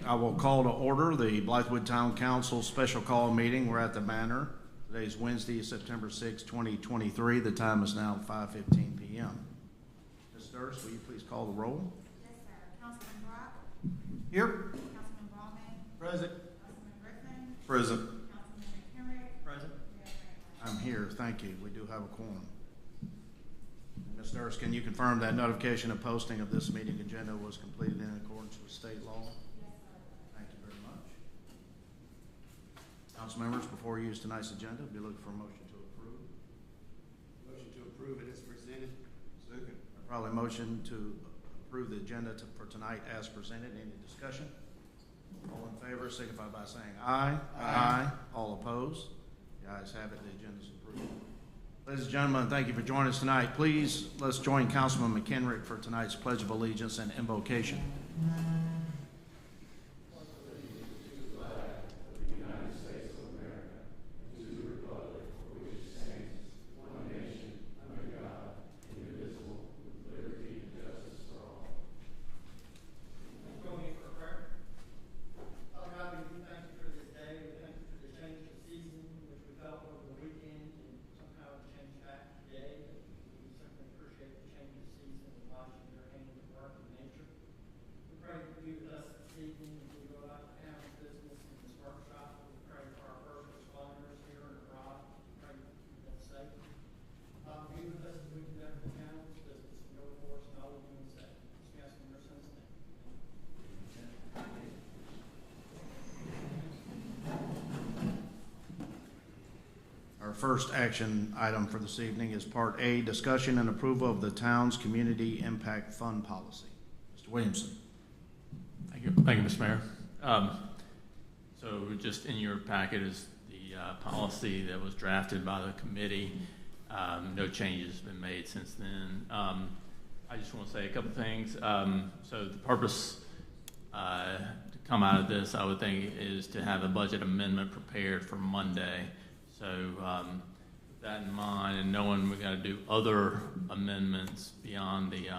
I will call to order the Blythewood Town Council special call meeting. We're at the Manor. Today is Wednesday, September 6, 2023. The time is now 5:15 p.m. Ms. Durst, will you please call the roll? Yes, sir. Councilman Brock? Here. Councilman Ballman? Present. Councilman Griffin? Present. Councilman McHenry? Present. I'm here. Thank you. We do have a quorum. Ms. Durst, can you confirm that notification of posting of this meeting agenda was completed in accordance with state law? Yes, sir. Thank you very much. Council members, before we use tonight's agenda, we'll be looking for a motion to approve. Motion to approve it as presented. Second. Probably motion to approve the agenda for tonight as presented. Any discussion? All in favor signify by saying aye. Aye. All opposed? The ayes have it. The agenda is approved. Ladies and gentlemen, thank you for joining us tonight. Please, let's join Councilman McHenry for tonight's Pledge of Allegiance and invocation. Our first action item for this evening is Part A, discussion and approval of the town's Community Impact Fund Policy. Mr. Williamson. Thank you, Mr. Mayor. So just in your packet is the policy that was drafted by the committee. No changes have been made since then. I just want to say a couple things. So the purpose to come out of this, I would think, is to have a budget amendment prepared for Monday. So with that in mind, and knowing we've got to do other amendments beyond the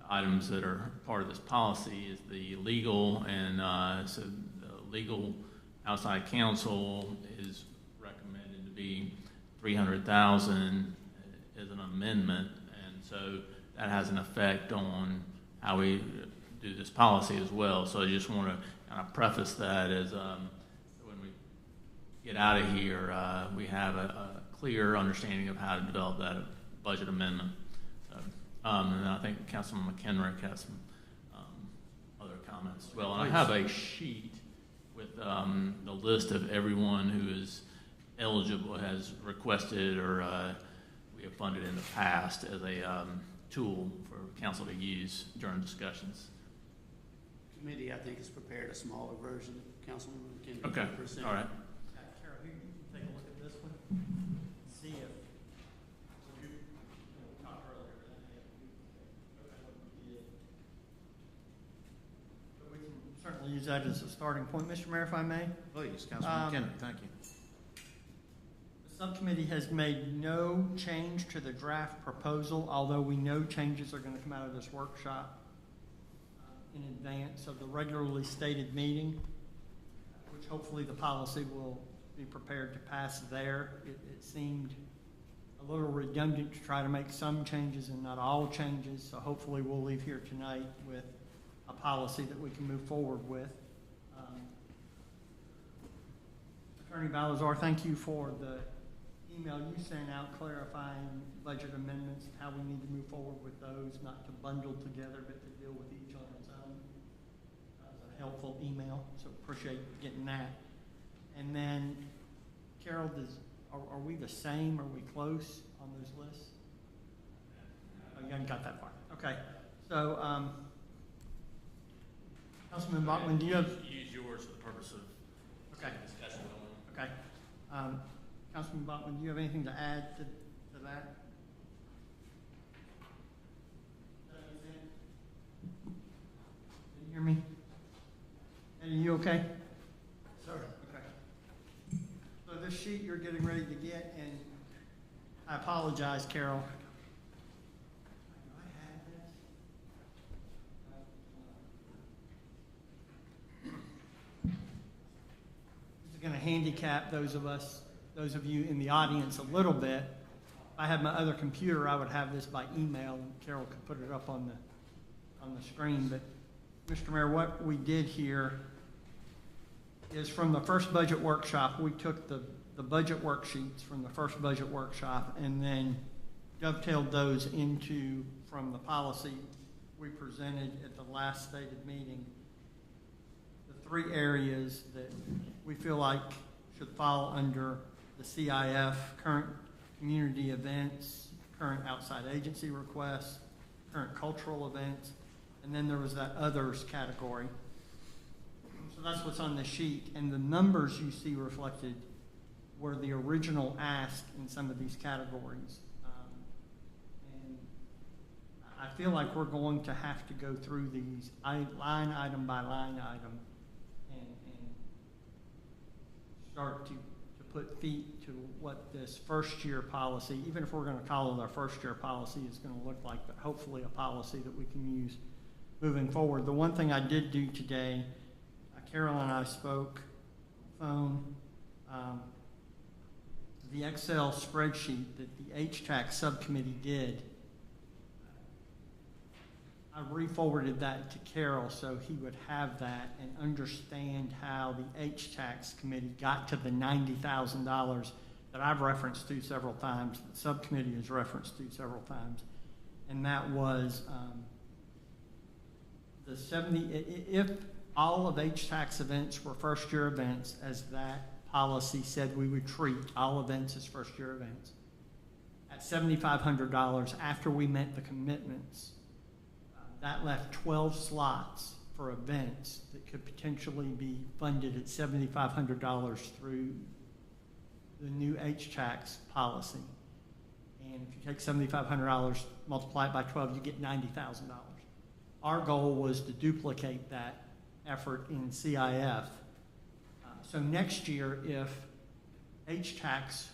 items that are part of this policy, is the legal, and so the legal outside counsel is recommended to be $300,000 as an amendment, and so that has an effect on how we do this policy as well. So I just want to kind of preface that as when we get out of here, we have a clear understanding of how to develop that budget amendment. So, and I think Councilman McHenry has some other comments as well. And I have a sheet with the list of everyone who is eligible, has requested, or we have funded in the past as a tool for council to use during discussions. Committee, I think, has prepared a smaller version. Councilman McKinney. Okay, all right. Carol, you can take a look at this one, see if, we talked earlier, but we can certainly use that as a starting point. Mr. Mayor, if I may? Please, Councilman McHenry, thank you. The subcommittee has made no change to the draft proposal, although we know changes are going to come out of this workshop in advance of the regularly stated meeting, which hopefully the policy will be prepared to pass there. It seemed a little redundant to try to make some changes and not all changes, so hopefully we'll leave here tonight with a policy that we can move forward with. Attorney Balazar, thank you for the email you sent out clarifying budget amendments and how we need to move forward with those, not to bundle together, but to deal with each on its own. That was a helpful email, so appreciate getting that. And then, Carol, are we the same? Are we close on those lists? Oh, you haven't got that far. Okay. So, Councilman Bachman, do you have... Use yours for the purpose of discussion going. Okay. Councilman Bachman, do you have anything to add to that? Can you hear me? Are you okay? Sir. Okay. So this sheet you're getting ready to get, and I apologize, Carol. is going to handicap those of you in the audience a little bit. If I had my other computer, I would have this by email, and Carol could put it up on the screen. But, Mr. Mayor, what we did here is from the first budget workshop, we took the budget worksheets from the first budget workshop and then dovetailed those into, from the policy we presented at the last stated meeting, the 3 areas that we feel like should fall under the CIF: current community events, current outside agency requests, current cultural events, and then there was that others category. So that's what's on the sheet, and the numbers you see reflected were the original ask in some of these categories. And I feel like we're going to have to go through these line item by line item and start to put feet to what this first year policy, even if we're going to call it our first year policy, is going to look like, but hopefully a policy that we can use moving forward. The one thing I did do today, Carol and I spoke on the phone. The Excel spreadsheet that the HTAC subcommittee did, I re-forwarded that to Carol so he would have that and understand how the HTAC committee got to the $90,000 that I've referenced to several times, the subcommittee has referenced to several times. And that was the 70, if all of HTAC's events were first year events, as that policy said we would treat all events as first year events, at $7,500 after we met the commitments, that left 12 slots for events that could potentially be funded at $7,500 through the new HTAC policy. And if you take $7,500, multiply it by 12, you get $90,000. Our goal was to duplicate that effort in CIF. So next year, if HTAC,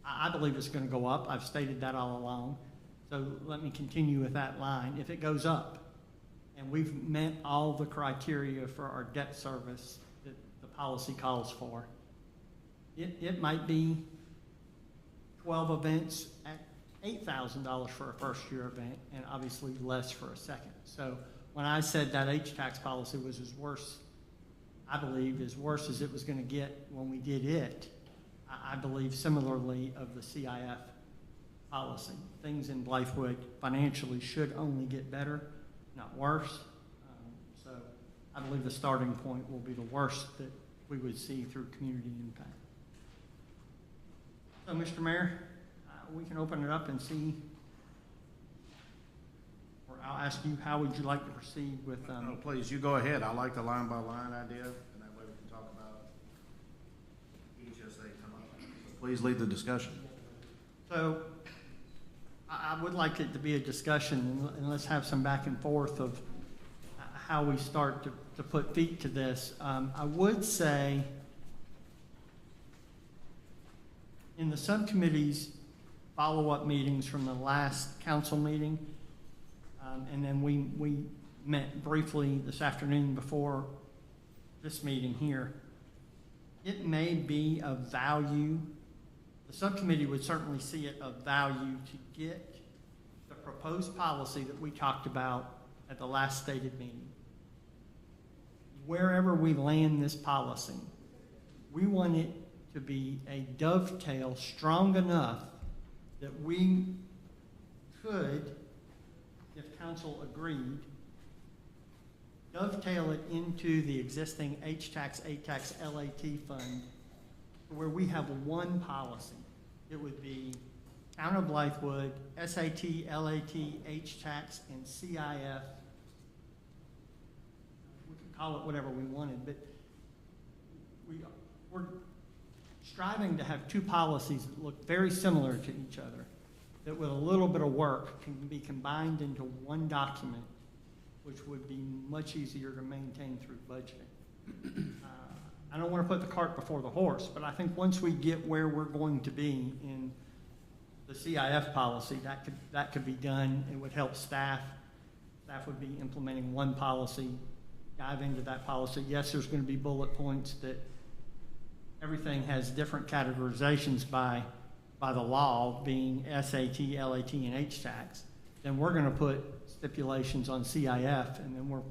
I believe it's going to go up. I've stated that all along. So let me continue with that line. If it goes up and we've met all the criteria for our debt service that the policy calls for, it might be 12 events at $8,000 for a first year event and obviously less for a second. So when I said that HTAC policy was as worse, I believe as worse as it was going to get when we did it, I believe similarly of the CIF policy. Things in Blythewood financially should only get better, not worse. So I believe the starting point will be the worst that we would see through community impact. So, Mr. Mayor, we can open it up and see, or I'll ask you, how would you like to proceed with? No, please, you go ahead. I like the line by line idea, and that way we can talk about each as they come up. So please lead the discussion. So I would like it to be a discussion, and let's have some back and forth of how we start to put feet to this. I would say in the subcommittee's follow-up meetings from the last council meeting, and then we met briefly this afternoon before this meeting here, it may be of value. The subcommittee would certainly see it of value to get the proposed policy that we talked about at the last stated meeting. Wherever we land this policy, we want it to be a dovetail strong enough that we could, if council agreed, dovetail it into the existing HTAX, ATAX, LAT fund, where we have one policy. It would be Town of Blythewood, SAT, LAT, HTAX, and CIF. We could call it whatever we wanted, but we're striving to have two policies that look very similar to each other, that with a little bit of work can be combined into one document, which would be much easier to maintain through budgeting. I don't want to put the cart before the horse, but I think once we get where we're going to be in the CIF policy, that could be done. It would help staff. Staff would be implementing one policy, dive into that policy. Yes, there's going to be bullet points that everything has different categorizations by the law, being SAT, LAT, and H-Tax, then we're going to put stipulations on CIF, and then we're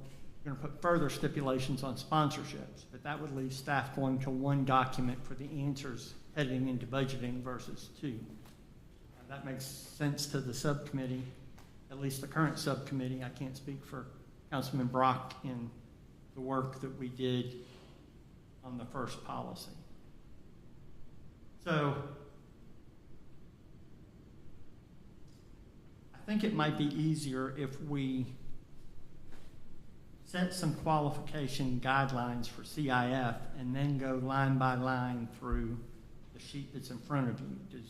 going to put further stipulations on sponsorships. But that would leave staff going to one document for the answers heading into budgeting versus two. That makes sense to the subcommittee, at least the current subcommittee. I can't speak for Councilman Brock in the work that we did on the first policy. So I think it might be easier if we set some qualification guidelines for CIF and then go line by line through the sheet that's in front of you. Does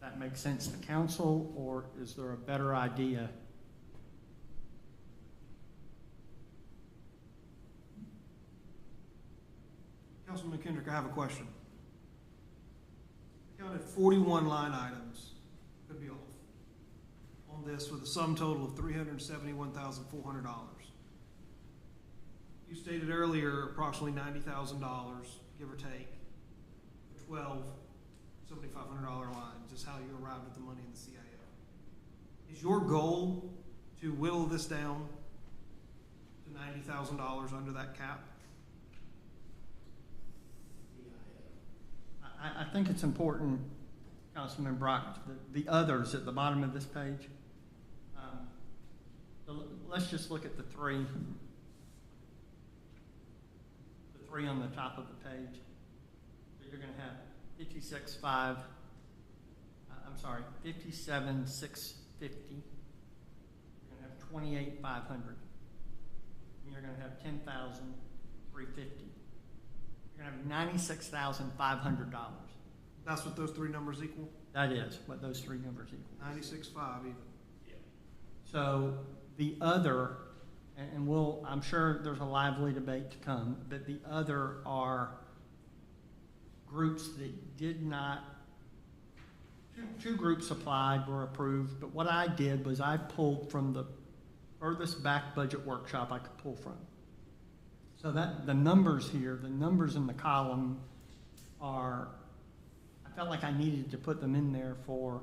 that make sense to council, or is there a better idea? Councilman Kendrick, I have a question. I counted 41 line items, could be off, on this with a sum total of $371,400. You stated earlier approximately $90,000, give or take, for 12 $7,500 lines is how you arrived at the money in the CIF. Is your goal to whittle this down to $90,000 under that cap? I think it's important, Councilman Brock, the others at the bottom of this page. Let's just look at the three on the top of the page. So you're going to have 57,650. You're going to have 28,500. And you're going to have 10,350. You're going to have $96,500. That's what those three numbers equal? That is what those three numbers equal. 96.5 even. So the other, and I'm sure there's a lively debate to come, but the other are groups that did not, two groups applied, were approved, but what I did was I pulled from the furthest back budget workshop I could pull from. So that the numbers here, the numbers in the column are, I felt like I needed to put them in there for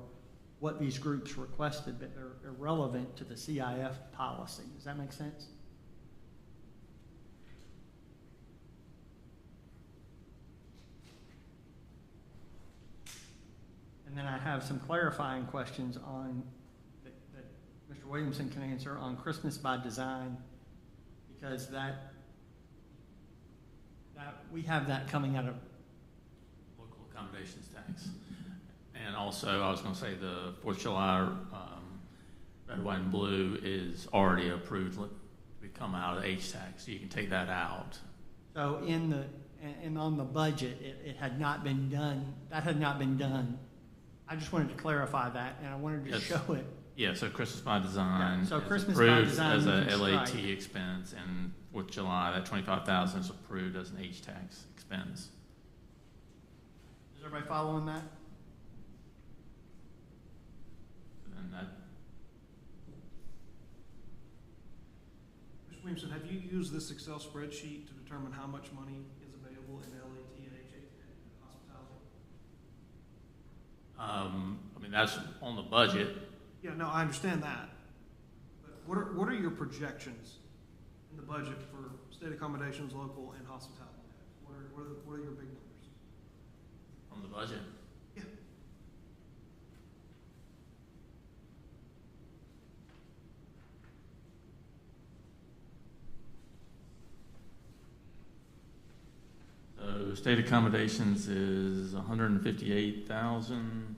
what these groups requested, but they're irrelevant to the CIF policy. Does that make sense? And then I have some clarifying questions on that Mr. Williamson can answer on Christmas by Design, because that we have that coming out of Local accommodations tax. And also, I was going to say the 4th of July red, white, and blue is already approved to come out of the H-tax, so you can take that out. So and on the budget, it had not been done. That had not been done. I just wanted to clarify that, and I wanted to show it. Yeah, so Christmas by Design So is Christmas by approved Design as we a can LAT strike. expense, and 4th of July, that $25,000 is approved as an H-tax expense. Is everybody following that? And that, Mr. Williamson, have you used this Excel spreadsheet to determine how much money is available in LAT and hospitality? I mean, that's on the budget. Yeah, no, I understand that. But what are your projections in the budget for state accommodations, local, and hospitality? What are your big numbers? On the budget. Yeah. So state accommodations is 158,000.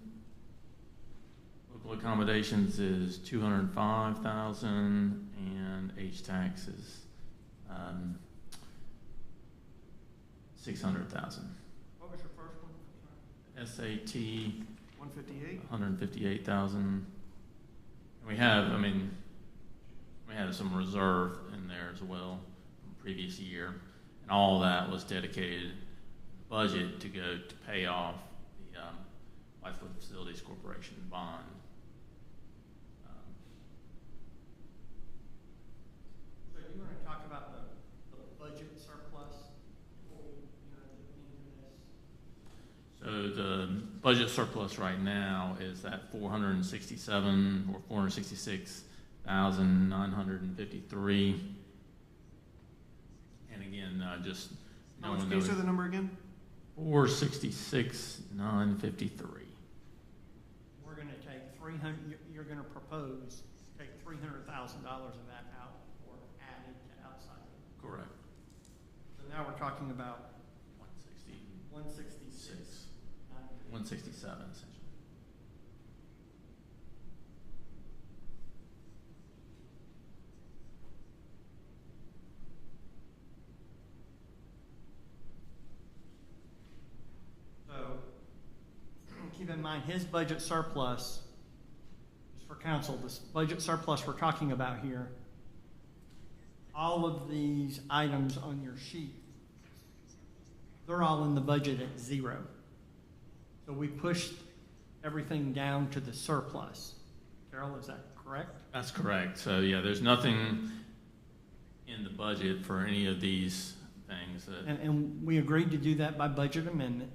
Local accommodations is 205,000, and H-tax is 600,000. What was your first one? SAT 158? 158,000. And we have, I mean, we had some reserve in there as well from previous year, and all that was dedicated budget to go to pay off the Blythewood Facilities Corporation bond. So you want to talk about the budget surplus before we look into this? budget surplus right now is at 467 or 466,953. And again, just How no much, one can you knows. say the number again? 466,953. We're gonna take 300, you're gonna propose, take $300,000 of that out or add it to outside. Correct. So now we're talking about 166. 167 essentially. So, keep in mind, his budget surplus, just for council, this budget surplus we're talking about here, all of these items on your sheet, they're all in the budget at 0. So we pushed everything down to the surplus. Carol, is that correct? That's correct. So yeah, there's nothing in the budget for any of these things that, And we agreed to do that by budget amendment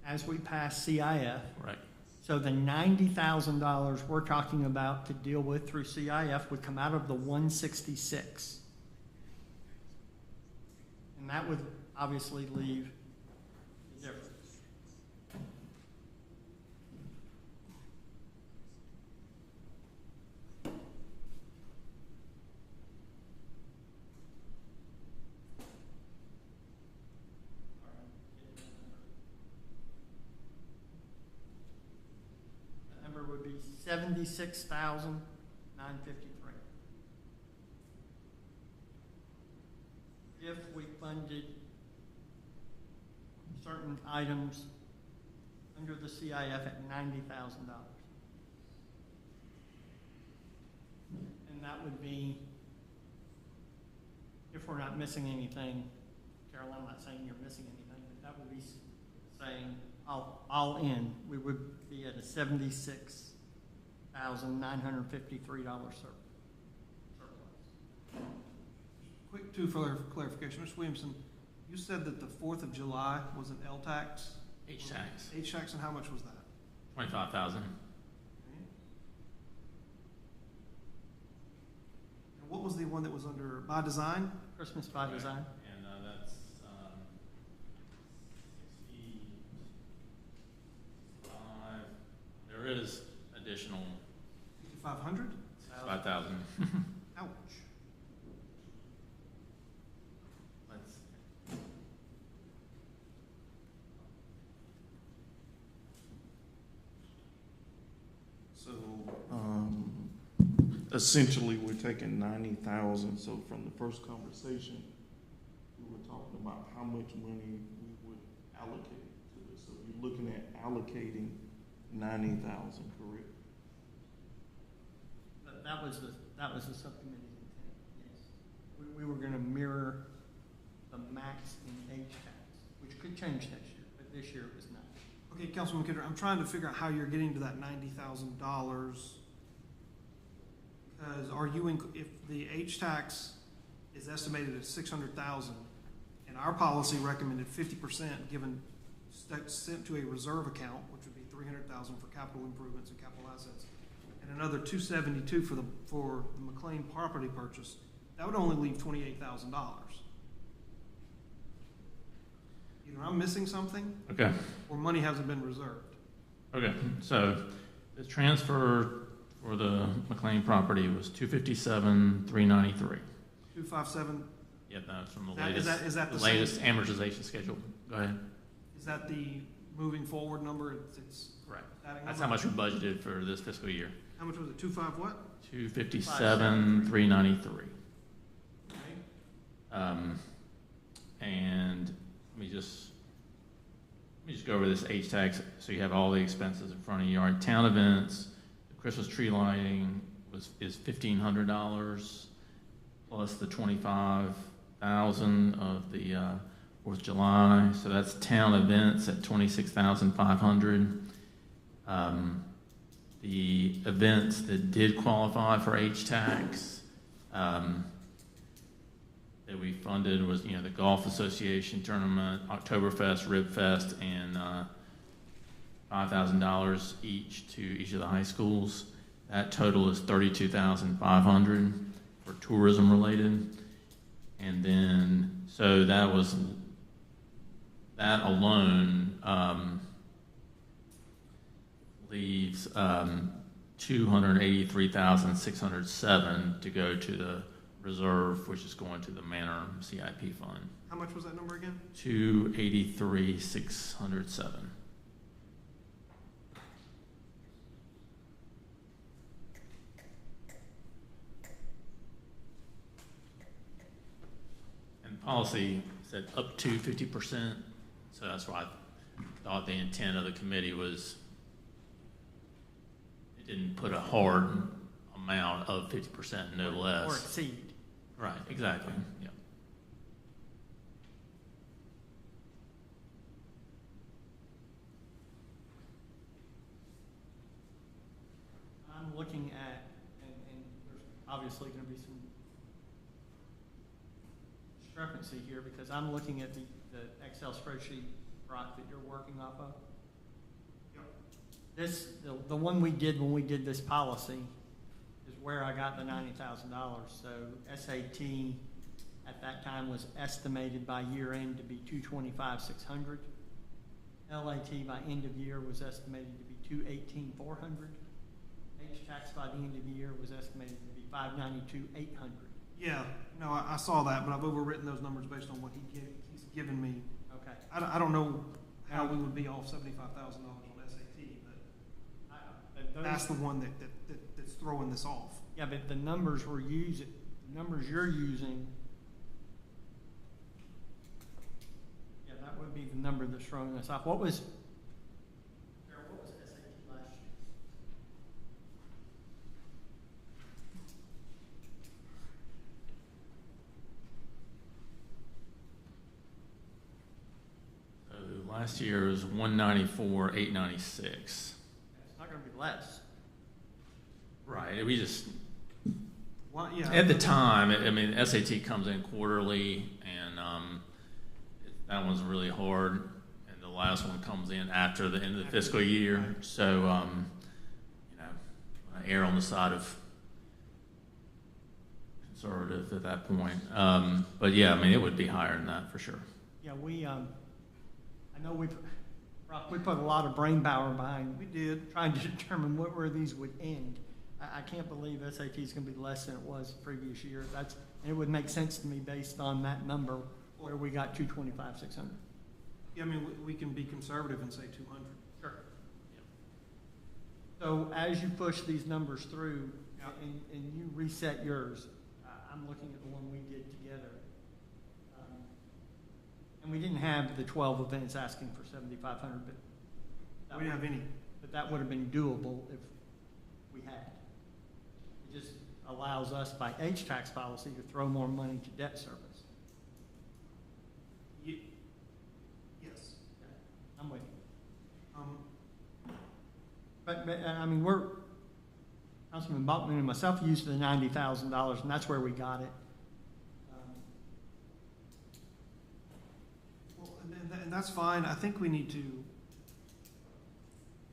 as we pass CIF. right. So the $90,000 we're talking about to deal with through CIF would come out of the 166. And that would obviously leave the difference. The number would be 76,953. If we funded certain items under the CIF at $90,000. And that would be, if we're not missing anything, Carol, I'm not saying you're missing anything, but that would be saying all in, we would be at a $76,953 surplus. Quick two for clarification. Mr. Williamson, you said that the 4th of July was an L tax? H-tax, H-tax, and how much was that? 25,000. And what was the one that was under by design? Christmas by design. And that's 65. There is additional 5,500? 5,000. Ouch. Let's, So, essentially, we're taking 90,000, so from the first conversation, we were talking about how much money we would allocate to this. So you're looking at allocating 90,000, correct? But that was the subcommittee's intent, yes. We were gonna mirror the max in H-tax, which could change next year, but this year it was not. Okay, Councilman Kidder, I'm trying to figure out how you're getting to that $90,000. Because if the H-tax is estimated at 600,000, and our policy recommended 50% given, sent to a reserve account, which would be 300,000 for capital improvements and capital assets, and another 272 for the McLean property purchase, that would only leave $28,000. Either I'm missing something, okay. or money hasn't been reserved. Okay, so the transfer for the McLean property was 257,393. 257, Yep, that's from the That- latest, is that the the same? latest amortization schedule. Go ahead. is that the moving forward number? It's Correct. adding That's how number? much we budgeted for this fiscal year. How much was it, 25 what? 257,393. Okay. And let me just go over this H-tax so you have all the expenses in front of you. Our town events, the Christmas tree lighting is $1,500 plus the 25,000 of the 4th of July. So that's town events at 26,500. The events that did qualify for H-tax that we funded was, the Golf Association tournament, Oktoberfest, Ribfest, and $5,000 each to each of the high schools. That total is $32,500 for tourism related. And then, so that alone leaves $283,607 to go to the reserve, which is going to the Manor CIP fund. How much was that number again? 283,607. And policy said up to 50%, so that's why I thought the intent of the committee was it didn't put a hard amount of 50%, no less. Or exceed. Right, exactly, yeah. I'm looking at, and there's obviously going to be some discrepancy here because I'm looking at the Excel spreadsheet, Brock, that you're working off of. Yep. The one we did when we did this policy is where I got the $90,000. So SAT at that time was estimated by year end to be $225,600. LAT by end of year was estimated to be $218,400. H-tax by the end of the year was estimated to be $592,800. Yeah, no, I saw that, but I've overwritten those numbers based on what he's given me. Okay. I don't know how we would be off $75,000 on SAT, but that's the one that's throwing this off. Yeah, but the numbers we're using, the numbers you're using, yeah, that would be the number that's throwing us off. What was SAT last year? So last year was 194,896. It's not going to be less. Right, we just, Well, yeah. at the time, I mean, SAT comes in quarterly, and that one's really hard, and the last one comes in after the end of the fiscal year. So, you know, I err on the side of conservative at that point. But yeah, I mean, it would be higher than that for sure. Yeah, I know we put a lot of brain power behind We did. trying to determine where these would end. I can't believe SAT is going to be less than it was the previous year. And it would make sense to me based on that number where we got 225,600. Yeah, I mean, we can be conservative and say 200. Sure. So as you push these numbers through Yeah. and you reset yours, I'm looking at the one we did together. And we didn't have the 12 events asking for 7,500, but We didn't have any. But that would have been doable if we had. It just allows us by H-tax policy to throw more money to debt service. Yes. I'm with you. But I mean, Councilman Bachman and myself used the $90,000, and that's where we got it. Well, and that's fine. I think we need to,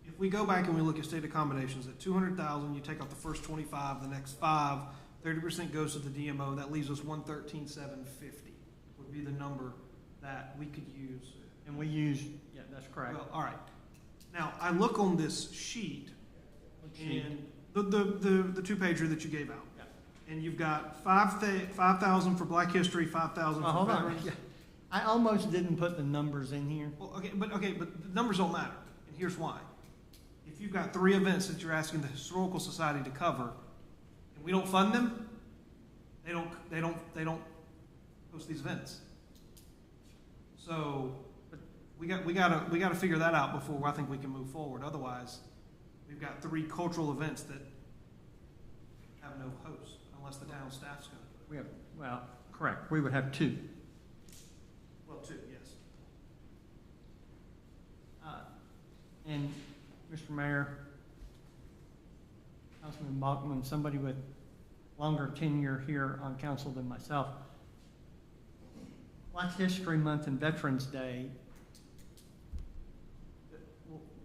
if we go back and we look at state accommodations, at 200,000, you take off the first 25, the next 5, 30% goes to the DMO. That leaves us 113,750 would be the number that we could use. And we use, yeah, that's correct. Well, all right. Now, I look on this sheet, Sheet. and the two-pager that you gave out. Yeah. And you've got 5,000 for Black History, 5,000 for Hold on. veterans. Yeah. I almost didn't put the numbers in here. Well, okay, but the numbers don't matter, and here's why. If you've got 3 events that you're asking the Historical Society to cover, and we don't fund them, they don't host these events. So we gotta figure that out before I think we can move forward. Otherwise, we've got 3 cultural events that have no host unless the town staff's gonna do it. Well, correct. We would have 2. Well, 2, yes. And Mr. Mayor, Councilman Bachman, somebody with longer tenure here on council than myself, Black History Month and Veterans Day,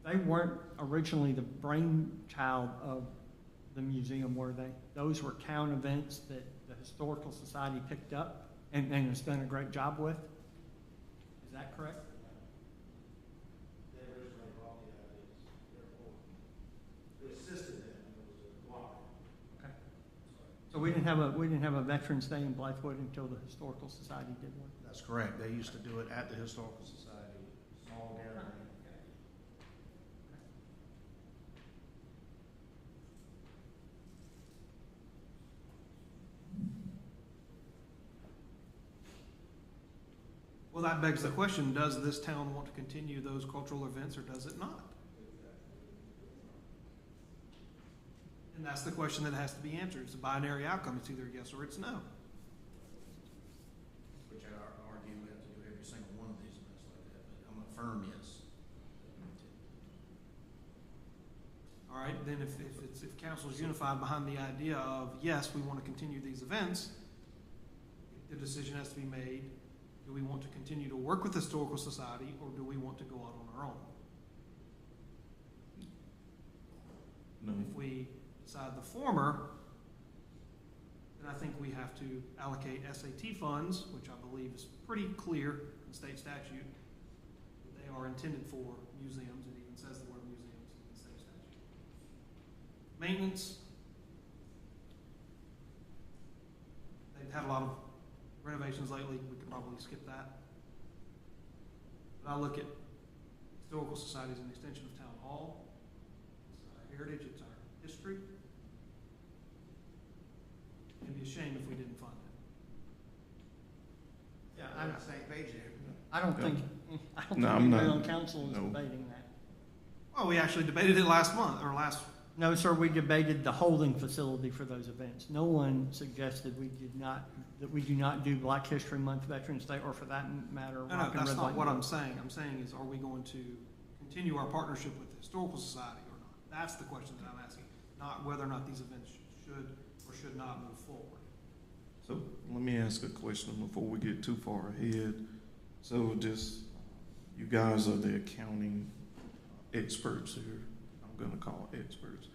They weren't originally the brainchild of the museum, were they? Those were town events that the Historical Society picked up and has done a great job with? Is that correct? They originally brought the ideas, therefore, we assisted them, and it was a cooperative. Okay. So we didn't have a Veterans Day in Blythewood until the Historical Society did one? That's correct. They used to do it at the Historical Society, small gathering. Well, that begs the question, does this town want to continue those cultural events or does it not? And that's the question that has to be answered. It's a binary outcome. It's either yes or it's no. Which I argue we have to do every single one of these events like that, but I'm a firm yes. All right, then if council is unified behind the idea of, yes, we want to continue these events, the decision has to be made. Do we want to continue to work with the Historical Society, or do we want to go out on our own? No. If we decide the former, then I think we have to allocate SAT funds, which I believe is pretty clear in state statute. They are intended for museums. It even says the word museums in the state statute. Maintenance. They've had a lot of renovations lately. We could probably skip that. But I look at Historical Society as an extension of Town Hall. It's our heritage, it's our history. It'd be a shame if we didn't fund it. Yeah, I'm on the same page there. I don't think No, I'm anybody not. on council is No. debating that. Well, we actually debated it last month, or last, No, sir, we debated the holding facility for those events. No one suggested that we do not do Black History Month, Veterans Day, or for that matter, no, Rock and that's Red not Light what I'm Month. saying. I'm saying is, are we going to continue our partnership with the Historical Society or not? That's the question that I'm asking, not whether or not these events should or should not move forward. So let me ask a question before we get too far ahead. So just, you guys are the accounting experts here. I'm gonna call experts.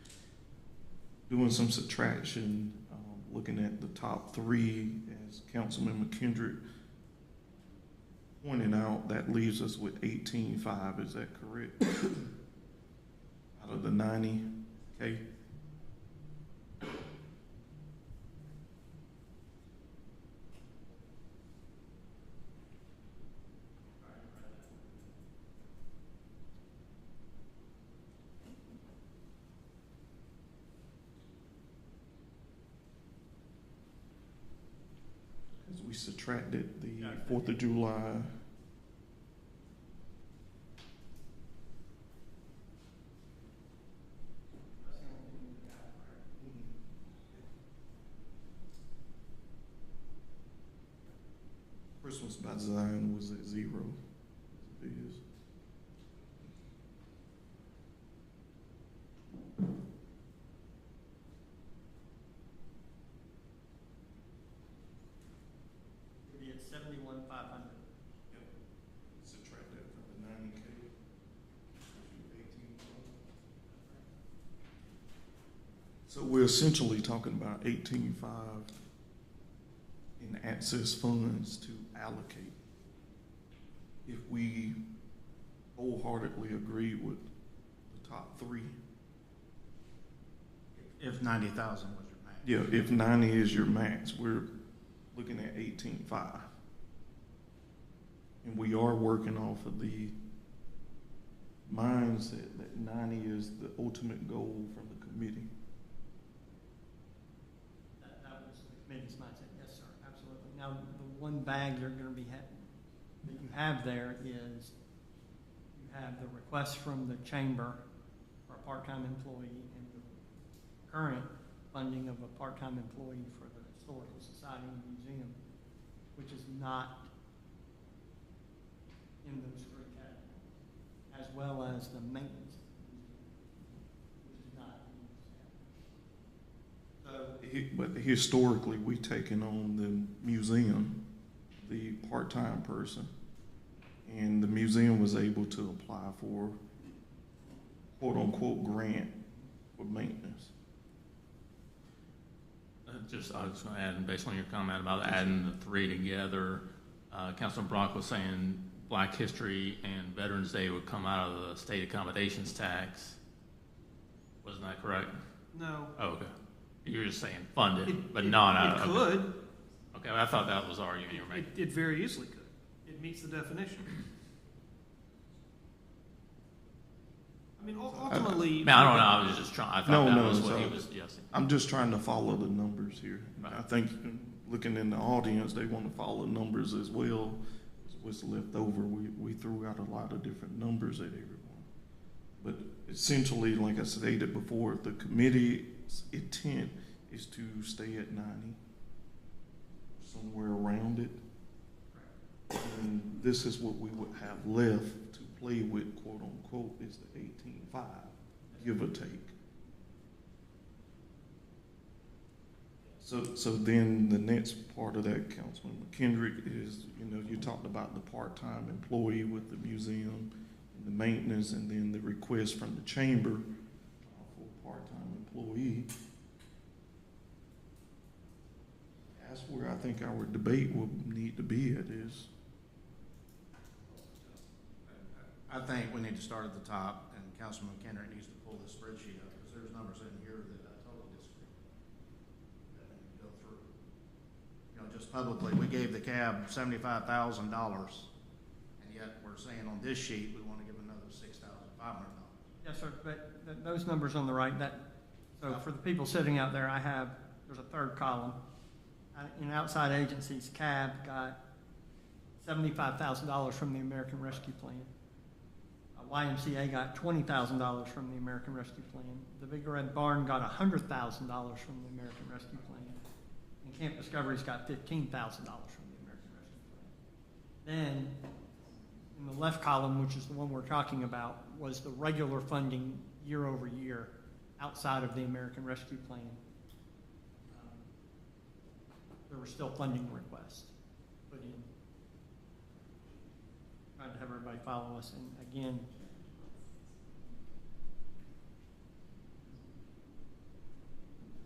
Doing some subtraction, looking at the top three, as Councilman McKendrick pointed out, that leaves us with 18.5, is that correct? Out of the 90K? Because we subtracted the 4th of July. Christmas by Zion was at 0. It is. It'd be at 71,500. Subtract that from the 90K. So we're essentially talking about 18.5 in access funds to allocate. If we wholeheartedly agree with the top three. If 90,000 was your max. Yeah, if 90 is your max, we're looking at 18.5. And we are working off of the mindset that 90 is the ultimate goal from the committee. That was the committee's mindset, yes, sir, absolutely. Now, the one bag you're gonna be that you have there is, you have the request from the chamber for a part-time employee and the current funding of a part-time employee for the Historical Society and Museum, which is not in those three categories, as well as the maintenance, which is not in those categories. So, But historically, we taken on the museum, the part-time person, and the museum was able to apply for quote-unquote grant for maintenance. I was going to add, based on your comment about adding the three together, Councilman Brock was saying Black History and Veterans Day would come out of the state accommodations tax. Wasn't that correct? No. Oh, okay. You were just saying fund it, but It not out of. could. Okay, I thought that was the argument you were making. It very easily could. It meets the definition. I mean, ultimately. I don't know, I was just trying, I thought that was what he was suggesting. I'm just trying to follow the numbers here. Right. I think looking in the audience, they want to follow numbers as well. What's left over, we threw out a lot of different numbers at everyone. But essentially, like I stated before, the committee's intent is to stay at 90, somewhere around it. And this is what we would have left to play with, quote unquote, is the 18.5, give or take. So then the next part of that, Councilman McKendrick, is, you talked about the part-time employee with the museum and the maintenance, and then the request from the chamber for a part-time employee. That's where I think our debate will need to be at is. I think we need to start at the top, and Councilman McKendrick needs to pull this spreadsheet up, because there's numbers in here that I totally disagree with. That we need to go through. Just publicly, we gave the cab $75,000, and yet we're saying on this sheet, we want to give another $6,500. Yes, sir, but those numbers on the right, so for the people sitting out there, there's a third column. In outside agencies, CAB got $75,000 from the American Rescue Plan. YMCA got $20,000 from the American Rescue Plan. The Big Red Barn got $100,000 from the American Rescue Plan. And Camp Discovery's got $15,000 from the American Rescue Plan. Then, in the left column, which is the one we're talking about, was the regular funding year over year outside of the American Rescue Plan. There were still funding requests put in. Trying to have everybody follow us, and again,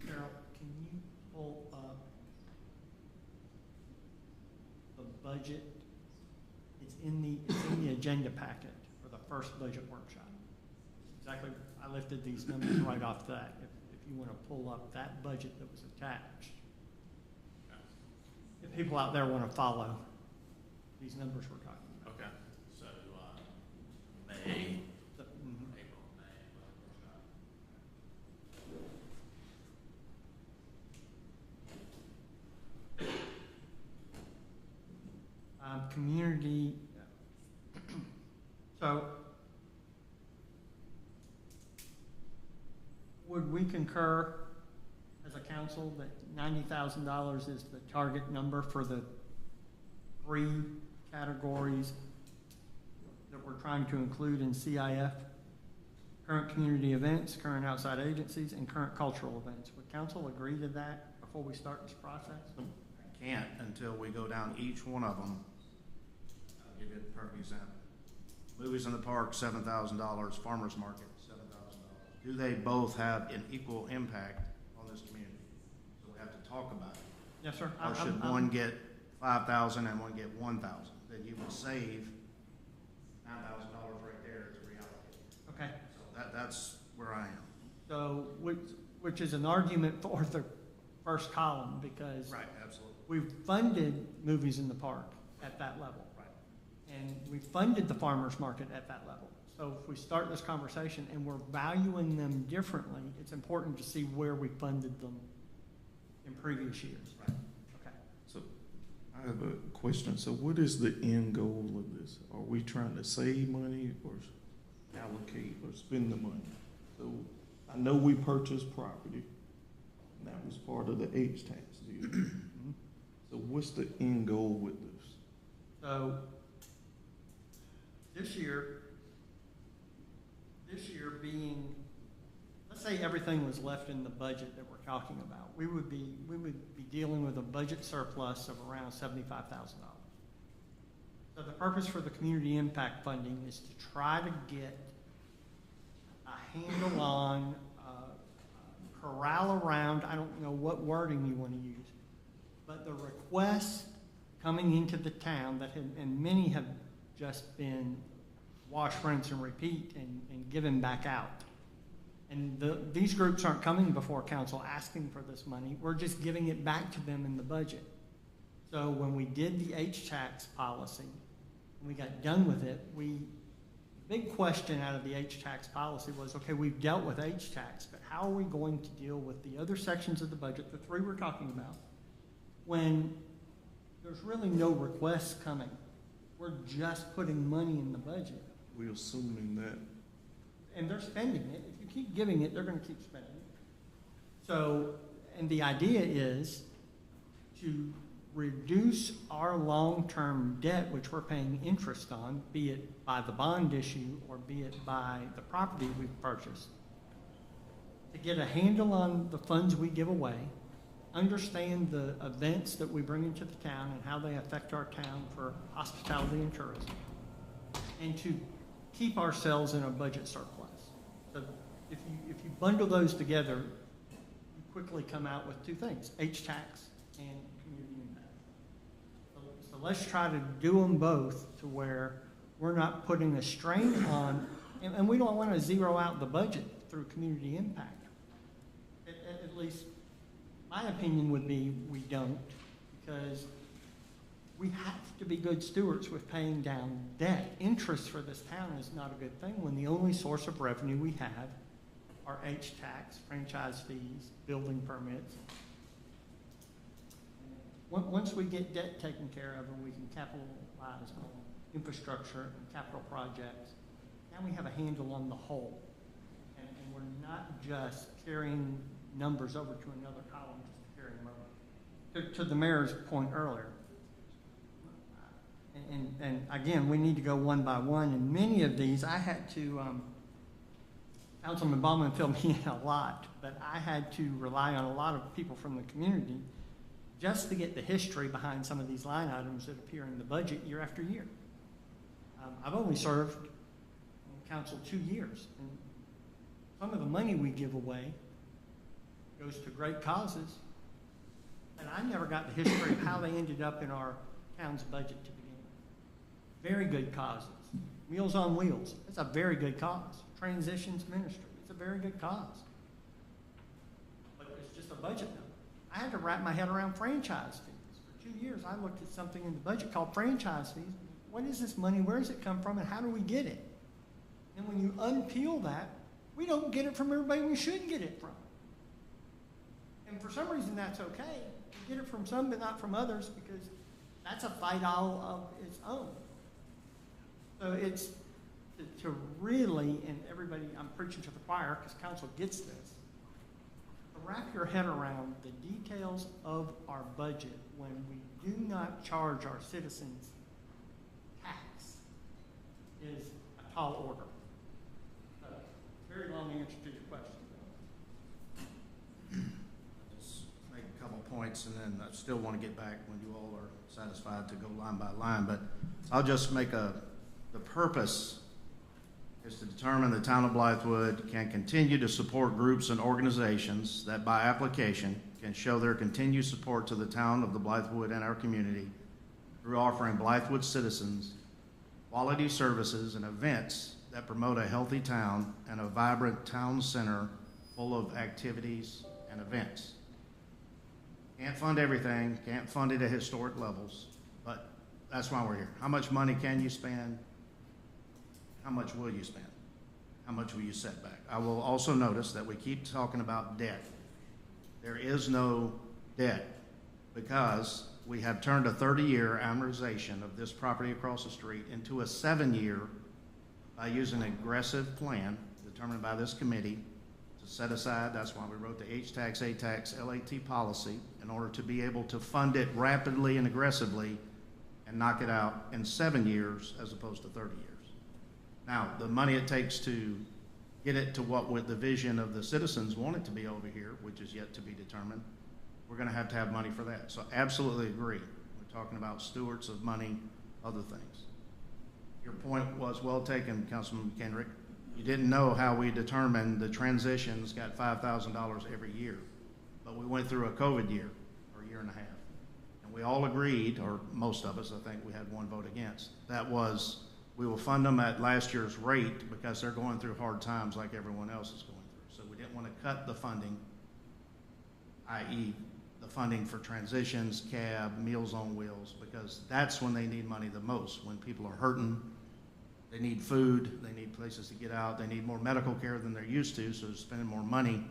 Carol, can you pull up the budget? It's in the agenda packet for the first budget workshop. Exactly, I lifted these numbers right off that. If you want to pull up that budget that was attached. If people out there want to follow these numbers we're talking about. Okay, so, May, The- April, May, community, so would we concur as a council that $90,000 is the target number for the three categories that we're trying to include in CIF? Current community events, current outside agencies, and current cultural events. Would council agree to that before we start this process? I can't until we go down each one of them. I'll give you a perfect example. Movies in the park, $7,000. Farmers market, $7,000. Do they both have an equal impact on this community? So we have to talk about it. Yes, sir. Or should one get 5,000 and one get 1,000? Then you would save $9,000 right there to reallocate. Okay. So that's where I am. So, which is an argument for the first column, because Right, absolutely. we've funded movies in the park at that level. Right. And we funded the farmer's market at that level. So if we start this conversation and we're valuing them differently, it's important to see where we funded them in previous years. Right. Okay. So I have a question. So what is the end goal of this? Are we trying to save money or allocate or spend the money? So I know we purchased property, and that was part of the H tax deal. So what's the end goal with this? So this year being, let's say everything was left in the budget that we're talking about, we would be dealing with a budget surplus of around $75,000. So the purpose for the community impact funding is to try to get a handle on, corral around, I don't know what wording you want to use, but the requests coming into the town that have, and many have just been wash, rinse, and repeat and given back out. And these groups aren't coming before council asking for this money. We're just giving it back to them in the budget. So when we did the H-tax policy, when we got done with it, the big question out of the H-tax policy was, okay, we've dealt with H-tax, but how are we going to deal with the other sections of the budget, the three we're talking about, when there's really no requests coming? We're just putting money in the budget. We're assuming that. And they're spending it. If you keep giving it, they're going to keep spending it. So, and the idea is to reduce our long-term debt, which we're paying interest on, be it by the bond issue or be it by the property we've purchased, to get a handle on the funds we give away, understand the events that we bring into the town and how they affect our town for hospitality and tourism, and to keep ourselves in a budget surplus. So if you bundle those together, you quickly come out with two things, H-tax and community impact. So let's try to do them both to where we're not putting a strain on, and we don't want to zero out the budget through community impact. At least my opinion would be we don't, because we have to be good stewards with paying down debt. Interest for this town is not a good thing when the only source of revenue we have are H-tax, franchise fees, building permits. Once we get debt taken care of and we can capitalize on infrastructure and capital projects, now we have a handle on the whole. And we're not just carrying numbers over to another column, just carrying them over. To the mayor's point earlier, and again, we need to go one by one, and many of these I had to, Councilman Ballman filled me in a lot, but I had to rely on a lot of people from the community just to get the history behind some of these line items that appear in the budget year after year. I've only served on council 2 years, and some of the money we give away goes to great causes, and I never got the history of how they ended up in our town's budget to begin with. Very good causes. Meals on Wheels, it's a very good cause. Transitions Ministry, it's a very good cause. But it's just a budget number. I had to wrap my head around franchise fees. For 2 years, I looked at something in the budget called franchise fees. What is this money? Where does it come from? And how do we get it? And when you unpeel that, we don't get it from everybody we should get it from. And for some reason, that's okay. We get it from some, but not from others, because that's a fight all of its own. So it's to really, and everybody, I'm preaching to the choir because council gets this, to wrap your head around the details of our budget when we do not charge our citizens tax is a tall order. Very long answer to your question. Just make a couple points, and then I still want to get back when you all are satisfied to go line by line, but I'll just make the purpose is to determine the town of Blythewood can continue to support groups and organizations that by application can show their continued support to the town of the Blythewood and our community through offering Blythewood citizens quality services and events that promote a healthy town and a vibrant town center full of activities and events. Can't fund everything, can't fund it at historic levels, but that's why we're here. How much money can you spend? How much will you spend? How much will you set back? I will also notice that we keep talking about debt. There is no debt because we have turned a 30-year amortization of this property across the street into a 7-year by using an aggressive plan determined by this committee to set aside, that's why we wrote the H-tax, A-tax, LAT policy, in order to be able to fund it rapidly and aggressively and knock it out in 7 years as opposed to 30 years. Now, the money it takes to get it to what with the vision of the citizens want it to be over here, which is yet to be determined, we're going to have money for that. So absolutely agree. We're talking about stewards of money, other things. Your point was well taken, Councilman McHenry. You didn't know how we determined the transitions got $5,000 every year. But we went through a COVID year, or a year and a half. And we all agreed, or most of us, I think we had one vote against. That was, we will fund them at last year's rate because they're going through hard times like everyone else is going through. So we didn't want to cut the funding, i.e. the funding for transitions, cab, Meals on Wheels, because that's when they need money the most, when people are hurting. They need food, they need places to get out, they need more medical care than they're used to, so they're spending more money.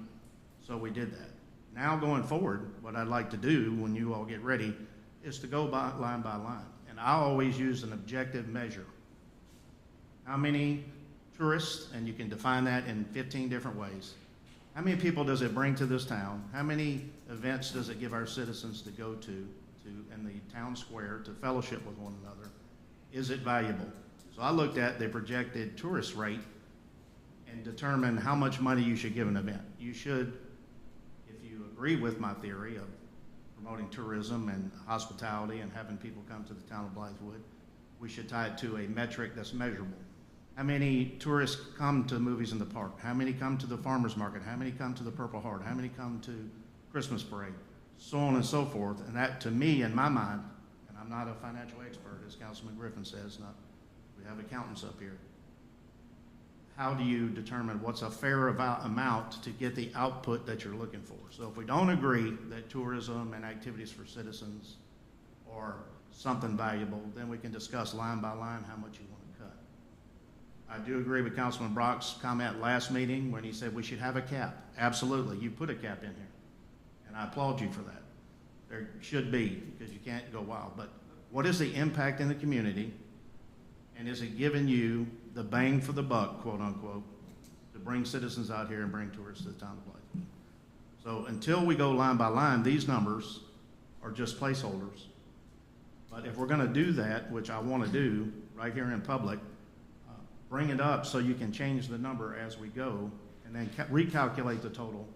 So we did that. Now going forward, what I'd like to do when you all get ready is to go by line. And I always use an objective measure. How many tourists, and you can define that in 15 different ways. How many people does it bring to this town? How many events does it give our citizens to go to in the town square to fellowship with one another? Is it valuable? So I looked at the projected tourist rate and determined how much money you should give an event. You should, if you agree with my theory of promoting tourism and hospitality and having people come to the town of Blythewood, we should tie it to a metric that's measurable. How many tourists come to movies in the park? How many come to the farmer's market? How many come to the Purple Heart? How many come to Christmas parade? So on and so forth. And that, to me, in my mind, and I'm not a financial expert, as Councilman Griffin says, we have accountants up here. How do you determine what's a fair amount to get the output that you're looking for? So if we don't agree that tourism and activities for citizens are something valuable, then we can discuss line by line how much you want to cut. I do agree with Councilman Brock's comment last meeting when he said we should have a cap. Absolutely, you put a cap in here, and I applaud you for that. There should be, because you can't go wild, but what is the impact in the community? And is it giving you the bang for the buck, quote unquote, to bring citizens out here and bring tourists to the town of Blythewood? So until we go line by line, these numbers are just placeholders. But if we're going to do that, which I want to do right here in public, bring it up so you can change the number as we go and then recalculate the total.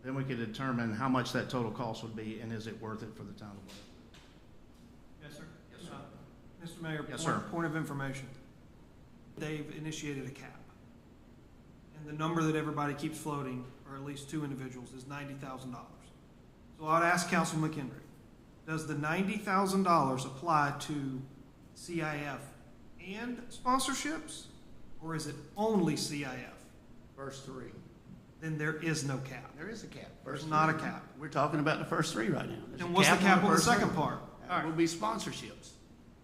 Then we can determine how much that total cost would be and is it worth it for the town of Blythewood. Yes, sir. Yes, sir. Mr. Mayor, Yes, sir. point of information. They've initiated a cap. And the number that everybody keeps floating, or at least two individuals, is $90,000. So I'd ask Councilman McHenry, does the $90,000 apply to CIF and sponsorships? Or is it only CIF? First three. Then there is no cap. There is a cap. There's First not a three. cap. We're talking about the first three right now. There's Then a what's the cap on the first second three. part? That will be sponsorships.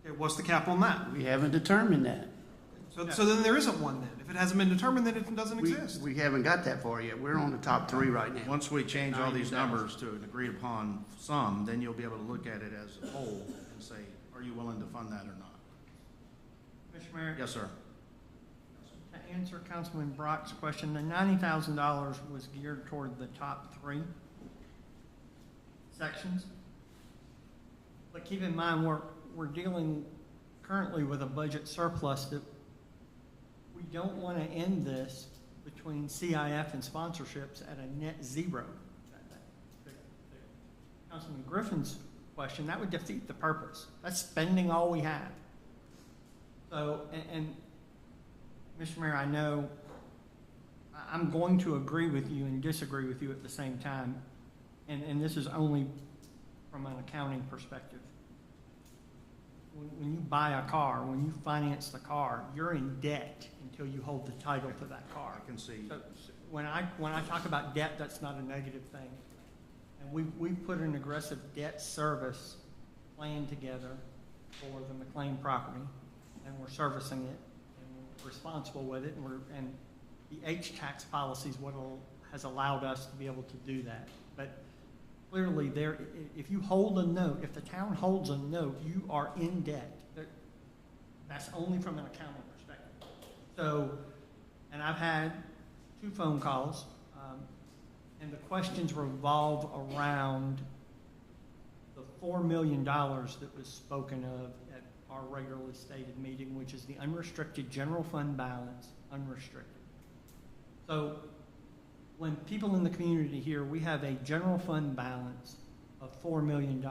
Okay, what's the cap on that? We haven't determined that. So then there isn't one then. If it hasn't been determined, then it doesn't exist. We haven't got that far yet. We're on the top three right now. Once we change all these 90,000. numbers to an agreed upon sum, then you'll be able to look at it as a whole and say, are you willing to fund that or not? Mr. Mayor? Yes, sir. To answer Councilman Brock's question, the $90,000 was geared toward the top three sections. But keep in mind, we're dealing currently with a budget surplus that we don't want to end this between CIF and sponsorships at a net zero. Councilman Griffin's question, that would defeat the purpose. That's spending all we have. So, and Mr. Mayor, I know I'm going to agree with you and disagree with you at the same time, and this is only from an accounting perspective. When you buy a car, when you finance the car, you're in debt until you hold the title to that car. I can see. So when I talk about debt, that's not a negative thing. And we put an aggressive debt service plan together for the McLean property, and we're servicing it, and we're responsible with it, and the H-tax policy is what has allowed us to be able to do that. But clearly, if you hold a note, if the town holds a note, you are in debt. That's only from an accounting perspective. So, and I've had 2 phone calls, and the questions revolve around the $4 million that was spoken of at our regularly stated meeting, which is the unrestricted general fund balance, unrestricted. So, when people in the community hear we have a general fund balance of $4 million,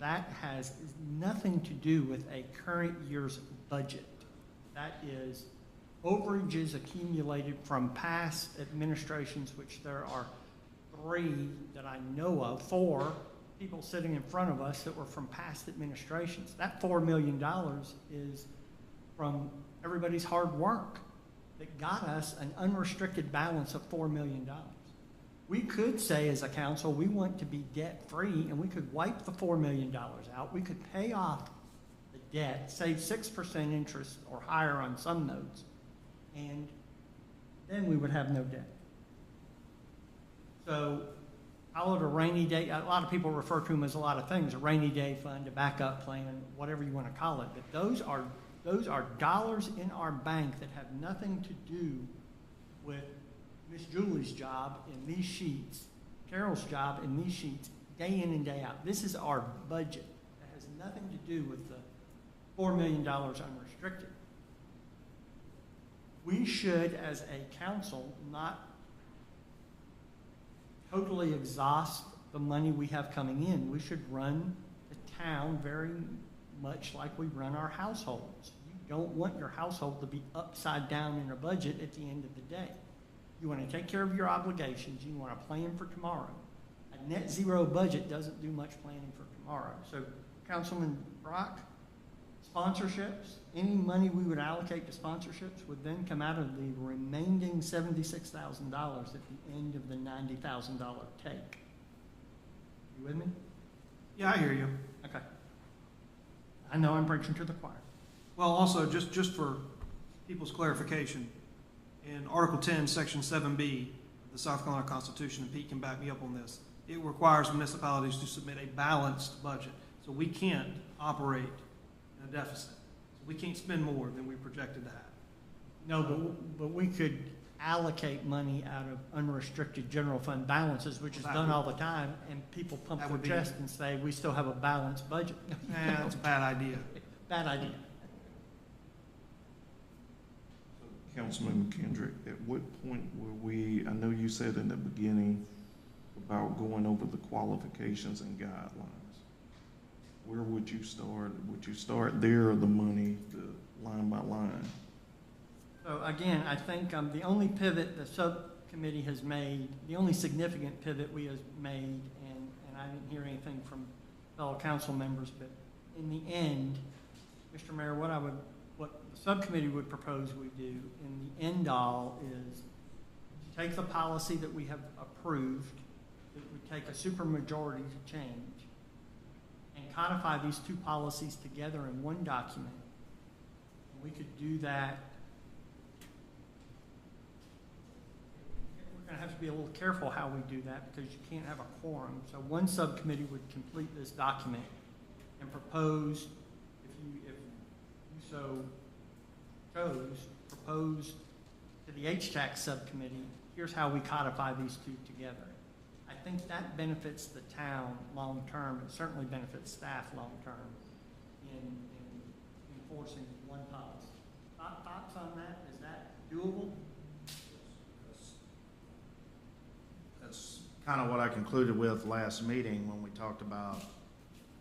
that has nothing to do with a current year's budget. That is overages accumulated from past administrations, which there are 3 that I know of, 4 people sitting in front of us that were from past administrations. That $4 million is from everybody's hard work that got us an unrestricted balance of $4 million. We could say as a council, we want to be debt-free, and we could wipe the $4 million out. We could pay off the debt, save 6% interest or higher on some notes, and then we would have no debt. So call it a rainy day. A lot of people refer to them as a lot of things, a rainy day fund, a backup plan, whatever you want to call it. But those are dollars in our bank that have nothing to do with Miss Julie's job in these sheets, Carol's job in these sheets, day in and day out. This is our budget. It has nothing to do with the $4 million unrestricted. We should, as a council, not totally exhaust the money we have coming in. We should run the town very much like we run our households. You don't want your household to be upside down in a budget at the end of the day. You want to take care of your obligations. You want to plan for tomorrow. A net zero budget doesn't do much planning for tomorrow. So, Councilman Brock, sponsorships, any money we would allocate to sponsorships would then come out of the remaining $76,000 at the end of the $90,000 take. You with me? Yeah, I hear you. Okay. I know I'm preaching to the choir. Well, also, just for people's clarification, in Article 10, Section 7B of the South Carolina Constitution, and Pete can back me up on this, it requires municipalities to submit a balanced budget. So we can't operate in a deficit. So we can't spend more than we projected to have. No, but we could allocate money out of unrestricted general fund balances, which is done all the time, and people pump their chest and say, we still have a balanced budget. That's a bad idea. Bad idea. Councilman Kendrick, at what point were we, I know you said in the beginning about going over the qualifications and guidelines. Where would you start? Would you start there or the money, the line by line? So again, I think the only pivot the subcommittee has made, the only significant pivot we have made, and I didn't hear anything from fellow council members, but in the end, Mr. Mayor, what the subcommittee would propose we do in the end all is take the policy that we have approved, that would take a supermajority to change, and codify these 2 policies together in one document. And we could do that. We're going to have to be a little careful how we do that because you can't have a quorum. So one subcommittee would complete this document and propose, if you so chose, to the HTAC subcommittee, here's how we codify these 2 together. I think that benefits the town long term. It certainly benefits staff long term in enforcing one policy. Thoughts on that? Is that doable? That's kind of what I concluded with last meeting when we talked about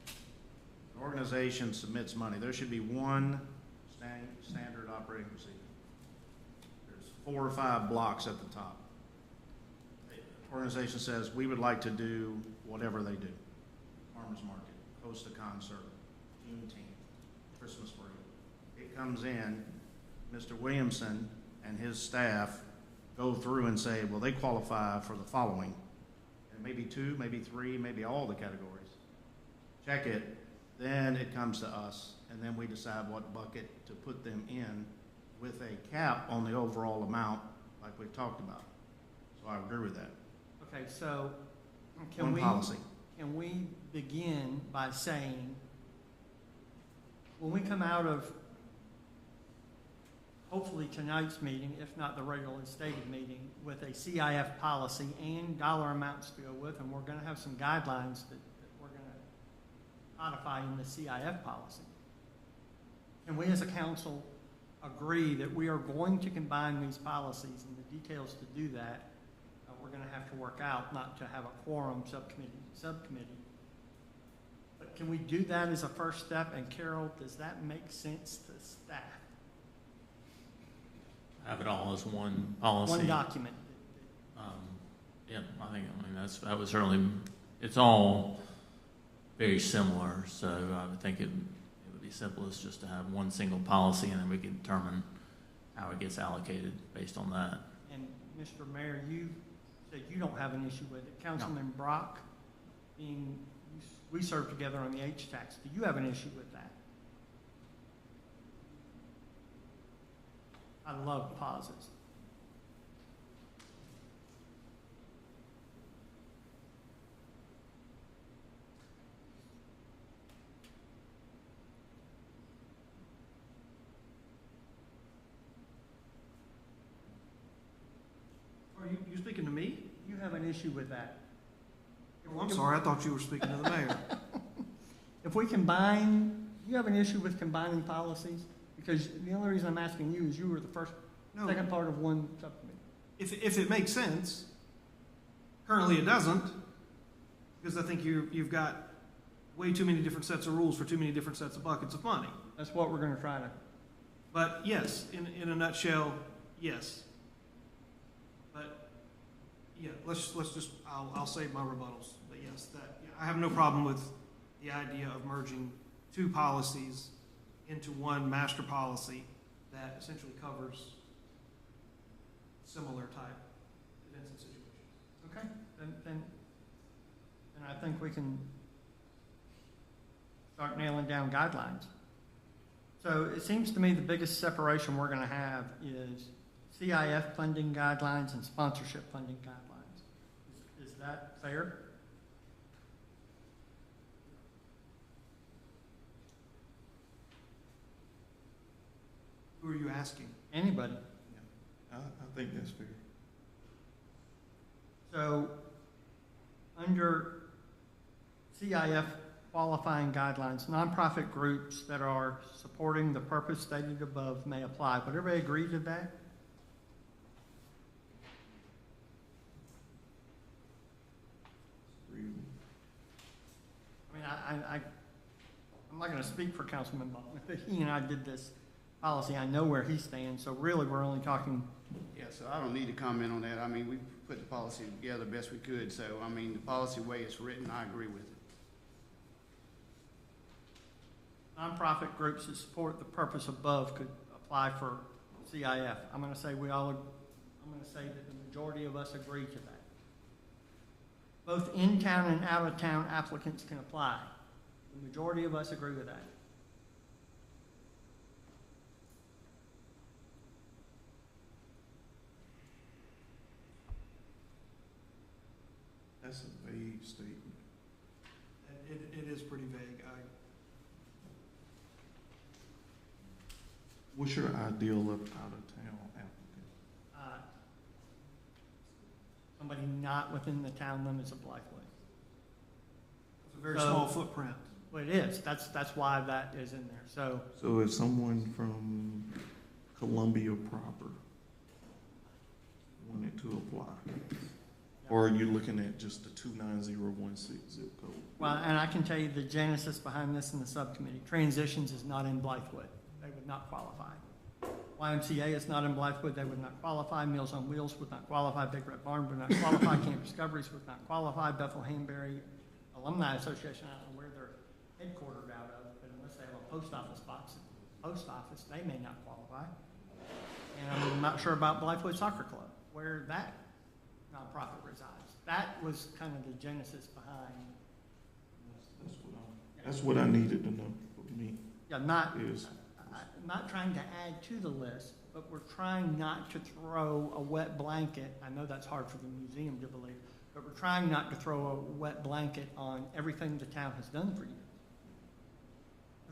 the organization submits money. There should be one standard operating procedure. There's 4 or 5 blocks at the top. The organization says, we would like to do whatever they do. Farmers market, Costa concert, Juneteenth, Christmas parade. It comes in, Mr. Williamson and his staff go through and say, well, they qualify for the following. And maybe 2, maybe 3, maybe all the categories. Check it, then it comes to us, and then we decide what bucket to put them in with a cap on the overall amount like we've talked about. So I agree with that. Okay, so One policy. Can we begin by saying, when we come out of hopefully tonight's meeting, if not the regularly stated meeting, with a CIF policy and dollar amounts to go with them, we're going to have some guidelines that we're going to codify in the CIF policy. Can we as a council agree that we are going to combine these policies, and the details to do that we're going to have to work out, not to have a quorum subcommittee. But can we do that as a first step? And Carol, does that make sense to staff? have it all as one policy. One document. Yeah, I mean, that was certainly, it's all very similar, so I would think it would be simplest just to have one single policy, and then we can determine how it gets allocated based on that. And Mr. Mayor, you said you don't have an issue with it. Councilman Brock, we served together on the H-Tax. Do you have an issue with that? I love pauses. Are you speaking to me? You have an issue with that? Oh, I'm sorry, I thought you were speaking to the mayor. If we combine, you have an issue with combining policies? Because the only reason I'm asking you is you were the second part of one subcommittee. If it makes sense. Currently it doesn't, because I think you've got way too many different sets of rules for too many different sets of buckets of money. That's what we're gonna try to. But yes, in a nutshell, yes. But yeah, let's just, I'll save my rebuttals. But yes, I have no problem with the idea of merging two policies into one master policy that essentially covers similar type events and situations. Okay, then I think we can start nailing down guidelines. So it seems to me the biggest separation we're gonna have is CIF funding guidelines and sponsorship funding guidelines. Is that fair? Who are you asking? Anybody? I think that's fair. So, under CIF qualifying guidelines, nonprofit groups that are supporting the purpose stated above may apply. Would everybody agree to that? Agree. I mean, I'm not going to speak for Councilman Butler, but he and I did this policy. I know where he stands, so really we're only talking. Yeah, so I don't need to comment on that. I mean, we put the policy together best we could, so, I mean, the policy way it's written, I agree with it. Nonprofit groups that support the purpose above could apply for CIF. I'm going to say that the majority of us agree to that. Both in-town and out-of-town applicants can apply. The majority of us agree with that. That's a vague statement. It is pretty vague. What's your ideal of out-of-town applicant? Somebody not within the town limits of Blythewood. It's a very small footprint. Well, it is. That's why that is in there. So So if someone from Columbia proper wanted to apply, or are you looking at just the 29016 zip code? well, and I can tell you the genesis behind this in the subcommittee. Transitions is not in Blythewood. They would not qualify. YMCA is not in Blythewood. They would not qualify. Meals on Wheels would not qualify. Big Red Barn would not qualify. Camp Discoveries would not qualify. Bethel Hanbury Alumni Association, I don't know where they're headquartered out of, but unless they have a post office box at the post office, they may not qualify. And I'm not sure about Blythewood Soccer Club, where that nonprofit resides. That was kind of the genesis behind. That's what I needed to know for me. Yeah, I'm not trying to add to the list, but we're trying not to throw a wet blanket. I know that's hard for the museum to believe, but we're trying not to throw a wet blanket on everything the town has done for you.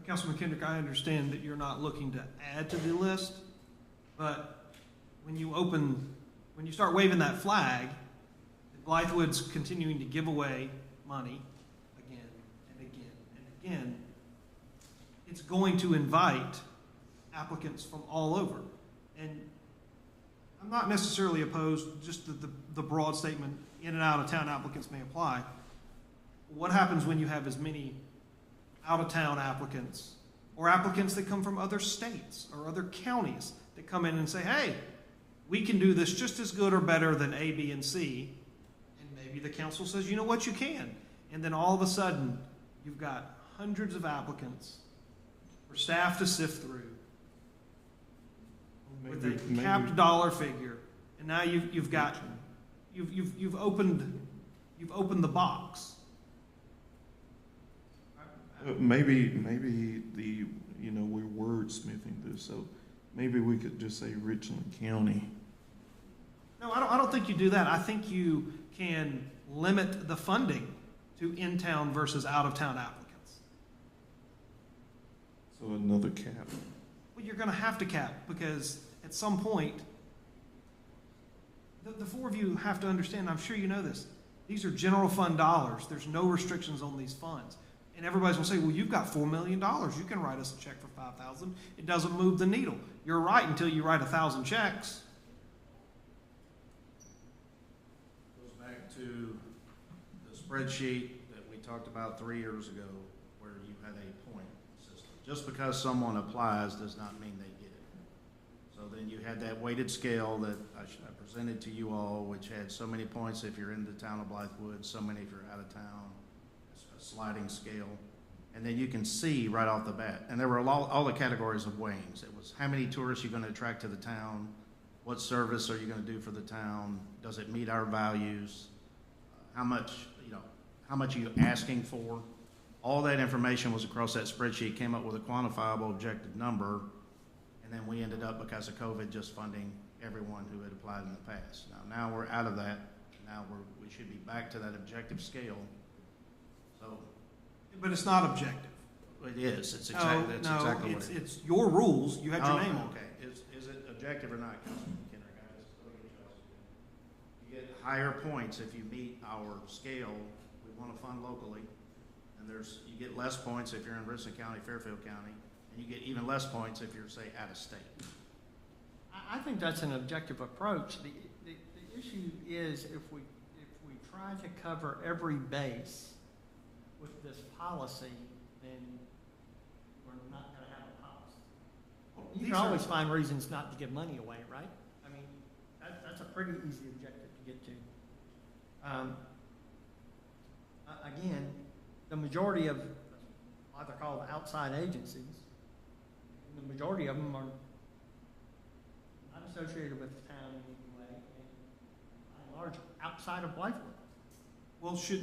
Councilman Kendrick, I understand that you're not looking to add to the list, but when you start waving that flag, Blythewood's continuing to give away money again and again and again, it's going to invite applicants from all over. And I'm not necessarily opposed, just the broad statement, in and out of town applicants may apply. What happens when you have as many out of town applicants or applicants that come from other states or other counties that come in and say, hey, we can do this just as good or better than A, B, and C, and maybe the council says, you know what, you can. And then all of a sudden, you've got hundreds of applicants for staff to sift through with a Maybe- capped dollar figure, and now you've opened the box. Maybe the, you know, we're wordsmithing this, so maybe we could just say Richland County. No, I don't think you do that. I think you can limit the funding to in-town versus out-of-town applicants. So another cap. Well, you're going to have to cap, because at some point, the four of you have to understand, I'm sure you know this, these are general fund dollars. There's no restrictions on these funds. And everybody's going to say, well, you've got $4 million. You can write us a check for $5,000. It doesn't move the needle. You're right until you write 1,000 checks. Goes back to the spreadsheet that we talked about 3 years ago, where you had a point system. Just because someone applies does not mean they get it. So then you had that weighted scale that I presented to you all, which had so many points if you're in the town of Blythewood, so many if you're out of town, a sliding scale. And then you can see right off the bat, and there were all the categories of weighings. It was how many tourists you're going to attract to the town, what service are you going to do for the town, does it meet our values, how much are you asking for? All that information was across that spreadsheet, came up with a quantifiable objective number, and then we ended up, because of COVID, just funding everyone who had applied in the past. Now we're out of that. Now we should be back to that objective scale. So But it's not objective. it is. It's exactly what it is. It's your rules. You had your name on it. Okay, is it objective or not, Councilman Kenner, guys? You get higher points if you meet our scale. We want to fund locally, and you get less points if you're in Richland County, Fairfield County, and you get even less points if you're, say, out of state. I think that's an objective approach. The issue is if we try to cover every base with this policy, then we're not going to have a policy. You can always find reasons not to give money away, right? I mean, that's a pretty easy objective to get to. Again, the majority of what they're called outside agencies, the majority of them are not associated with the town in any way, and by and large, outside of Blythewood. Well, so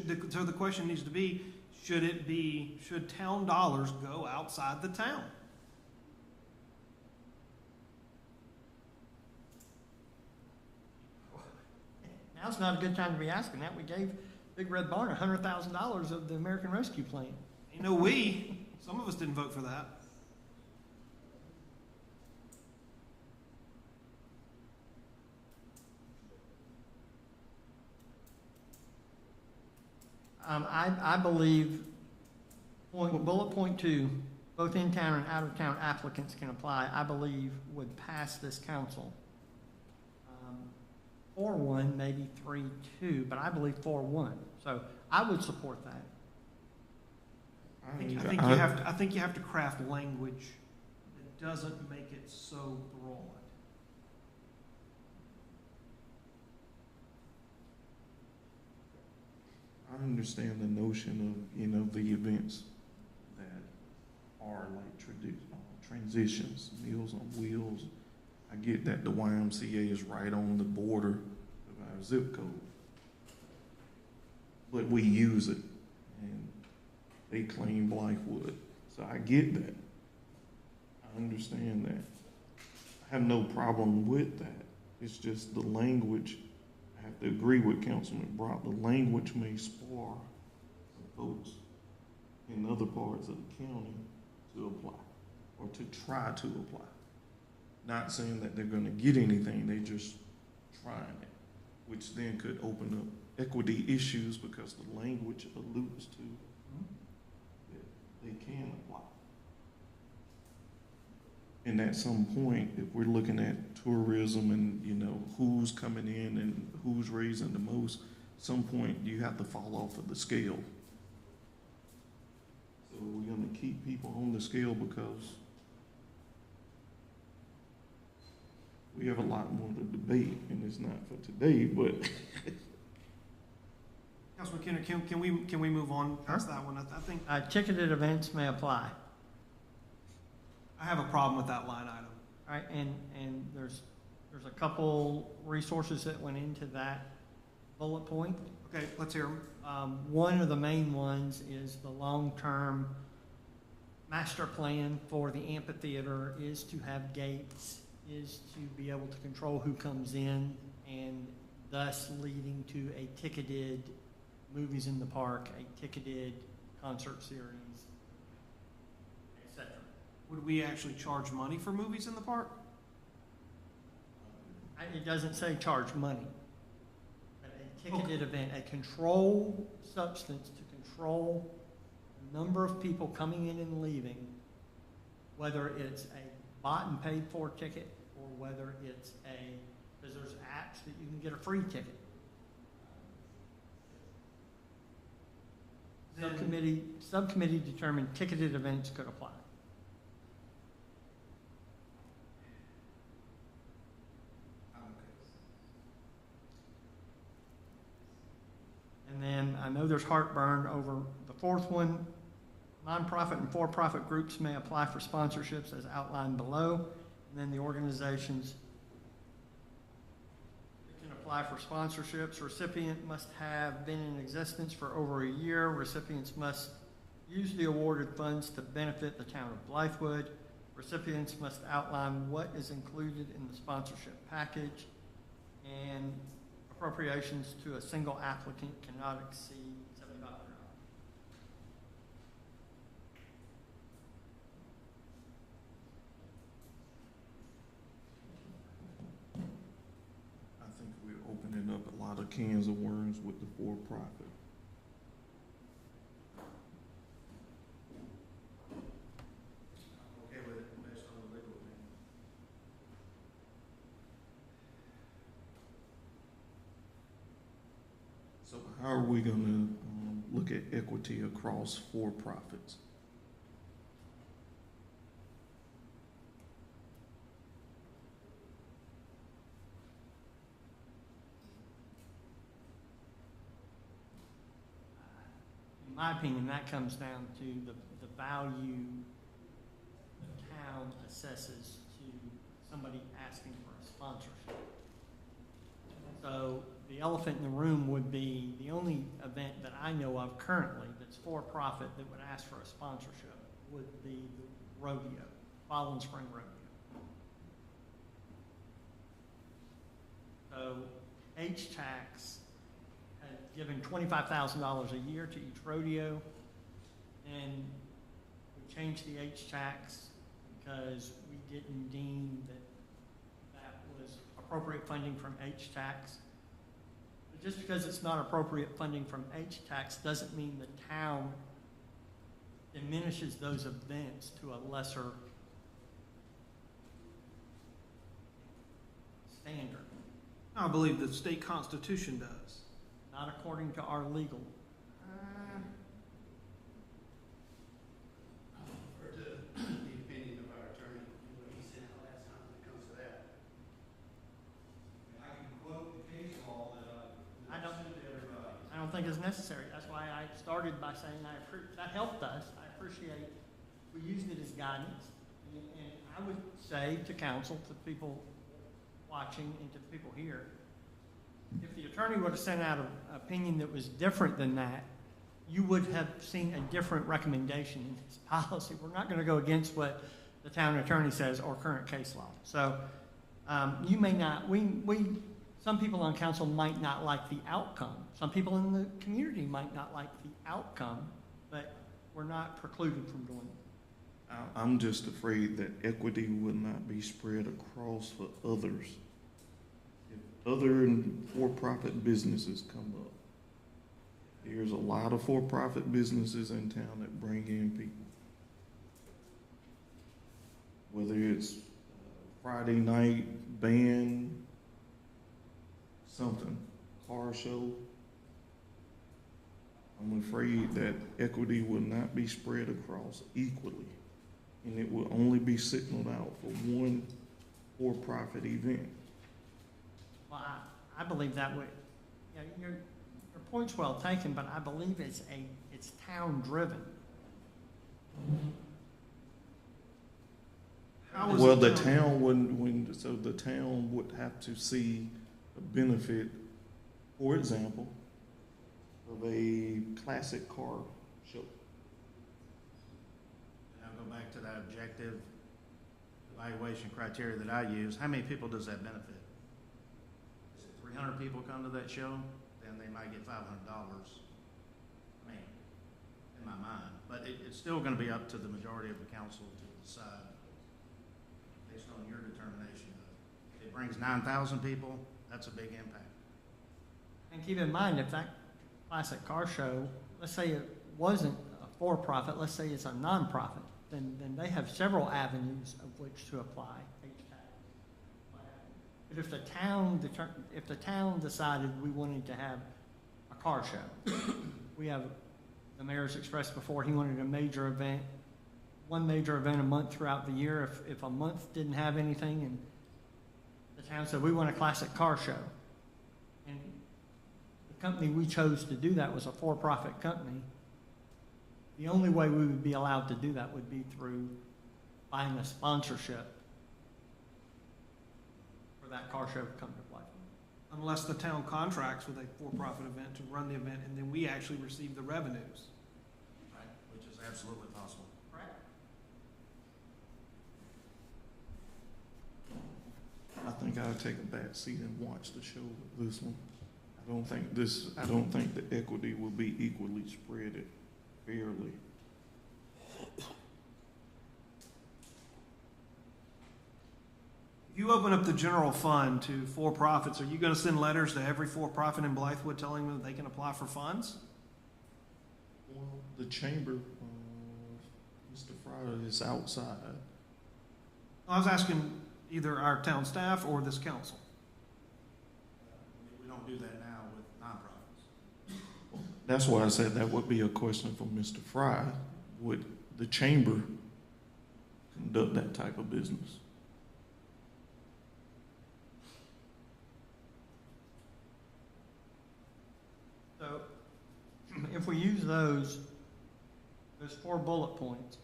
the question needs to be, should town dollars go outside the town? Now's not a good time to be asking that. We gave Big Red Barn $100,000 of the American Rescue Plan. You know, some of us didn't vote for that. I believe bullet point 2, both in-town and out-of-town applicants can apply, I believe would pass this council. 4-1, maybe 3-2, but I believe 4-1. So I would support that. I think you have to craft language that doesn't make it so broad. I understand the notion of, you know, the events that are like transitions, Meals on Wheels. I get that the YMCA is right on the border of our zip code, but we use it, and they claim Blythewood, so I get that. I understand that. I have no problem with that. It's just the language. I have to agree with Councilman Brock. The language may spar folks in other parts of the county to apply or to try to apply. Not saying that they're going to get anything, they just trying it, which then could open up equity issues because the language alludes to that they can apply. And at some point, if we're looking at tourism and, you know, who's coming in and who's raising the most, at some point you have to fall off of the scale. So we're going to keep people on the scale because we have a lot more to debate, and it's not for today, but Councilman Kenner, can we move on past that one? I think Ticketed events may apply. I have a problem with that line item. All right, and there's a couple resources that went into that bullet point. Okay, let's hear them. One of the main ones is the long-term master plan for the amphitheater is to have gates, is to be able to control who comes in, and thus leading to a ticketed movies in the park, a ticketed concert series, etc. Would we actually charge money for movies in the park? It doesn't say charge money, but a ticketed event, a control substance to control the number of people coming in and leaving, whether it's a bought and paid for ticket or whether it's because there's apps that you can get a free ticket. Subcommittee determined ticketed events could apply. And then I know there's heartburn over the fourth one. Nonprofit and for-profit groups may apply for sponsorships as outlined below. And then the organizations that can apply for sponsorships. Recipient must have been in existence for over a year. Recipients must use the awarded funds to benefit the town of Blythewood. Recipients must outline what is included in the sponsorship package, and appropriations to a single applicant cannot exceed $7,500. I think we're opening up a lot of cans of worms with the for-profit. Okay with it based on the legal opinion. So how are we gonna look at equity across for-profits? In my opinion, that comes down to the value the town assesses to somebody asking for a sponsorship. So the elephant in the room would be the only event that I know of currently that's for-profit that would ask for a sponsorship would be the rodeo, Fallen Spring Rodeo. So H-Tax had given $25,000 a year to each rodeo, and we changed the H-Tax because we didn't deem that was appropriate funding from H-Tax. But just because it's not appropriate funding from H-Tax doesn't mean the town diminishes those events to a lesser standard. I believe the state constitution does. Not according to our legal. Or to the opinion of our attorney, what he said last time when it comes to that. I can quote the case law that I don't- sent to everybody. I don't think it's necessary. That's why I started by saying that helped us. I appreciate we used it as guidance. And I would say to council, to people watching and to the people here, if the attorney would have sent out an opinion that was different than that, you would have seen a different recommendation in his policy. We're not going to go against what the town attorney says or current case law. So you may not, some people on council might not like the outcome. Some people in the community might not like the outcome, but we're not precluded from doing it. I'm just afraid that equity will not be spread across for others. If other for-profit businesses come up, there's a lot of for-profit businesses in town that bring in people. Whether it's Friday night band, something, car show. I'm afraid that equity will not be spread across equally, and it will only be signaled out for one for-profit event. Well, I believe that would, yeah, your point's well taken, but I believe it's town-driven. How is Well, it the done? town wouldn't, so the town would have to see a benefit, for example, of a classic car show. And I'll go back to that objective evaluation criteria that I use. How many people does that benefit? Is it 300 people come to that show? Then they might get $500. I mean, in my mind, but it's still gonna be up to the majority of the council to decide based on your determination. If it brings 9,000 people, that's a big impact. And keep in mind, if that classic car show, let's say it wasn't a for-profit, let's say it's a non-profit, then they have several avenues of which to apply HTAG. But if the town decided we wanted to have a car show, we have, the mayor's expressed before, he wanted a major event, one major event a month throughout the year. If a month didn't have anything and the town said, we want a classic car show, and the company we chose to do that was a for-profit company, the only way we would be allowed to do that would be through buying a sponsorship for that car show to come to Blythewood. Unless the town contracts with a for-profit event to run the event, and then we actually receive the revenues. Right. Which is absolutely possible. Correct. I think I'll take a back seat and watch the show with this one. I don't think the equity will be equally spread fairly. If you open up the general fund to for-profits, are you gonna send letters to every for-profit in Blythewood telling them that they can apply for funds? Well, the chamber, Mr. Fryer is outside. I was asking either our town staff or this council. We don't do that now with nonprofits. That's why I said that would be a question for Mr. Fry. Would the chamber conduct that type of business? So if we use those 4 bullet points,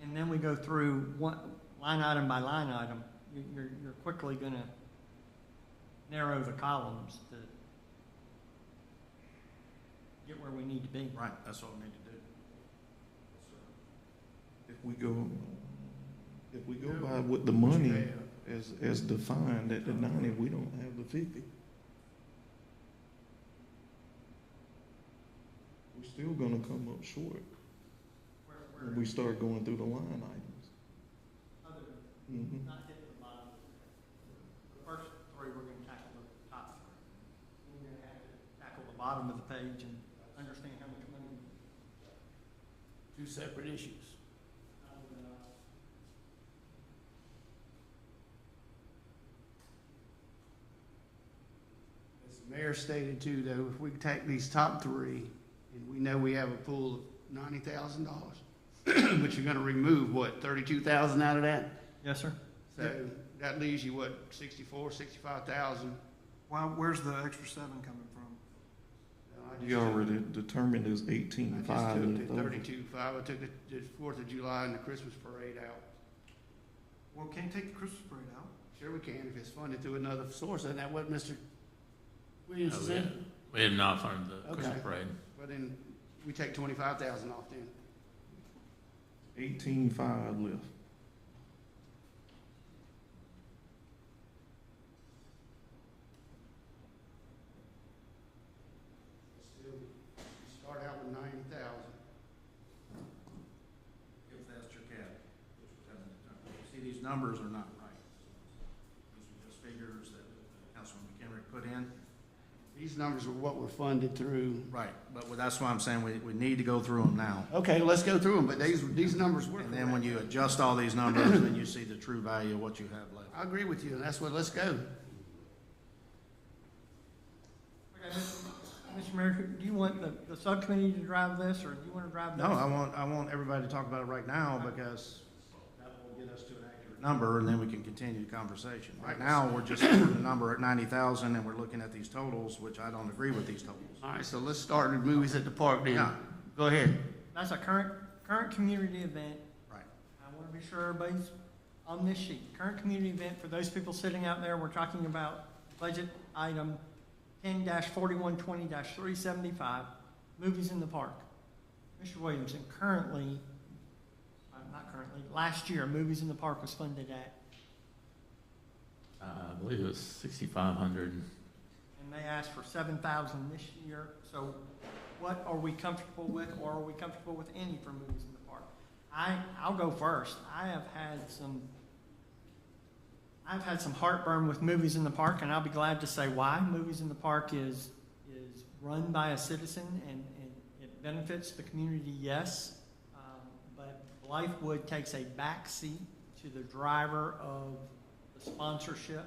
and then we go through one line item by line item, you're quickly going to narrow the columns to get where we need to be. Right, that's what we need to do. If we go by what the money as defined at the 90, we don't have the 50. We're still gonna come up short when we start going through the line items. Mhm. Not get to the bottom. The first 3, we're going to tackle the top 3. Then we're going to have to tackle the bottom of the page and understand how much money. 2 separate issues. As the mayor stated too, though, if we take these top 3, and we know we have a pool of $90,000, but you're gonna remove, what, 32,000 out of that? Yes, sir. So that leaves you, what, 64, 65,000? Where's the extra 7 coming from? You already determined there's 18.5 I just in took the the total. 32.5, I took the 4th of July and the Christmas parade out. Well, can't take the Christmas parade out. Sure we can, if it's funded through another source, isn't that what Mr. No, Williams said? we have not funded the Christmas Okay. parade. Well, then, we take 25,000 off then. 18.5 left. Still, you start out with 90,000. If that's your cap, which we haven't determined. See, these numbers are not right. These are just figures that Councilman McHenry put in. These numbers are what we're funded through. Right, but that's why I'm saying we need to go through them now. Okay, let's go through them, but these numbers were And then when correct. you adjust all these numbers, then you see the true value of what you have left. I agree with you, and that's what, let's go. Okay, Mr. Mayor, do you want the subcommittee to drive this, or do you want to drive this? No, I want everybody to talk about it right now because that will get get us to an accurate number, and then we can continue the conversation. Right now, we're just putting the number at 90,000, and we're looking at these totals, which I don't agree with these totals. All right, so let's start with movies at the park then. Yeah. Go ahead. That's a current community event. Right. I want to be sure everybody's on this sheet. Current community event, for those people sitting out there, we're talking about budget item 10-4120-375, movies in the park. Mr. Williamson, last year, movies in the park was funded at, I believe it was 6,500. and they asked for 7,000 this year. So what are we comfortable with, or are we comfortable with any for movies in the park? I'll go first. I've had some heartburn with movies in the park, and I'll be glad to say why. Movies in the park is run by a citizen, and it benefits the community, yes. But Blythewood takes a back seat to the driver of the sponsorship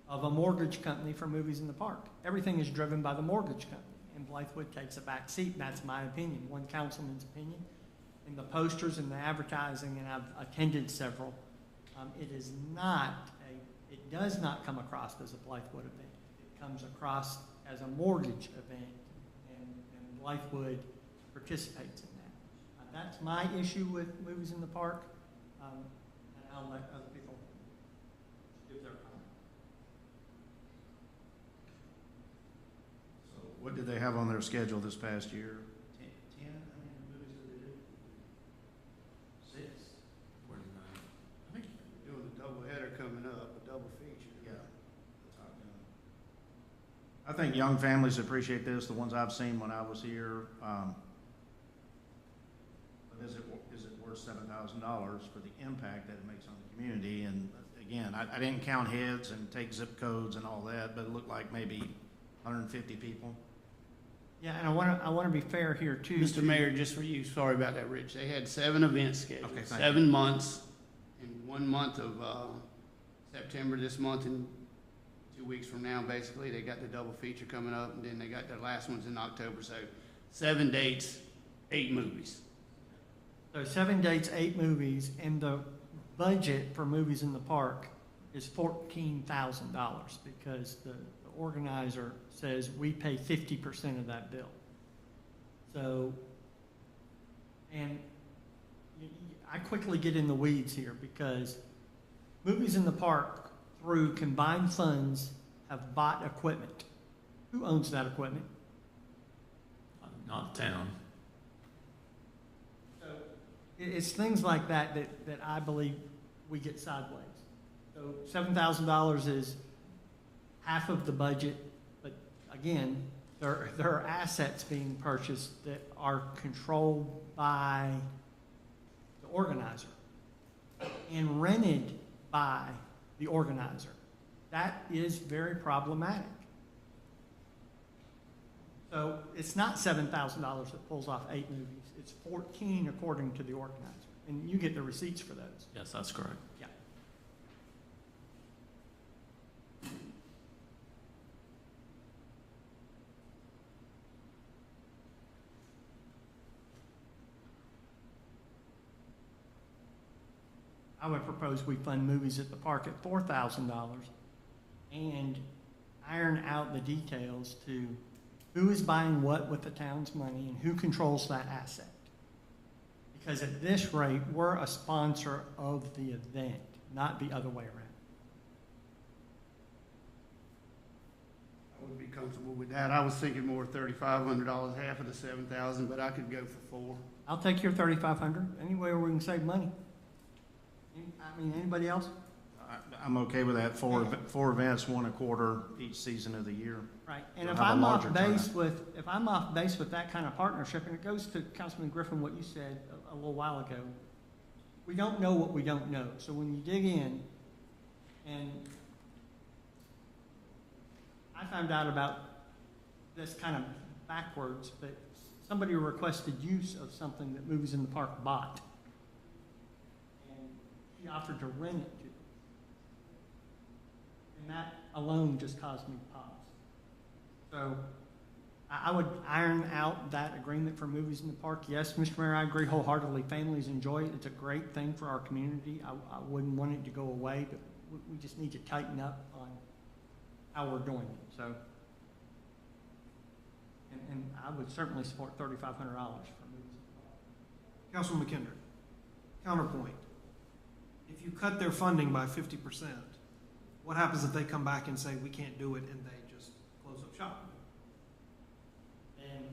of a mortgage company for movies in the park. Everything is driven by the mortgage company, and Blythewood takes a back seat. That's my opinion, one councilman's opinion. In the posters and the advertising, and I've attended several, it does not come across as a Blythewood event. It comes across as a mortgage event, and Blythewood participates in that. That's my issue with movies in the park, and I'll let other people give their comment. So what did they have on their schedule this past year? 10? How many movies did they do? 6? I think We're doing the double header coming up, a double feature. Yeah. I think young families appreciate this, the ones I've seen when I was here. But is it worth $7,000 for the impact that it makes on the community? And again, I didn't count heads and take zip codes and all that, but it looked like maybe 150 people. Yeah, and I want to be fair here too. Mr. Mayor, just for you, sorry about that, Rich. They had 7 events scheduled, Okay, thank 7 months, in 1 month of September, this month, and 2 weeks from now, basically. They got the double feature coming up, and then they got their last ones in October. So 7 dates, 8 movies. So 7 dates, 8 movies, and the budget for movies in the park is $14,000 because the organizer says we pay 50% of that bill. So, and I quickly get in the weeds here because movies in the park through combined funds have bought equipment. Who owns that equipment? not the town. So it's things like that I believe we get sideways. So $7,000 is half of the budget, but again, there are assets being purchased that are controlled by the organizer and rented by the organizer. That is very problematic. So it's not $7,000 that pulls off 8 movies. It's 14 according to the organizer. And you get the receipts for those. Yes, that's correct. Yeah. I would propose we fund movies at the park at $4,000 and iron out the details to who is buying what with the town's money and who controls that asset. Because at this rate, we're a sponsor of the event, not the other way around. I would be comfortable with that. I was thinking more $3,500, half of the $7,000, but I could go for 4. I'll take your $3,500, any way we can save money. I mean, anybody else? I'm okay with that. Four events, 1 a quarter each season of the year. Right, and You'll if have a I'm off larger base with that kind of partnership, and it goes to Councilman Griffin, what you said a little while ago, we don't know what we don't know. So when you dig in, and I found out about this kind of backwards, but somebody requested use of something that Movies in the Park bought. And he offered to rent it to them. And that alone just caused me pause. So I would iron out that agreement for movies in the park. Yes, Mr. Mayor, I agree wholeheartedly. Families enjoy it. It's a great thing for our community. I wouldn't want it to go away, but we just need to tighten up on how we're doing it, so. And I would certainly support $3,500 for movies in the park. Councilman McKendrick, counterpoint. If you cut their funding by 50%, what happens if they come back and say, we can't do it, and they just close up shop? And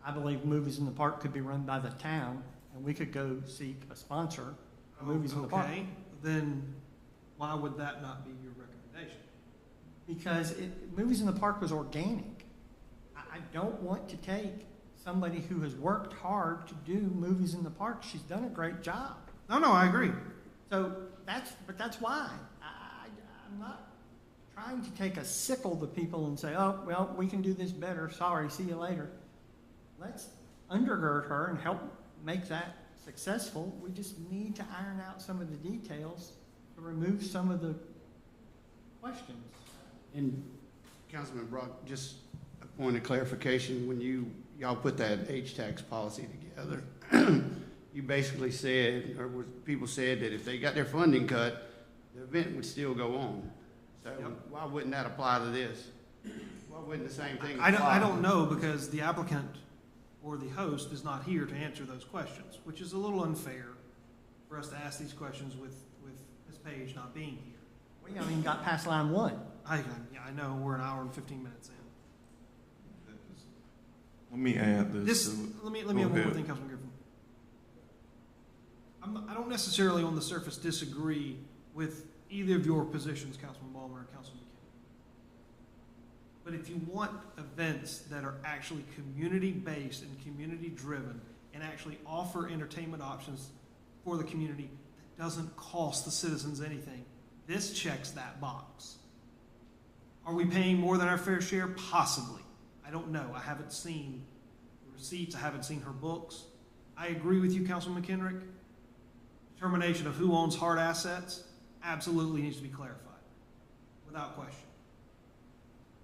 I believe movies in the park could be run by the town, and we could go seek a sponsor for movies in the park. Okay, then why would that not be your recommendation? Because movies in the park was organic. I don't want to take somebody who has worked hard to do movies in the park. She's done a great job. No, I agree. So that's why. I'm not trying to take a sickle to people and say, oh, well, we can do this better. Sorry, see you later. Let's undergird her and help make that successful. We just need to iron out some of the details to remove some of the questions. And Councilman Brock, just a point of clarification, when y'all put that H-tax policy together, you basically said, or people said that if they got their funding cut, the event would still go on. So Yep. why wouldn't that apply to this? Why wouldn't the same thing I apply? don't know, because the applicant or the host is not here to answer those questions, which is a little unfair for us to ask these questions with Ms. Page not being here. We haven't even got past line one. I know, we're an hour and 15 minutes in. Let me add this. Let me Go have one more ahead. thing, Councilman Griffin. I don't necessarily on the surface disagree with either of your positions, Councilman Ballmer or Councilman McKinney. But if you want events that are actually community-based and community-driven and actually offer entertainment options for the community that doesn't cost the citizens anything, this checks that box. Are we paying more than our fair share? Possibly. I don't know. I haven't seen the receipts. I haven't seen her books. I agree with you, Councilman McKendrick. Determination of who owns hard assets absolutely needs to be clarified, without question.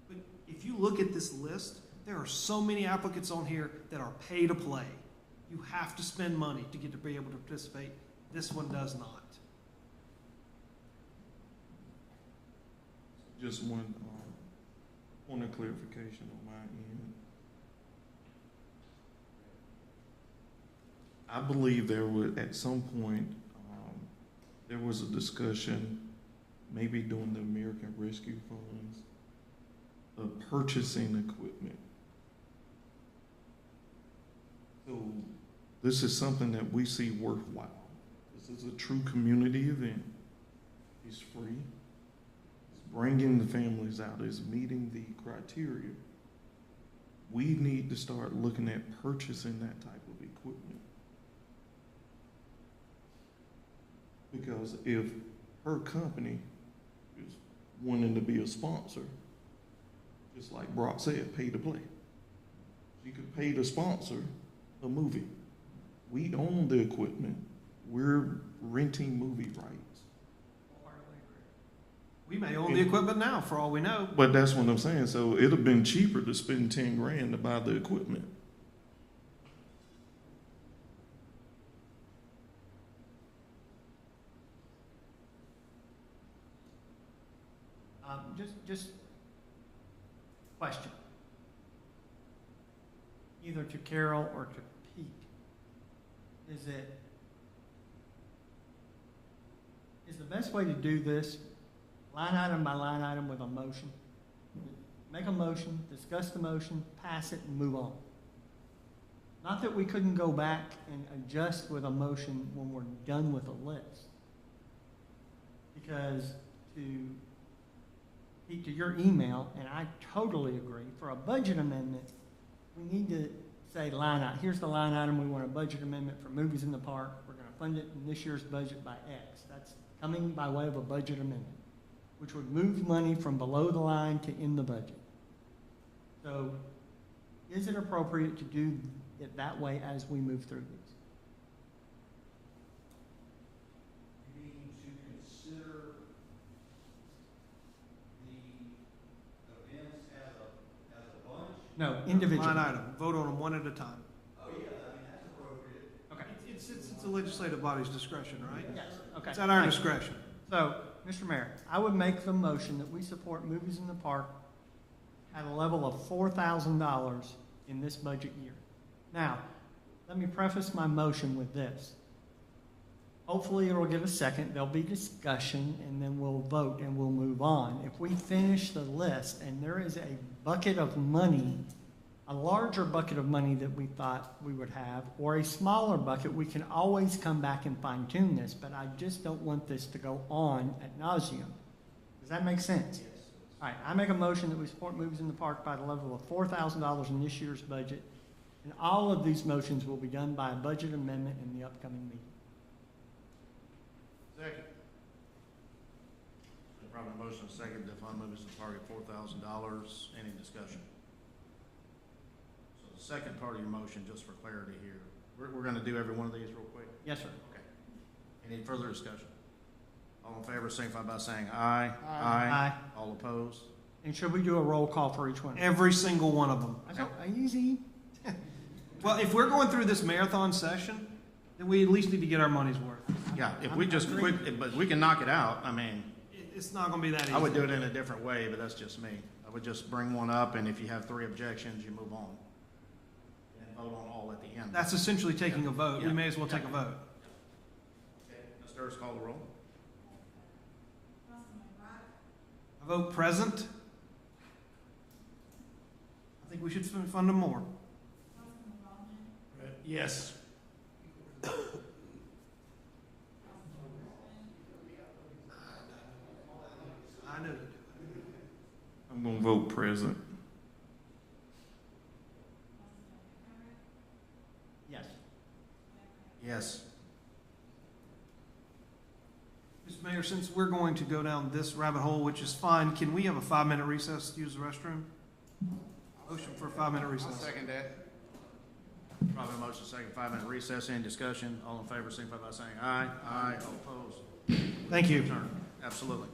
But if you look at this list, there are so many applicants on here that are pay to play. You have to spend money to get to be able to participate. This one does not. Just one point of clarification on my end. I believe there was, at some point, there was a discussion, maybe during the American Rescue Funds, of purchasing equipment. So this is something that we see worthwhile. This is a true community event. It's free. It's bringing the families out. It's meeting the criteria. We need to start looking at purchasing that type of equipment. Because if her company is wanting to be a sponsor, just like Brock said, pay to play. She could pay to sponsor a movie. We own the equipment. We're renting movie rights. We may own the equipment now, for all we know. But that's what I'm saying. So it'd have been cheaper to spend 10 grand to buy the equipment. Just question. Either to Carol or to Pete. Is the best way to do this line item by line item with a motion? Make a motion, discuss the motion, pass it, and move on. Not that we couldn't go back and adjust with a motion when we're done with a list. Because to your email, and I totally agree, for a budget amendment, we need to say line item. Here's the line item. We want a budget amendment for movies in the park. We're going to fund it in this year's budget by X. That's coming by way of a budget amendment, which would move money from below the line to in the budget. So is it appropriate to do it that way as we move through these? You mean to consider the events as a bunch No, individually. Line item, vote on them one at a time. Oh, yeah, I mean, that's appropriate. Okay. It's a legislative body's discretion, right? Yes, okay. It's at our Thank you. discretion. So, Mr. Mayor, I would make the motion that we support movies in the park at a level of $4,000 in this budget year. Now, let me preface my motion with this. Hopefully it'll get a second, there'll be discussion, and then we'll vote and we'll move on. If we finish the list and there is a bucket of money, a larger bucket of money that we thought we would have, or a smaller bucket, we can always come back and fine tune this, but I just don't want this to go on ad nauseum. Does that make sense? Yes. All right, I make a motion that we support movies in the park by the level of $4,000 in this year's budget, and all of these motions will be done by a budget amendment in the upcoming meeting. Second. Probably motion second to fund movies in the park at $4,000. Any discussion? So the second part of your motion, just for clarity here, we're gonna do every one of these real quick. Yes, sir. Okay. Any further discussion? All in favor, signify by saying aye. Aye. All opposed? And should we do a roll call for each one? Every single one of them. That's easy. Well, if we're going through this marathon session, then we at least need to get our money's worth. Yeah, if we just quick, but we can knock it out. I mean, It's not gonna be that easy. I would do it in a different way, but that's just me. I would just bring one up, and if you have 3 objections, you move on. And vote on all at the end. That's essentially taking a vote. We Yeah. may as well take a vote. Okay, Ms. Durst, call the roll. Councilman Rock, I vote present. I think we should fund them more. Councilman Ballman, Yes. I knew it. I'm gonna vote present. Yes. Yes. Mr. Mayor, since we're going to go down this rabbit hole, which is fine, can we have a 5-minute recess to use the restroom? Motion for a 5-minute I'll recess. second that. Probably motion second, 5-minute recess. Any discussion? All in favor, signify by saying aye. Aye. All opposed? Thank you. Turn. Absolutely.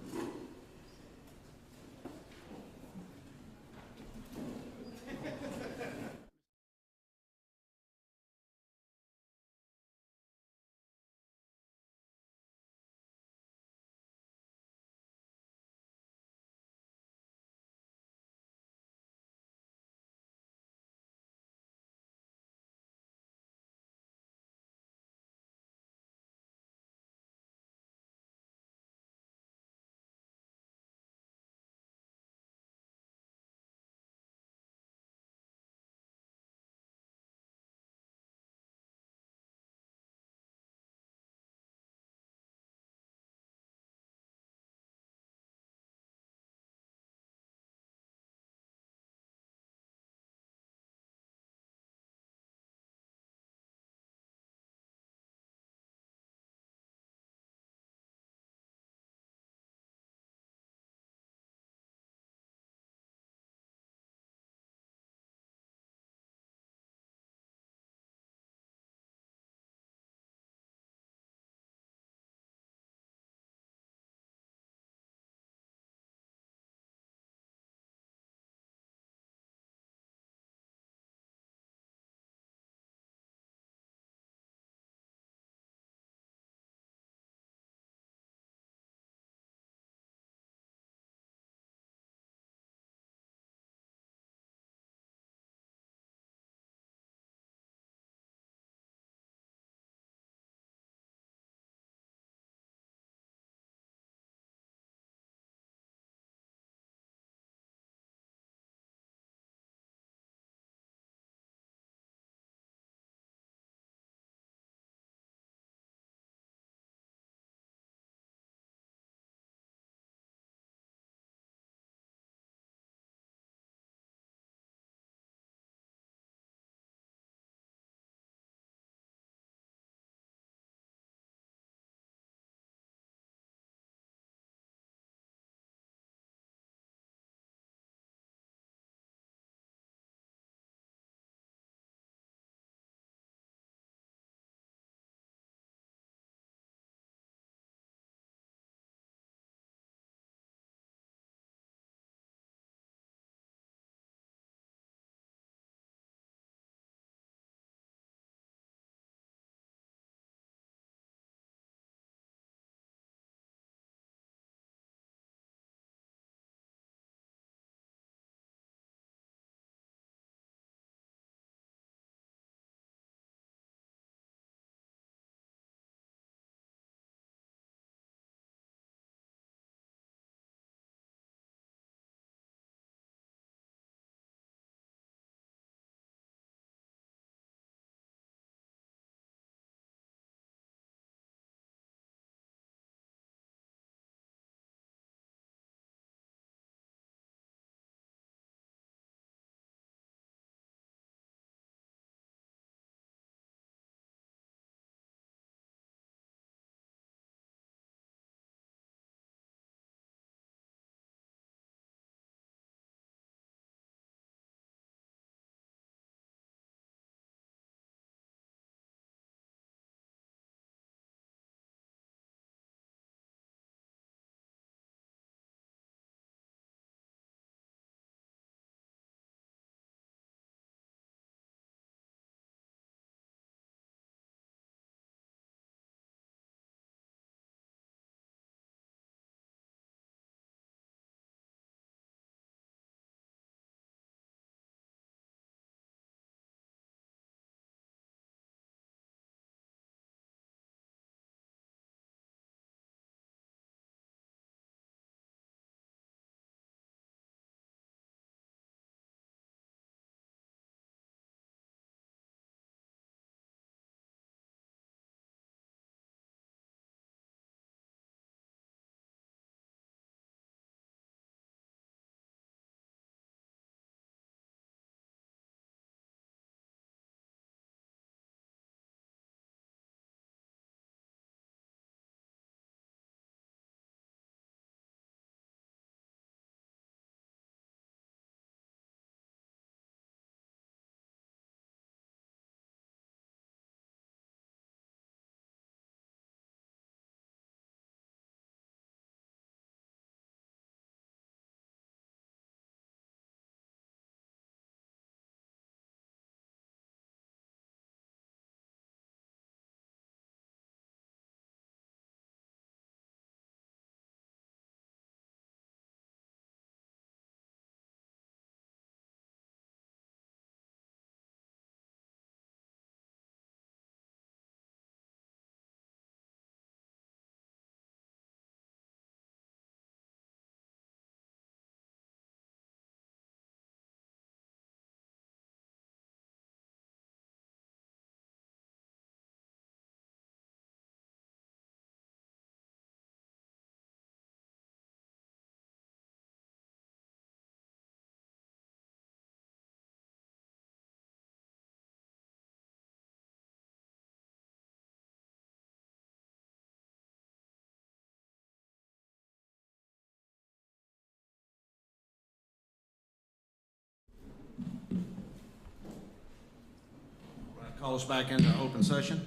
Call us back into open session,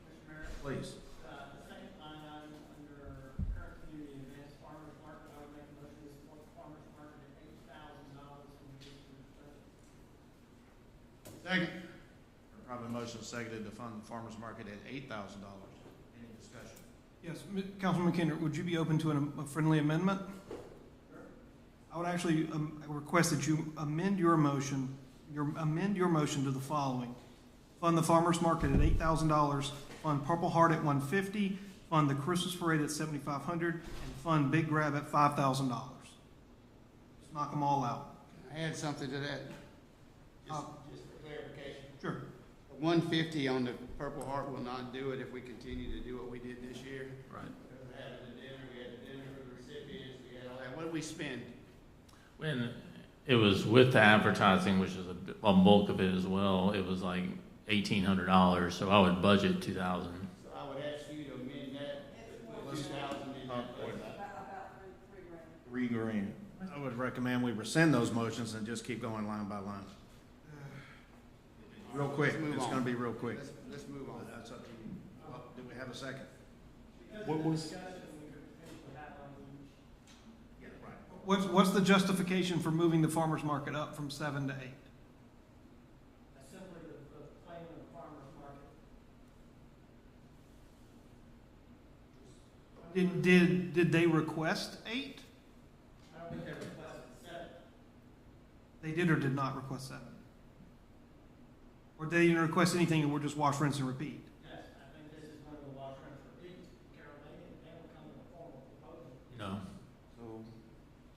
Mr. Mayor, please. the second line item under current community events, farmer's market, I would make a motion to support the farmer's market at $8,000 in addition to the budget. Second. Probably motion seconded to fund the farmer's market at $8,000. Any discussion? Yes, Councilman McKenna, would you be open to a friendly amendment? I would actually request that you amend your motion to the following. Fund the farmer's market at $8,000, fund Purple Heart at $150, fund the Christmas parade at $7,500, and fund Big Grab at $5,000. Just knock them all out. I add something to that. Uh, Just for clarification. Sure. 150 on the Purple Heart will not do it if we continue to do what we did this year. Right. We had the dinner for the recipients, we had all that. What did we spend? When it was with the advertising, which is a bulk of it as well, it was like $1,800, so I would budget 2,000. So I would ask you to amend that, to put 2,000 in that. $3,000. I would recommend we rescind those motions and just keep going line by line. Real quick, Let's move it's on. gonna be real quick. Let's move on. That's up to you. Well, do we have a second? What was, Discussion, we could potentially have on each. Yeah, right. What's the justification for moving the farmer's market up from 7 to 8? Simply the claim of the farmer's market. Did they request 8? I don't think they requested 7. They did or did not request 7? Or did they even request anything and we're just wash, rinse, and repeat? Yes, I think this is one of the wash, rinse, repeat. Carol, they will come with a formal proposal. No.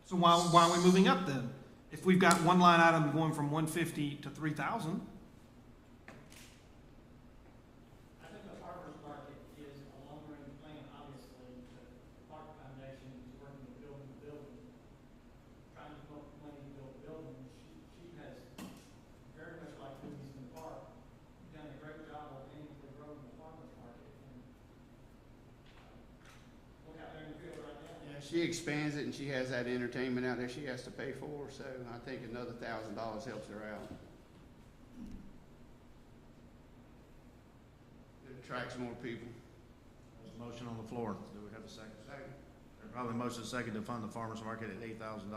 So why are we moving up then? If we've got one line item going from 150 to 3,000, I think the farmer's market is a long-range plan, obviously. The Park Foundation is working to build the building, trying to come up with money to build the building. She has, very much like movies in the park, done a great job of aimfully growing the farmer's market. And look out there in the field right now. Yeah, she expands it and she has that entertainment out there she has to pay for, so I think another $1,000 helps her out. It attracts more people. There's a motion on the floor. Do we have a second? Second. There's probably motion second to fund the farmer's market at $8,000.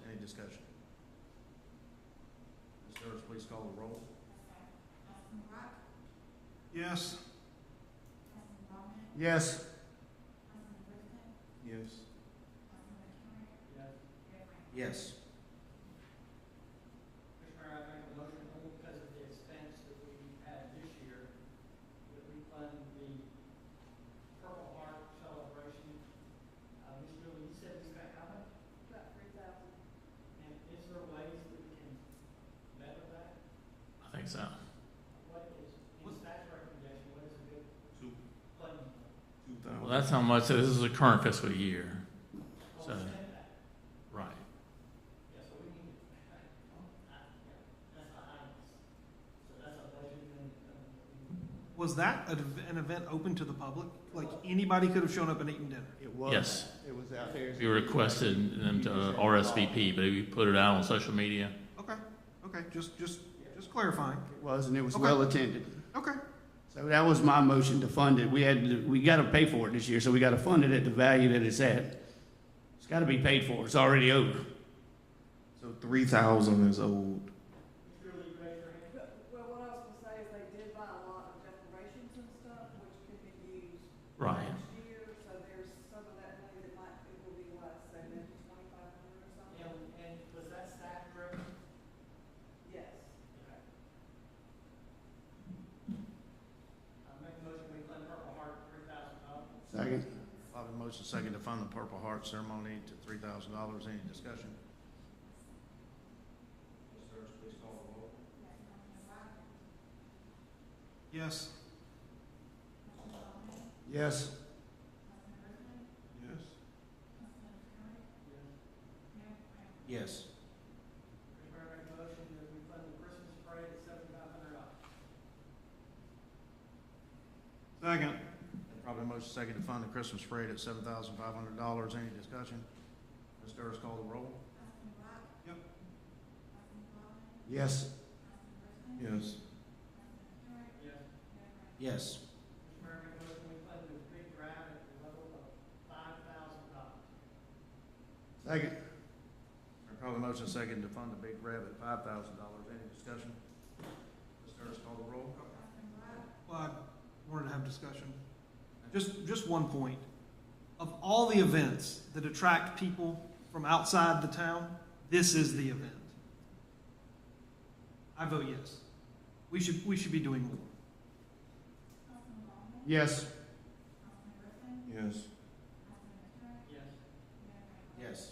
Any discussion? Ms. Harris, please call the roll. Councilman Rock, yes. Councilman Bowman, Yes. Councilman Brisbane, yes. Councilman McHenry, Yes. Mayor Brown. Yes. Mr. Mayor, I make a motion only because of the expense that we had this year, that we fund the Purple Heart celebration. Ms. Julie, you said we spent how much? About 3,000. And is there ways that we can better that? I think so. What is, in staff's recommendation, what is a good Two. plan? 2,000. Well, that's how much, so this is the current fiscal year. So, Understand that? right. Yeah, so we need to, that's behind us. So that's a budget and, Was that an event open to the public? Like anybody could have shown up and eaten dinner? It was. Yes. It was out there. We requested them to RSVP, but we put it out on social media. Okay, just clarifying. It was, and it was Okay. well attended. Okay, So that was my motion to fund it. We got to pay for it this year, so we got to fund it at the value that it's at. It's got to be paid for. It's already over. So 3,000 is old. Julie, raise your hand. Well, what I was gonna say is they did buy a lot of decorations and stuff, which could be used Right. next year, so there's some of that money that it will be less, so maybe 2,500 or something. And was that staff driven? Yes. Okay. Make a motion, we fund Purple Heart $3,000. Second. Probably motion second to fund the Purple Heart ceremony to $3,000. Any discussion? Ms. Harris, please call the roll. Councilman Rock, yes. Councilman Bowman, Yes. Councilman Brisbane, Yes. Councilman McHenry, Mayor Brown. Yes. Mr. Mayor, make a motion that we fund the Christmas parade at $7,500. Second. Probably motion second to fund the Christmas parade at $7,500. Any discussion? Ms. Harris, call the roll. Councilman Rock. Yep. Councilman Bowman, Yes. Councilman Brisbane, Yes. Yes. Mr. Mayor, I make a motion we fund the big grant at the level of $5,000. Second. Probably motion second to fund the big grab at $5,000. Any discussion? Ms. Harris, call the roll. Well, I wanted to have discussion. Just one point. Of all the events that attract people from outside the town, this is the event. I vote yes. We should be doing more. Yes. Yes. Yes. Yes.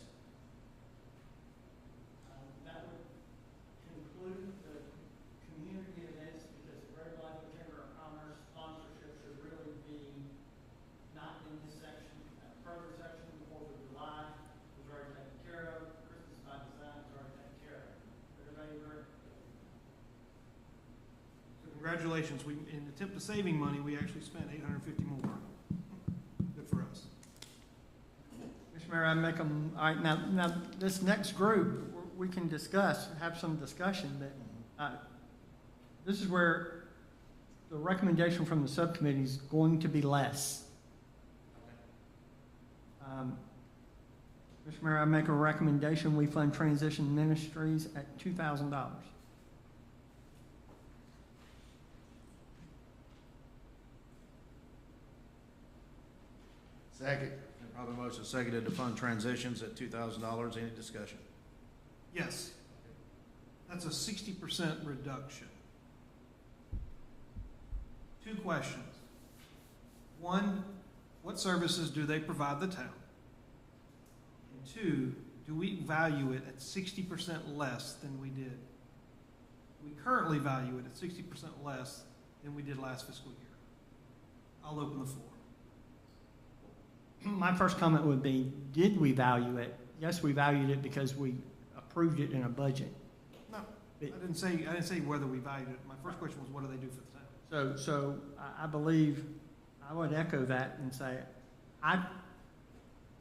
That would conclude the community events because the Greater Blythewood Chamber of Commerce sponsorship should really be not in this section, that further section, Fourth of July was already taken care of, Christmas by Design was already taken care of. Everybody agree? So congratulations. In an attempt to saving money, we actually spent $850 more. Good for us. Mr. Mayor, I make them, all right, now, this next group, we can discuss, have some discussion, but this is where the recommendation from the subcommittee is going to be less. Mr. Mayor, I make a recommendation, we fund transition ministries at $2,000. Second. Probably motion seconded to fund transitions at $2,000. Any discussion? Yes. That's a 60% reduction. Two questions. One, what services do they provide the town? And two, do we value it at 60% less than we did? We currently value it at 60% less than we did last fiscal year. I'll open the floor. My first comment would be, did we value it? Yes, we valued it because we approved it in a budget. No, I didn't say whether we valued it. My first question was, what do they do for the town? So I believe, I would echo that and say, I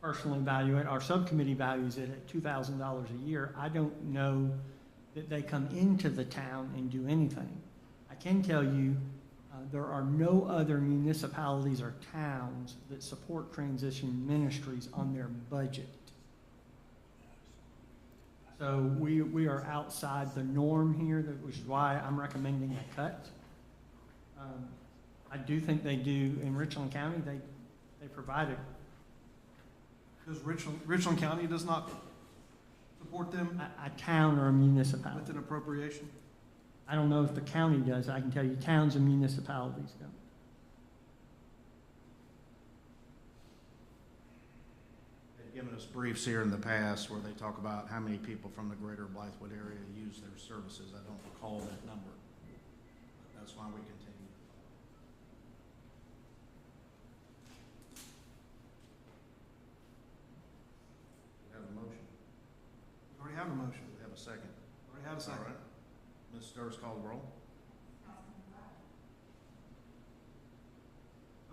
personally value it, our subcommittee values it at $2,000 a year. I don't know that they come into the town and do anything. I can tell you, there are no other municipalities or towns that support transition ministries on their budget. So we are outside the norm here, which is why I'm recommending a cut. I do think they do, in Richland County, they provide it. Does Richland County does not support them A town or a municipality. with an appropriation? I don't know if the county does. I can tell you towns and municipalities don't. They've given us briefs here in the past where they talk about how many people from the greater Blythewood area use their services. I don't recall that number. But that's why we continue. We have a motion. We already have a motion. We have a second. We already have a second. All right. Ms. Sturts, call the roll.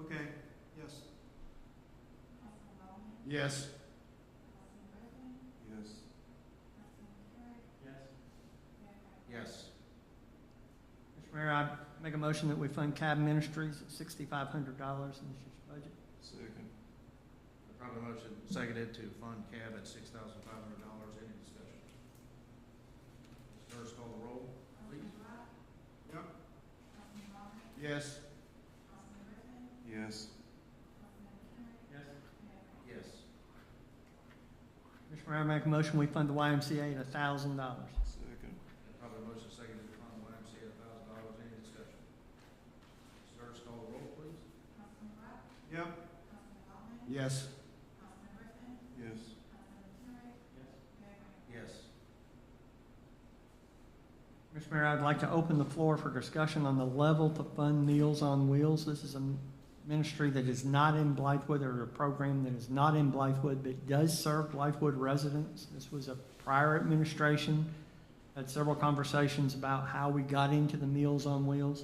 Okay, yes. Yes. Yes. Yes. Mr. Mayor, I make a motion that we fund CAB Ministries at $6,500 in this year's budget. Second. Probably motion seconded to fund CAB at $6,500. Any discussion? Ms. Sturts, call the roll, please. Yep. Yes. Yes. Yes. Mr. Mayor, I make a motion we fund the YMCA at $1,000. Second. Probably motion seconded to fund YMCA at $1,000. Any discussion? Ms. Sturts, call the roll, please. Yep. Yes. Yes. Yes. Mr. Mayor, I'd like to open the floor for discussion on the level to fund Meals on Wheels. This is a ministry that is not in Blythewood, or a program that is not in Blythewood, but does serve Blythewood residents. This was a prior administration. Had several conversations about how we got into the Meals on Wheels.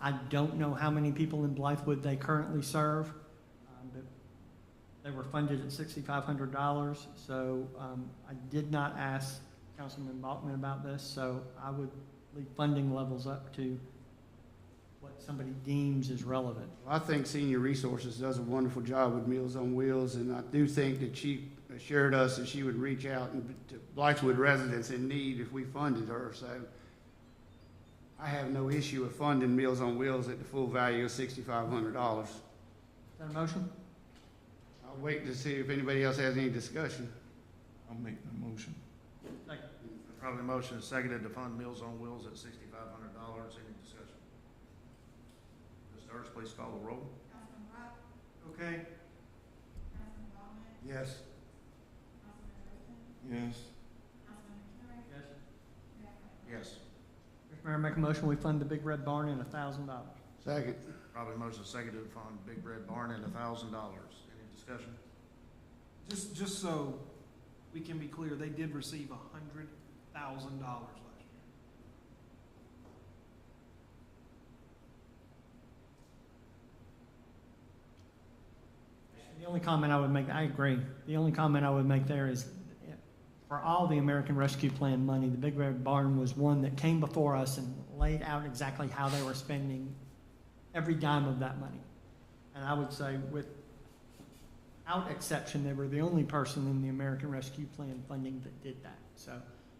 I don't know how many people in Blythewood they currently serve, but they were funded at $6,500. So I did not ask Councilman Balkman about this, so I would leave funding levels up to what somebody deems is relevant. Well, I think Senior Resources does a wonderful job with Meals on Wheels, and I do think that she assured us that she would reach out to Blythewood residents in need if we funded her, so I have no issue with funding Meals on Wheels at the full value of $6,500. Is that a motion? I'll wait to see if anybody else has any discussion. I'll make the motion. Second. Probably motion is seconded to fund Meals on Wheels at $6,500. Any discussion? Ms. Hurst, please call the roll. Councilman Rock, Okay, Councilman Ballman, Yes. Councilman Richardson, Yes. Councilman McCary, Yes. Mayor Franklin. Yes. Mr. Mayor, I make a motion, we fund the Big Red Barn in $1,000. Second. Probably motion is seconded to fund Big Red Barn at $1,000. Any discussion? just so we can be clear, they did receive $100,000 last year. The only comment I would make, I agree, the only comment I would make there is, for all the American Rescue Plan money, the Big Red Barn was one that came before us and laid out exactly how they were spending every dime of that money. And I would say, without exception, they were the only person in the American Rescue Plan funding that did that, so.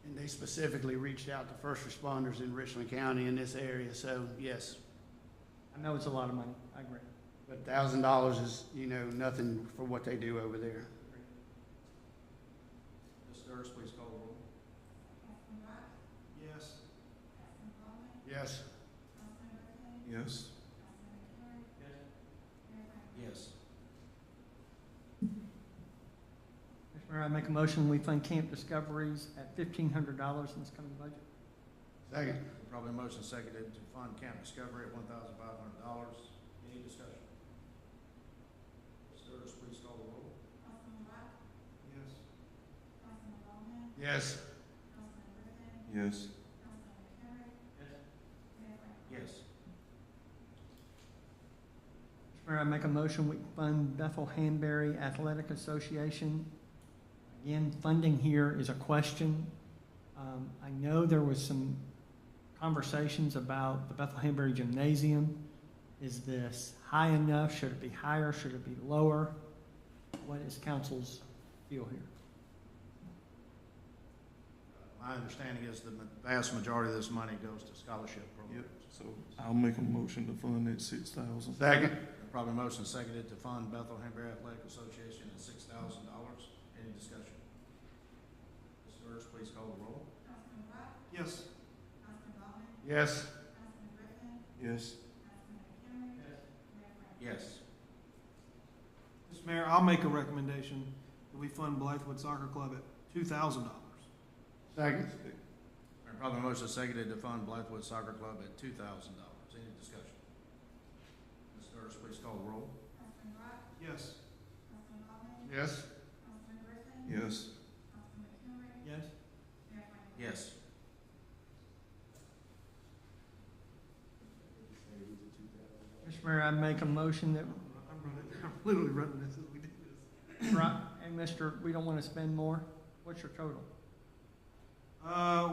And they specifically reached out to first responders in Richland County in this area, so yes. I know it's a lot of money, I agree. But $1,000 is, nothing for what they do over there. Ms. Hurst, please call the roll. Councilman Rock, Yes. Councilman Ballman, Yes. Councilman Richardson, Yes. Councilman McCary, Mayor Franklin. Yes. Mr. Mayor, I make a motion, we fund Camp Discoveries at $1,500 in this coming budget. Second. Probably motion seconded to fund Camp Discovery at $1,500. Any discussion? Ms. Hurst, please call the roll. Councilman Rock, Yes. Councilman Ballman, Yes. Councilman Richardson, Yes. Councilman McCary, Mayor Franklin. Yes. Mr. Mayor, I make a motion, we fund Bethel Hanbury Athletic Association. Again, funding here is a question. I know there was some conversations about the Bethel Hanbury Gymnasium. Is this high enough? Should it be higher? Should it be lower? What is council's feel here? My understanding is the vast majority of this money goes to scholarship programs. So I'll make a motion to fund at 6,000. Second. Probably motion seconded to fund Bethel Hanbury Athletic Association at $6,000. Any discussion? Ms. Hurst, please call the roll. Councilman Rock, Yes. Councilman Ballman, Yes. Councilman Richardson, Yes. Councilman McCary, Mayor Franklin. Yes. Mr. Mayor, I'll make a recommendation that we fund Blythewood Soccer Club at $2,000. Second. Probably motion seconded to fund Blythewood Soccer Club at $2,000. Any discussion? Ms. Hurst, please call the roll. Councilman Rock, Yes. Councilman Ballman, Yes. Councilman Richardson, Yes. Councilman McCary, Yes. Mayor Franklin. Yes. Mr. Mayor, I make a motion that, I'm literally running this as we do this. and Mr., we don't want to spend more. What's your total?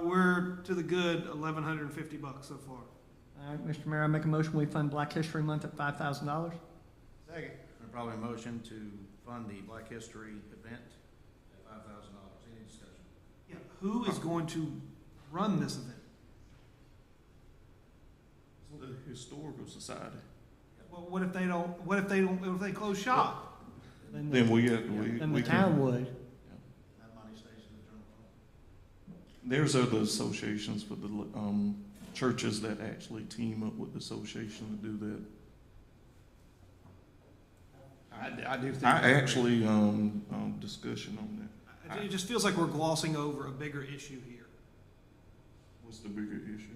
We're to the good $1,150 so far. All right, Mr. Mayor, I make a motion, we fund Black History Month at $5,000. Second. Probably a motion to fund the Black History event at $5,000. Any discussion? Yeah, who is going to run this event? The Historical Society. Well, what if they close shop? Then Then the, we then the can. town would. That money stays in the general fund. There's other associations for the churches that actually team up with the association to do that. I do think. I actually discussion on that. It just feels like we're glossing over a bigger issue here. What's the bigger issue?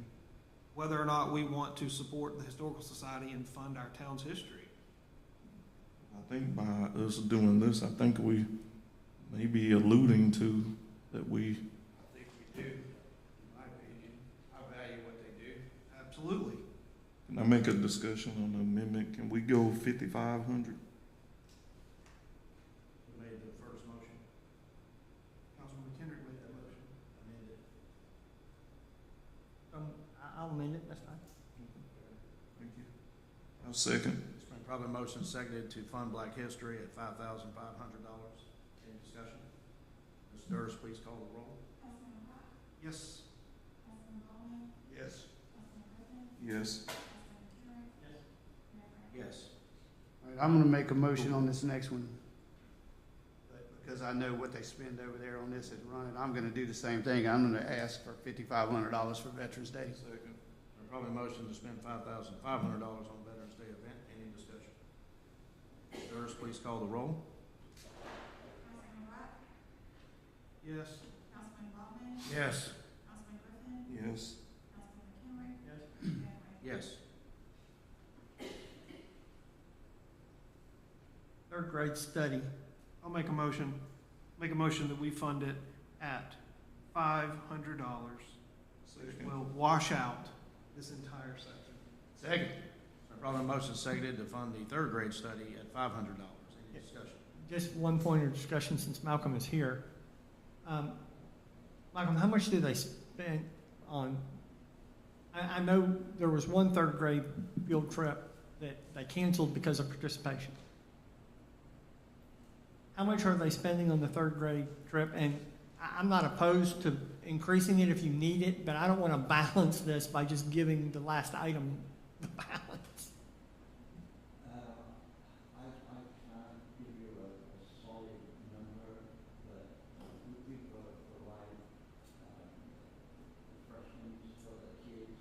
Whether or not we want to support the Historical Society and fund our town's history. I think by us doing this, I think we may be alluding to that we. I think we do, in my opinion. I value what they do. Absolutely. Can I make a discussion on the amendment? Can we go 5,500? Who made the first motion? Councilman McKendrick made that motion. Amended. I'll amend it, that's fine. Thank you. I'll second. It's been probably motion seconded to fund Black History at $5,500. Any discussion? Ms. Durst, please call the roll. Councilman Rock, Yes. Councilman Ballman, Yes. Councilman Griffin, Yes. Councilman McHenry, Mayor Franklin. Yes. All right, I'm gonna make a motion on this next one. But because I know what they spend over there on this is running, I'm gonna do the same thing. I'm gonna ask for $5,500 for Veterans Day. Second. Probably motion to spend $5,500 on Veterans Day event. Any discussion? Ms. Durst, please call the roll. Councilman Rock, Yes. Councilman Ballman, Yes. Councilman Griffin, Yes. Councilman McHenry, Yes. Mayor Franklin. Yes. Third grade study. I'll make a motion that we fund it at $500, which Second. will wash out this entire section. Second. Probably motion seconded to fund the third grade study at $500. Any discussion? Just one point of discussion since Malcolm is here. Malcolm, how much do they spend on, I know there was one third grade field trip that they canceled because of participation. How much are they spending on the third grade trip? And I'm not opposed to increasing it if you need it, but I don't want to balance this by just giving the last item the balance. I can't give you a solid number, but we provide refreshments for the kids.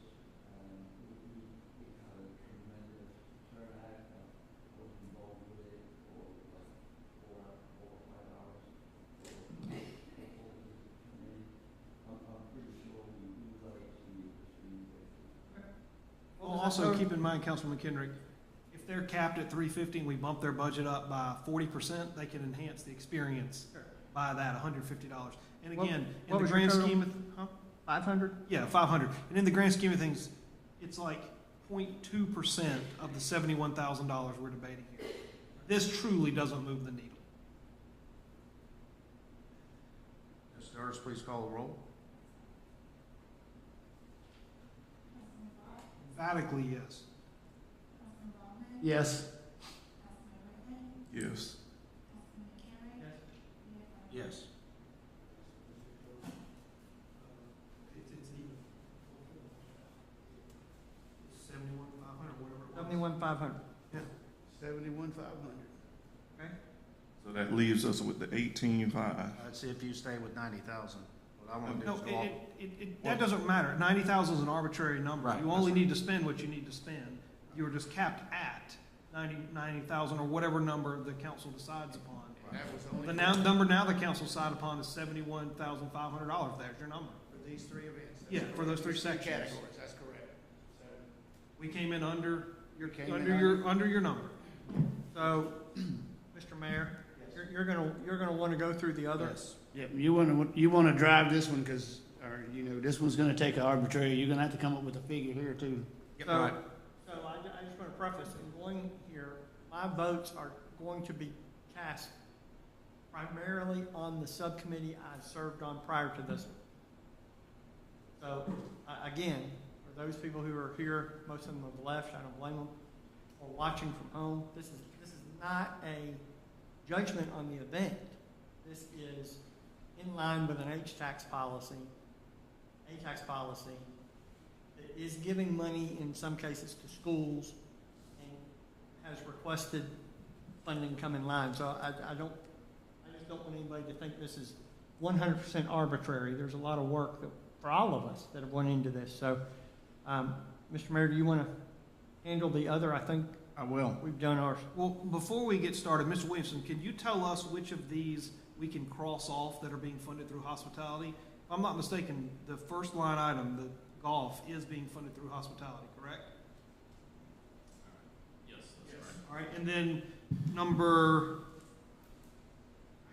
We had a tremendous turnout. I was involved with it for like 4 or 5 hours. People come in. I'm pretty sure we like to use the stream. Well, also keep in mind, Councilman McHenry, if they're capped at 350 and we bump their budget up by 40%, they can enhance the experience by that $150. And What- again, what in the was your grand total? scheme of, huh? 500? Yeah, 500. And in the grand scheme of things, it's like 0.2% of the $71,000 we're debating here. This truly doesn't move the needle. Ms. Durst, please call the roll. Councilman Rock, Emphatically, yes. Councilman Ballman, Yes. Councilman Griffin, Yes. Councilman McHenry, Yes. Mayor Franklin. Yes. It's even. 71,500, whatever it was. 71,500. 71,500. Okay. So that leaves us with the 18,500. Let's see if you stay with 90,000. What I want to do No, is go off. that doesn't matter. 90,000 is an arbitrary number. Right, You only need to spend what you need to spend. You were just capped at 90,000 or whatever number the council decides upon. That was only The number now the council decided upon is $71,500. There's your number. for these three events. Yeah, for those three sections. Categories, that's correct. So, We came in under your, Came in under your number. So, Mr. Mayor, you're gonna want to go through the other. Yes. Yep, you wanna drive this one, cause, or, this one's gonna take an arbitrary, you're gonna have to come up with a figure here too. So, I just want to preface, in going here, my votes are going to be cast primarily on the subcommittee I served on prior to this one. So, again, for those people who are here, most of them have left, I don't blame them, or watching from home, this is not a judgment on the event. This is in line with an tax policy that is giving money in some cases to schools and has requested funding come in line. So I just don't want anybody to think this is 100% arbitrary. There's a lot of work that, for all of us that have went into this. So, Mr. Mayor, do you want to handle the other? I think I will. we've done ours. Well, before we get started, Mr. Williamson, can you tell us which of these we can cross off that are being funded through hospitality? If I'm not mistaken, the first line item, the golf, is being funded through hospitality, correct? Yes, that's right. All right, and then number,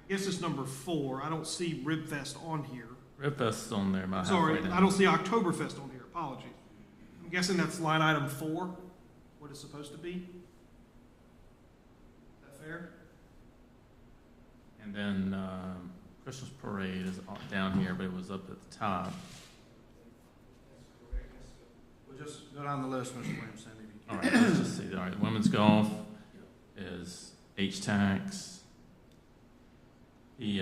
I guess it's number 4. I don't see Ribfest on here. Ribfest's on there about Sorry, halfway down. I don't see Oktoberfest on here. Apologies. I'm guessing that's line item 4, what it's supposed to be. Is that fair? And then Christmas Parade is down here, but it was up at the top. We'll just go down the list, Mr. Williamson, if you All can. right, let's just see. All right, women's golf is H-Tax. The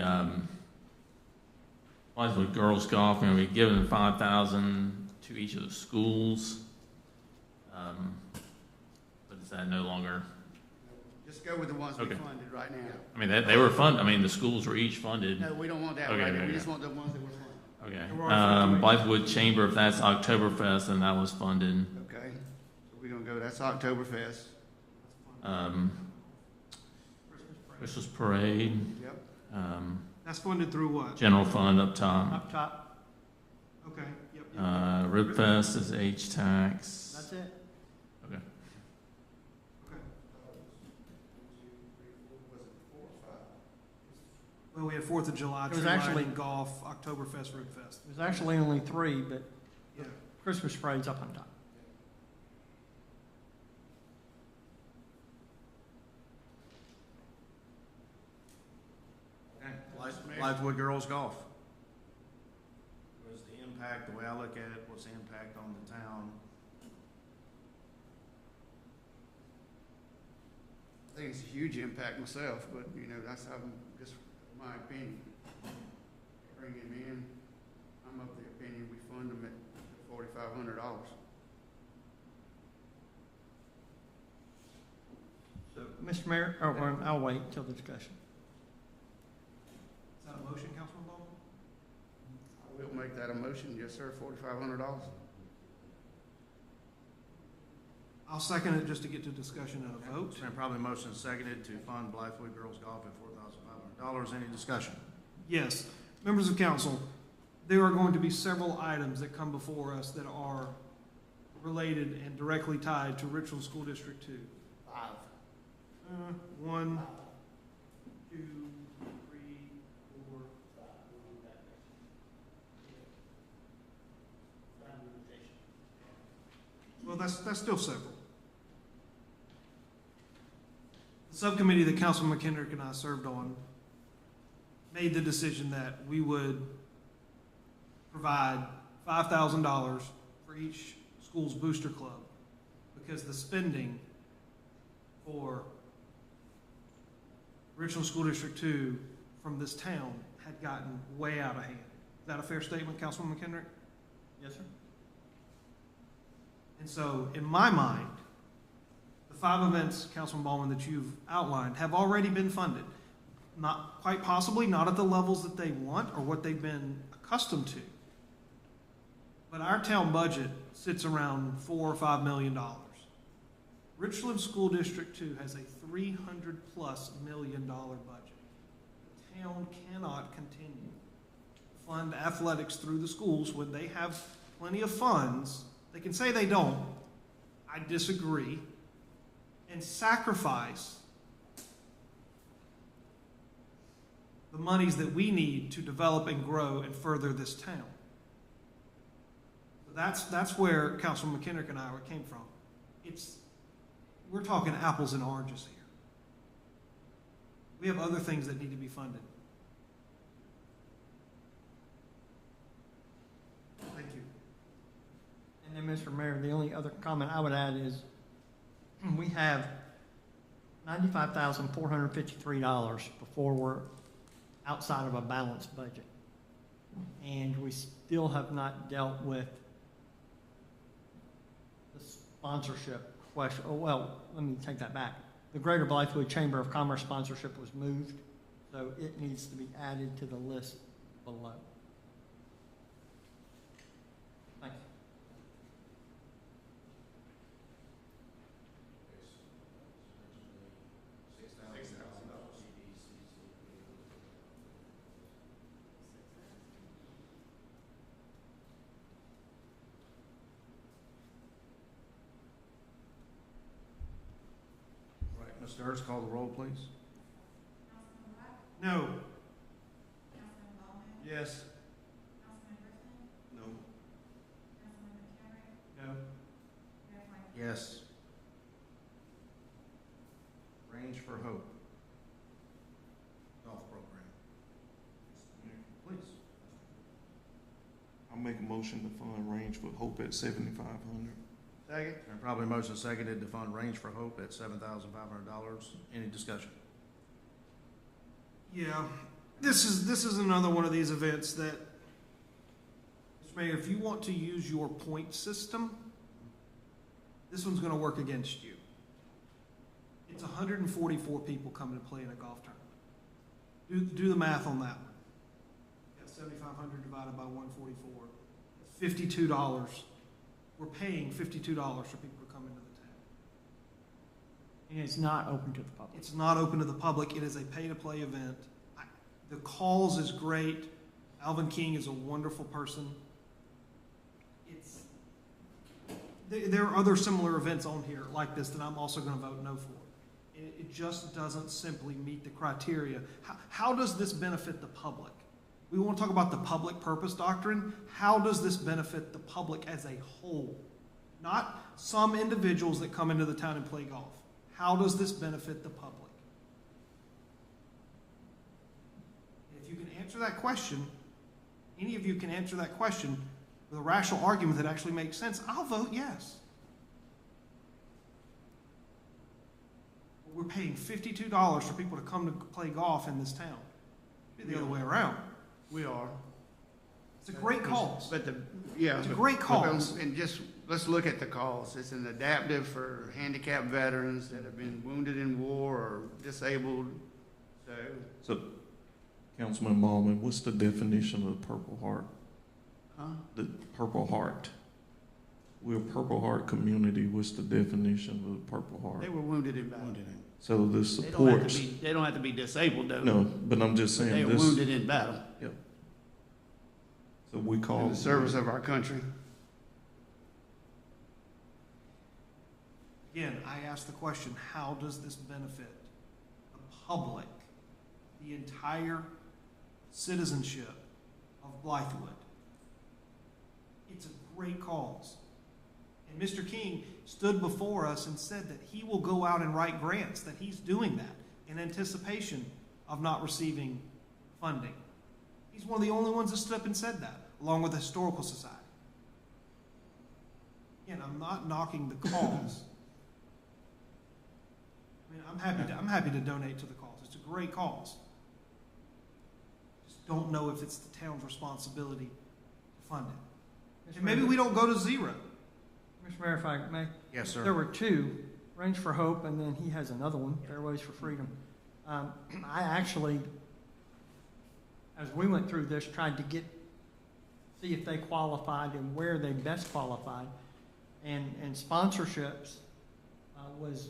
Blythewood girls golf, and we've given 5,000 to each of the schools. But is that no longer? Just go with the ones we Okay. funded right now. I mean, they were funded. I mean, the schools were each funded. No, we don't want that Okay, right now. okay, We just okay. want the ones that were funded. Okay. And we're also Blythewood Chamber, if that's Oktoberfest, then that was funded. Okay, so we're gonna go, that's Oktoberfest. Christmas Parade, Yep. That's funded through what? General Fund up top. Up top, Okay, yep. Rib Fest is H-Tax. that's it. Okay. Okay. Well, we had 4th of July, It was tree actually- lighting, golf, Oktoberfest, Rib Fest. It was actually only 3, but Yeah. Christmas parade's up on top. Okay, Blythewood girls golf. What is the impact, the way I look at it, what's the impact on the town? I think it's a huge impact myself, but, you know, that's how, just my opinion. Bring him in, I'm of the opinion we fund them at $4,500. So, Mr. Mayor, I'll wait till the discussion. Is that a motion, Councilman Baldwin? I will make that a motion, yes, sir, $4,500. I'll second it just to get to discussion and a vote. It's been probably motion and seconded to fund Blythewood girls golf at $4,500. Any discussion? Yes. Members of council, there are going to be several items that come before us that are related and directly tied to Richland School District 2. 5. 1, 2, 3, 4. Well, that's still several. The subcommittee that Councilman McKendrick and I served on made the decision that we would provide $5,000 for each school's booster club because the spending for Richland School District 2 from this town had gotten way out of hand. Is that a fair statement, Councilman McKendrick? Yes, sir. And so, in my mind, the 5 events, Councilman Ballman, that you've outlined have already been funded. Not quite possibly, not at the levels that they want or what they've been accustomed to. But our town budget sits around $4 or $5 million. Richland School District 2 has a $300+ million budget. The town cannot continue to fund athletics through the schools when they have plenty of funds. They can say they don't. I disagree. And sacrifice the monies that we need to develop and grow and further this town. That's where Councilman McKendrick and I came from. We're talking apples and oranges here. We have other things that need to be funded. Thank you. And then, Mr. Mayor, the only other comment I would add is we have $95,453 before we're outside of a balanced budget. And we still have not dealt with the sponsorship question. Oh, well, let me take that back. The Greater Blythewood Chamber of Commerce sponsorship was moved, so it needs to be added to the list below. Thanks. All right, Mr. Hurst, call the roll, please. Councilman Rock, No. Councilman Ballman, Yes. Councilman Griffin, No. Councilman McCarrick, No. Mayor White. Yes. Range for Hope. Golf program. Please. I'll make a motion to fund Range for Hope at 7,500. Second? And probably motion seconded to fund Range for Hope at $7,500. Any discussion? Yeah, this is another one of these events that, Mr. Mayor, if you want to use your point system, this one's gonna work against you. It's 144 people coming to play in a golf tournament. Do the math on that one. Yeah, 7,500 divided by 144, that's $52. We're paying $52 for people to come into the town. And it's not open to the public. It's not open to the public. It is a pay-to-play event. The cause is great. Alvin King is a wonderful person. There are other similar events on here like this that I'm also going to vote no for. It just doesn't simply meet the criteria. How does this benefit the public? We want to talk about the public purpose doctrine. How does this benefit the public as a whole? Not some individuals that come into the town and play golf. How does this benefit the public? If you can answer that question, any of you can answer that question with a rational argument that actually makes sense, I'll vote yes. We're paying $52 for people to come to play golf in this town. It'd be the other way around. We are. It's a great cause. But yeah. It's a great cause. And just, let's look at the cause. It's an adaptive for handicapped veterans that have been wounded in war or disabled, So, Councilman Ballman, what's the definition of Purple Heart? Huh? The Purple Heart. We're a Purple Heart community. What's the definition of the Purple Heart? They were wounded in battle. So this They don't have supports. to be, they don't have to be disabled though. No, but I'm just They saying are this. wounded in battle So we call in the service of our country. Again, I ask the question, how does this benefit the public, the entire citizenship of Blythewood? It's a great cause. And Mr. King stood before us and said that he will go out and write grants, that he's doing that in anticipation of not receiving funding. He's one of the only ones that stood up and said that, along with the Historical Society. Again, I'm not knocking the cause. I mean, I'm happy to donate to the cause. It's a great cause. Just don't know if it's the town's responsibility to fund it. And maybe we don't go to zero. Mr. Mayor, if I may. Yes, sir. There were two, Range for Hope, and then he has another one, Fairways for Freedom. I actually, as we went through this, tried to see if they qualified and where they best qualified. And sponsorships was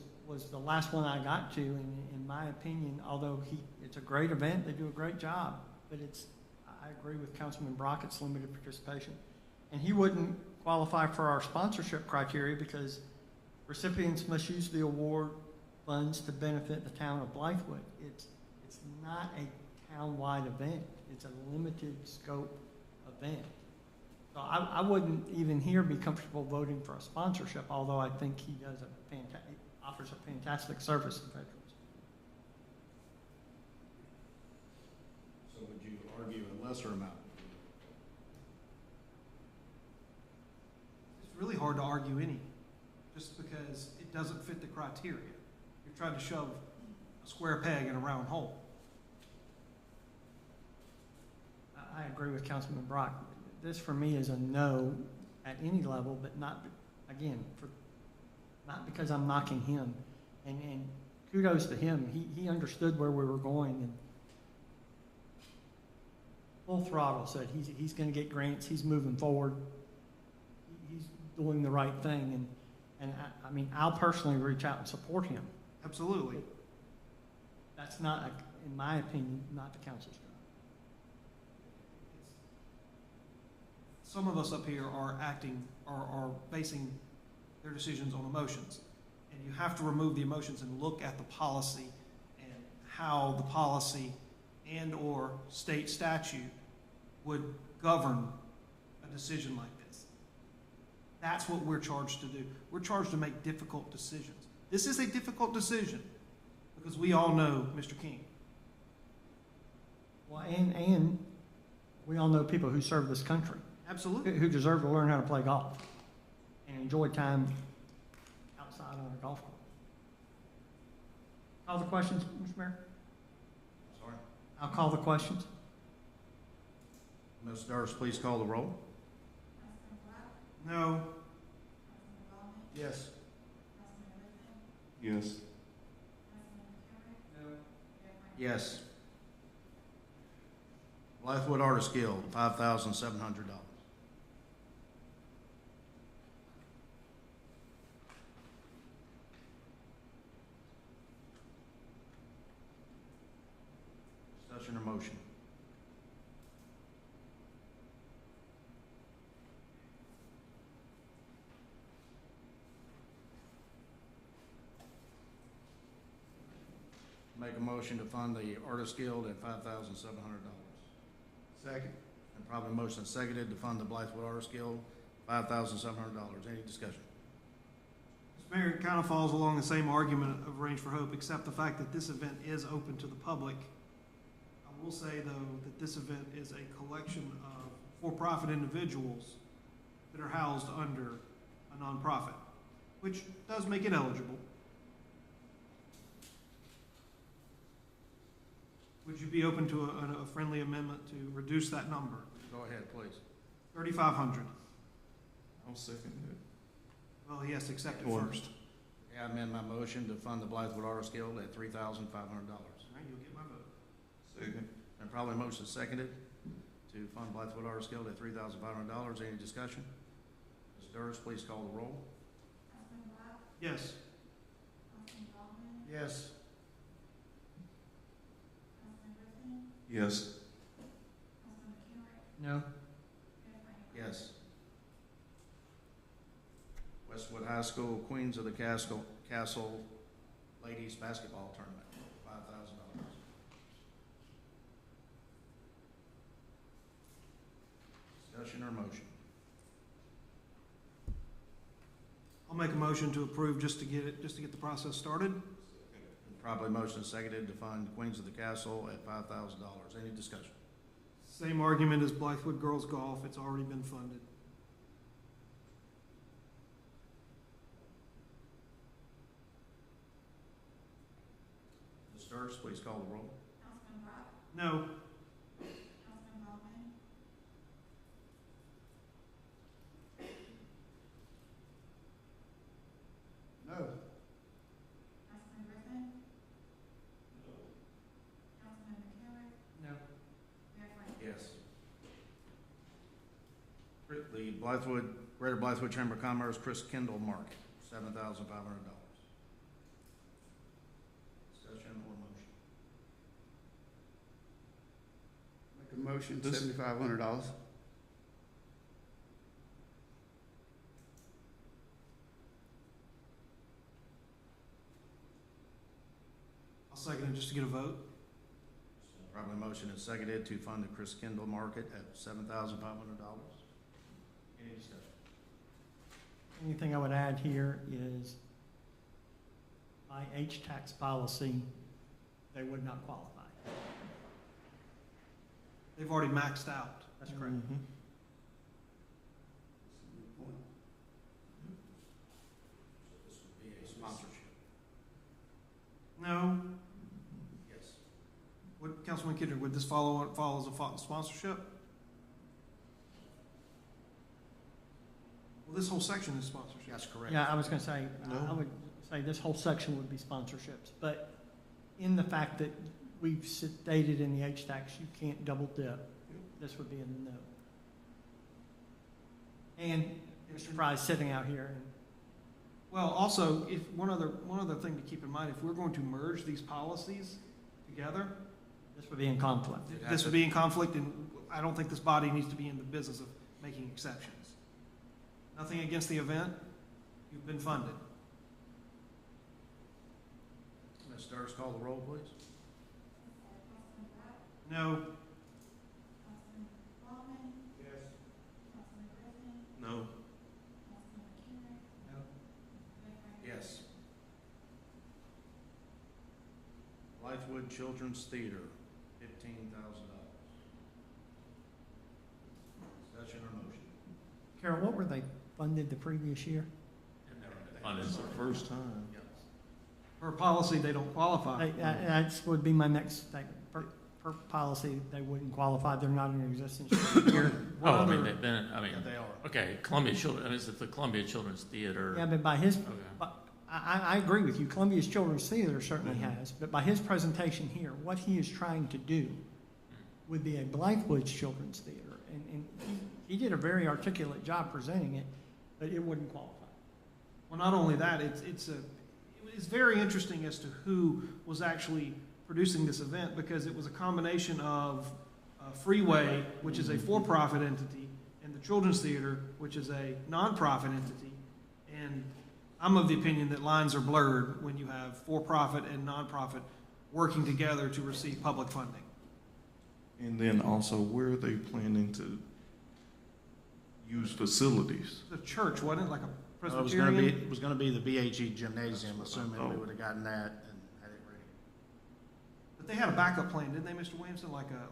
the last one I got to, in my opinion, although it's a great event, they do a great job, but I agree with Councilman Brock, it's limited participation. And he wouldn't qualify for our sponsorship criteria because recipients must use the award funds to benefit the town of Blythewood. It's not a town-wide event. It's a limited scope event. So I wouldn't even here be comfortable voting for a sponsorship, although I think he offers a fantastic service to veterans. So would you argue a lesser amount? It's really hard to argue any, just because it doesn't fit the criteria. You're trying to shove a square peg in a round hole. I agree with Councilman Brock. This for me is a no at any level, but not, again, not because I'm knocking him. And kudos to him. He understood where we were going and full throttle said he's going to get grants. He's moving forward. He's doing the right thing. And I mean, I'll personally reach out and support him. Absolutely. That's not, in my opinion, not the council's job. Some of us up here are are basing their decisions on emotions. And you have to remove the emotions and look at the policy and how the policy and or state statute would govern a decision like this. That's what we're charged to do. We're charged to make difficult decisions. This is a difficult decision because we all know Mr. King. Well, and we all know people who serve this country. Absolutely. who deserve to learn how to play golf and enjoy time outside on a golf course. Call the questions, Mr. Mayor? Sorry. I'll call the questions. Ms. Durst, please call the roll. Councilman Black, No. Councilman Ballman, Yes. Councilman Liston, Yes. Councilman McCary, No. Mayor Mike. Yes. Blythewood Artist Guild, $5,700. Discussion or motion? Make a motion to fund the Artist Guild at $5,700. Second. And probably motion seconded to fund the Blythewood Artist Guild, $5,700. Any discussion? Mr. Mayor, it kind of falls along the same argument of Range for Hope, except the fact that this event is open to the public. I will say, though, that this event is a collection of for-profit individuals that are housed under a nonprofit, which does make it eligible. Would you be open to a friendly amendment to reduce that number? Go ahead, please. 3,500. I'll second that. Well, he has to accept it Well- first. Okay, I amend my motion to fund the Blythewood Artist Guild at $3,500. All right, you'll get my vote. Second. And probably motion seconded to fund Blythewood Artist Guild at $3,500. Any discussion? Ms. Durst, please call the roll. Councilman Black, Yes. Councilman Ballman, Yes. Councilman Liston, Yes. Councilman McCary, No. Mayor Mike. Yes. Westwood High School Queens of the Castle Ladies Basketball Tournament, $5,000. Discussion or motion? I'll make a motion to approve just to get the process started. And probably motion seconded to fund Queens of the Castle at $5,000. Any discussion? Same argument as Blythewood Girls Golf, it's already been funded. Ms. Durst, please call the roll. Councilman Black, No. Councilman Ballman, No. Councilman Liston, Councilman McCary, No. Mayor Mike. Yes. The Blythewood, Greater Blythewood Chamber of Commerce, Chris Kendall Mark, $7,500. Discussion or motion? Make a motion, This- $7,500. I'll second it just to get a vote. Probably motion is seconded to fund the Chris Kendall Market at $7,500. Any discussion? Anything I would add here is by H-tax policy, they would not qualify. They've already maxed out. That's correct. Mhm. So this would be a sponsorship. No. Yes. What, Councilman Kidder, would this follow as a sponsorship? Well, this whole section is sponsorship. That's correct. Yeah, I was gonna say, No. I would say this whole section would be sponsorships, but in the fact that we've stated in the H-tax, you can't double dip, this would be a no. And Mr. Fry's sitting out here, and Well, also, if, one other thing to keep in mind, if we're going to merge these policies together, this would be in conflict. this would be in conflict, and I don't think this body needs to be in the business of making exceptions. Nothing against the event, you've been funded. Ms. Durst, call the roll, please. Councilman Black, No. Councilman Ballman, Yes. Councilman Liston, No. Councilman McCary, No. Mayor Mike. Yes. Blythewood Children's Theater, $15,000. Discussion or motion? Carol, what were they funded the previous year? They've never been funded. It's the first time. Per policy, they don't qualify. That's would be my next statement. Per policy, they wouldn't qualify. They're not in existence for a year. Oh, I What mean, other- they've been, I mean, Yeah, they are. okay, Columbia Children, I mean, it's the Columbia Children's Theater. Yeah, but by his, Okay. but I agree with you. Columbia's Children's Theater certainly has, but by his presentation here, what he is trying to do would be a Blythewood Children's Theater. And he did a very articulate job presenting it, but it wouldn't qualify. Well, not only that, it's very interesting as to who was actually producing this event, because it was a combination of Freeway, which is a for-profit entity, and the Children's Theater, which is a nonprofit entity. And I'm of the opinion that lines are blurred when you have for-profit and nonprofit working together to receive public funding. And then also, where are they planning to use facilities? The church, wasn't it, like a Well, it was gonna be, Presbyterian? it was gonna be the BHE gymnasium, That's what I assuming we thought. would've gotten that and had it ready. But they had a backup plan, didn't they, Mr. Williamson, like a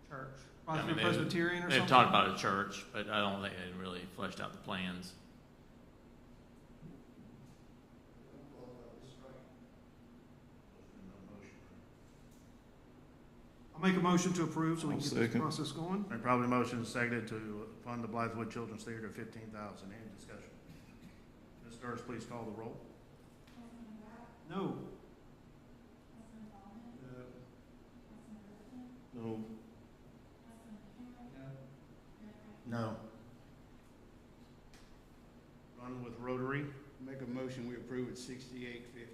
Church. I mean, Presbyterian or something? They've talked about a church, but I don't think they really fleshed out the plans. I'll make a motion to approve so we I'll can get this second. process going. They probably motion is seconded to fund the Blythewood Children's Theater $15,000. Any discussion? Ms. Durst, please call the roll. Councilman Batt, No. Councilman Ballman, Councilman Griffin, No. Councilman McHenry, Mayor Craig. No. Run with Rotary. Make a motion, we approve at 6850.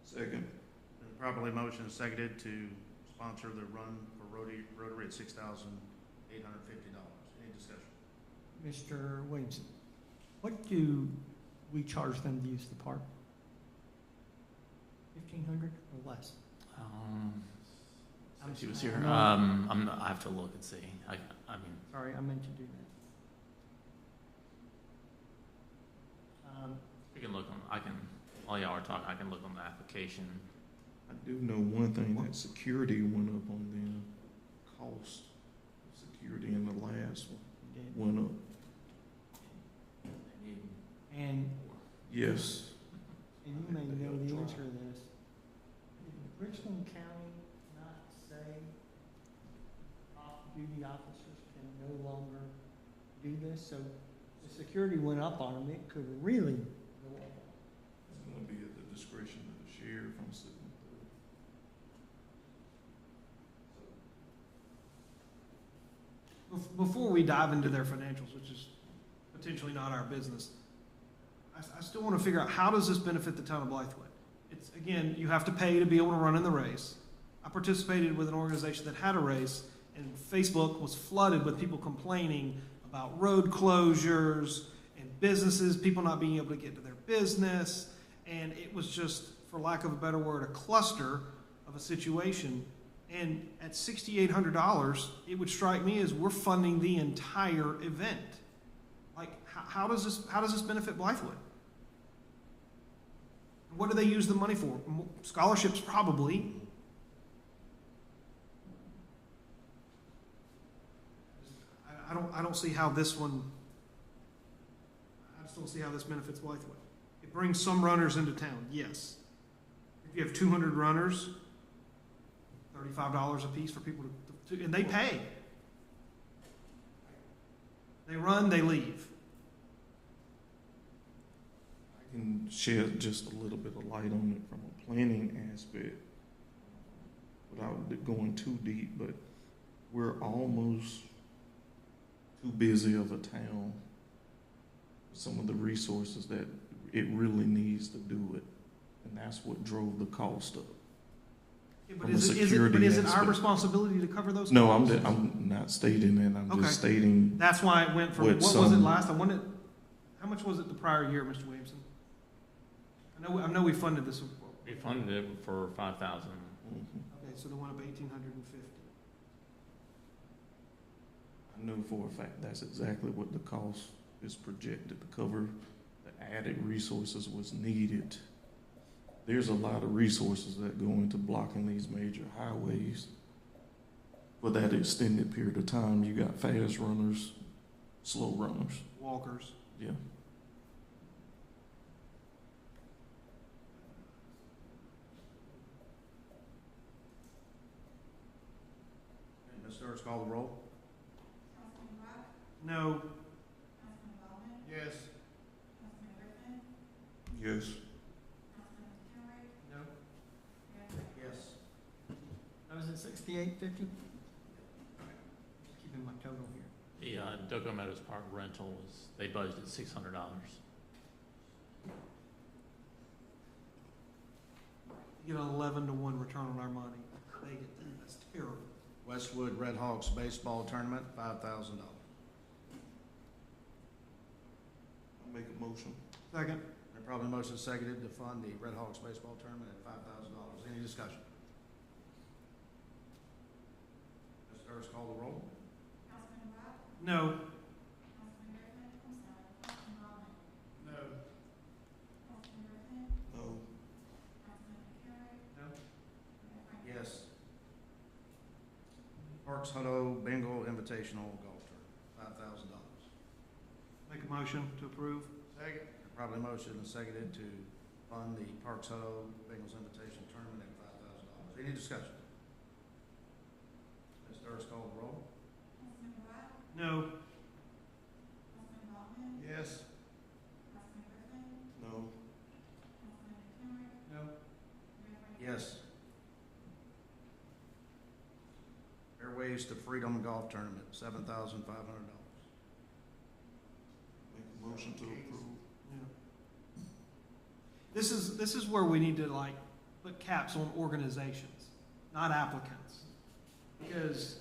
Second. Been properly motion is seconded to sponsor the Run for Rotary at $6,850. Any discussion? Mr. Williamson, what do we charge them to use the park? 1,500 or less? Since he was here, No. I have to look and see. I mean, Sorry, I meant to do that. we can look on, while y'all are talking, I can look on the application. I do know one thing, that security went up on them. Cost of security in the last one went up. They need And more. Yes. you may know the answer to this. Did Richland County not say off-duty officers can no longer do this? So the security went up on them, it could really go up. It's gonna be at the discretion of the sheriff, I'm sitting Before we dive into their financials, which is potentially not our business, I still want to figure out, how does this benefit the town of Blythewood? It's, again, you have to pay to be able to run in the race. I participated with an organization that had a race, and Facebook was flooded with people complaining about road closures and businesses, people not being able to get to their business, and it was just, for lack of a better word, a cluster of a situation. And at $6,800, it would strike me as we're funding the entire event. Like, how does this benefit Blythewood? What do they use the money for? Scholarships, probably. I don't see how this one. I just don't see how this benefits Blythewood. It brings some runners into town, yes. If you have 200 runners, $35 a piece for people to, and they pay. They run, they leave. I can shed just a little bit of light on it from a planning aspect without going too deep, but we're almost too busy of a town with some of the resources that it really needs to do it. And that's what drove the cost up. Yeah, From a security is it our aspect. responsibility to cover those No, costs? I'm not stating that, I'm Okay. just stating, That's why it went from, With what was it some- last? How much was it the prior year, Mr. Williamson? I know we funded this. We funded it for 5,000. Okay, so the one up 1,850. I know for a fact that's exactly what the cost is projected to cover. The added resources was needed. There's a lot of resources that go into blocking these major highways. For that extended period of time, you got fast runners, slow runners. Walkers. Yeah. Okay, Ms. Sturts, call the roll. Councilman Rock, No. Councilman Ballman, Yes. Councilman Griffin, Yes. Councilman McCary, No. Mayor Franklin. Yes. That was at 68.50? Just keeping my total here. The Doco Meadows Park rental was, they budgeted $600. You get an 11-to-1 return on our money. That's terrible. Westwood Red Hawks baseball tournament, $5,000. I'll make a motion. Second. And probably motion seconded to fund the Red Hawks baseball tournament at $5,000. Any discussion? Ms. Sturts, call the roll. Councilman Rock, No. Councilman Griffin, Councilman Ballman, No. Councilman Griffin, No. Councilman McCary, No. Mayor Franklin. Yes. Parks Hutto Bengal Invitational Golf Tournament, $5,000. Make a motion to approve. Second. Probably motion and seconded to fund the Parks Hutto Bengals Invitational Tournament at $5,000. Any discussion? Ms. Sturts, call the roll. Councilman Rock, No. Councilman Ballman, Yes. Councilman Griffin, No. Councilman McCary, No. Mayor Franklin. Yes. Fairways to Freedom Golf Tournament, $7,500. Make a motion to approve. Yeah. This is where we need to like put caps on organizations, not applicants. Because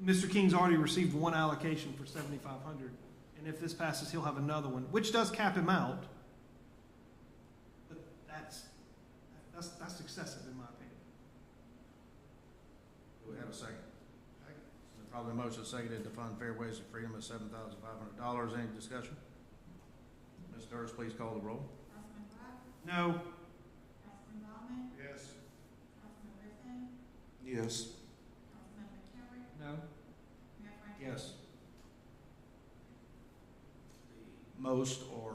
Mr. King's already received one allocation for 7,500, and if this passes, he'll have another one, which does cap him out. But that's excessive in my opinion. Do we have a second? Probably motion seconded to fund Fairways of Freedom at $7,500. Any discussion? Ms. Sturts, please call the roll. Councilman Rock, No. Councilman Ballman, Yes. Councilman Griffin, Yes. Councilman McCary, No. Mayor Franklin. Yes. The Most or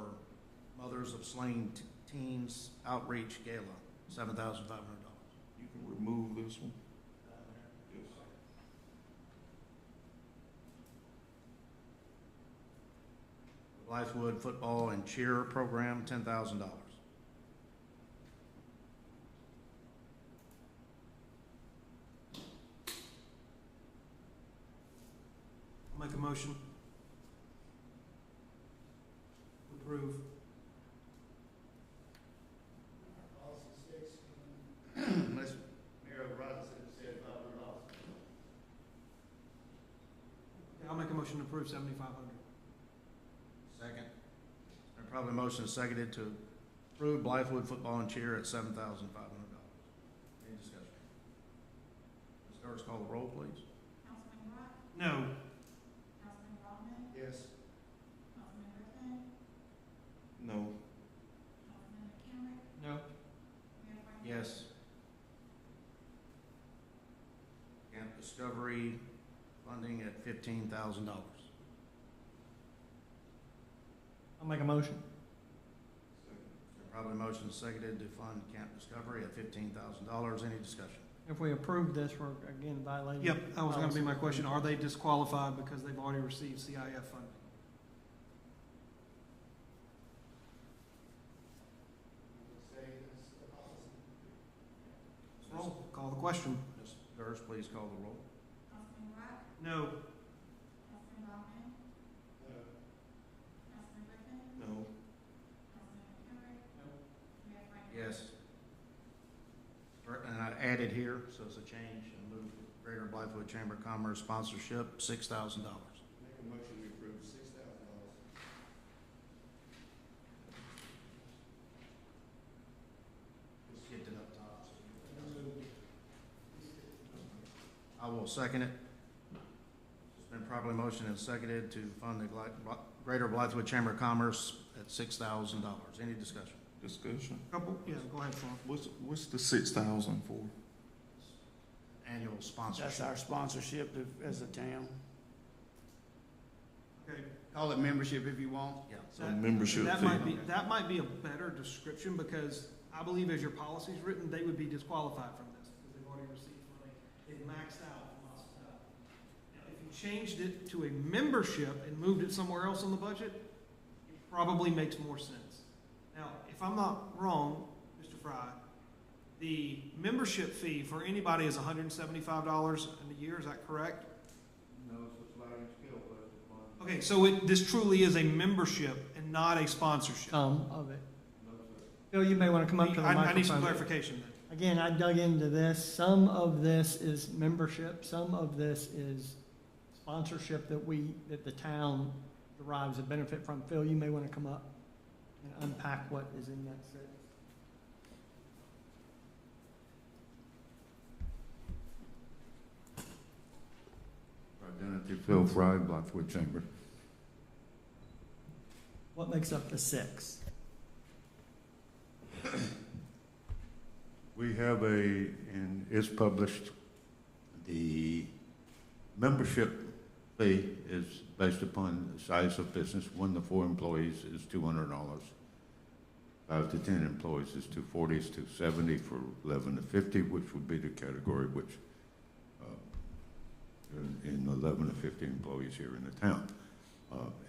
Mothers of Slain Teens Outreach Gala, $7,500. You can remove this one. Yes. Blythewood Football and Cheer Program, $10,000. I'll make a motion. Approve. Unless Mayor Robinson said $500. Okay, I'll make a motion to approve 7,500. Second. And probably motion seconded to approve Blythewood Football and Cheer at $7,500. Any discussion? Ms. Sturts, call the roll, please. Councilman Rock, No. Councilman Ballman, Yes. Councilman Griffin, No. Councilman McCary, No. Mayor Franklin. Yes. Camp Discovery funding at $15,000. I'll make a motion. Probably motion seconded to fund Camp Discovery at $15,000. Any discussion? If we approve this, we're again violating. Yep, that was gonna be my policy. question. Are they disqualified because they've already received CIF funding? Roll, call the question. Ms. Sturts, please call the roll. Councilman Rock, No. Councilman Ballman, Councilman Griffin, No. Councilman McCary, Mayor Franklin. Yes. And I added here, so it's a change, and move Greater Blythewood Chamber of Commerce sponsorship, $6,000. Make a motion to approve $6,000. Skipped it up top. I will second it. It's been properly motioned and seconded to fund the Greater Blythewood Chamber of Commerce at $6,000. Any discussion? Discussion. Couple, yeah, go ahead, Sean. What's the 6,000 for? annual sponsorship. That's our sponsorship as a town. Okay. Call it membership if you want. Yeah. So membership That fee. that might be a better description, because I believe as your policy's written, they would be disqualified from this, because they've already received money. They've maxed out from us. Now, if you changed it to a membership and moved it somewhere else in the budget, it probably makes more sense. Now, if I'm not wrong, Mr. Fry, the membership fee for anybody is $175 in a year, is that correct? No, it's a sliding scale, but it's one. Okay, so this truly is a membership and not a sponsorship. Some of it. No, sir. Phil, you may want to come up to the microphone. I need some clarification then. Again, I dug into this. Some of this is membership, some of this is sponsorship that the town derives a benefit from. Phil, you may want to come up and unpack what is in that set. Identity, Phil Fry, Blythewood Chamber. What makes up the 6? We have and it's published, the membership fee is based upon the size of business. 1 to 4 employees is $200. 5 to 10 employees is $240, is $270 for 11 to 50, which would be the category which in 11 to 50 employees here in the town.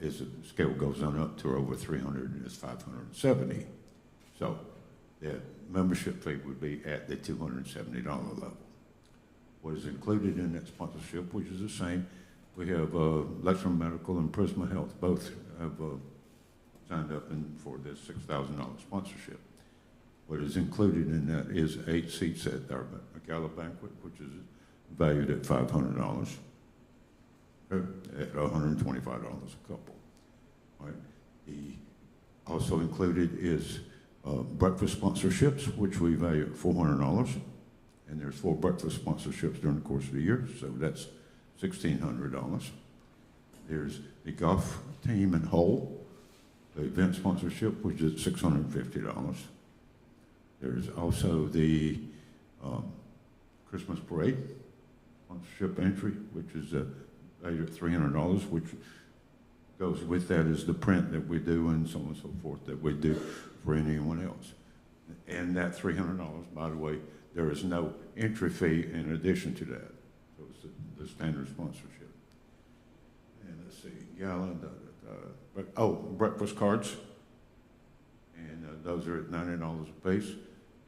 As the scale goes on up to over 300, it's 570. So the membership fee would be at the $270 level. What is included in that sponsorship, which is the same, we have Lexington Medical and Prisma Health, both have signed up for this $6,000 sponsorship. What is included in that is 8 seats at our gala banquet, which is valued at $500, at $125 a couple. Right? Also included is breakfast sponsorships, which we value at $400, and there's 4 breakfast sponsorships during the course of the year, so that's $1,600. There's the golf team in whole, the event sponsorship, which is $650. There's also the Christmas parade sponsorship entry, which is valued at $300, which goes with that is the print that we do and so on and so forth that we do for anyone else. And that $300, by the way, there is no entry fee in addition to that. So it's the standard sponsorship. And let's see, gala, breakfast cards. And those are at $90 a piece.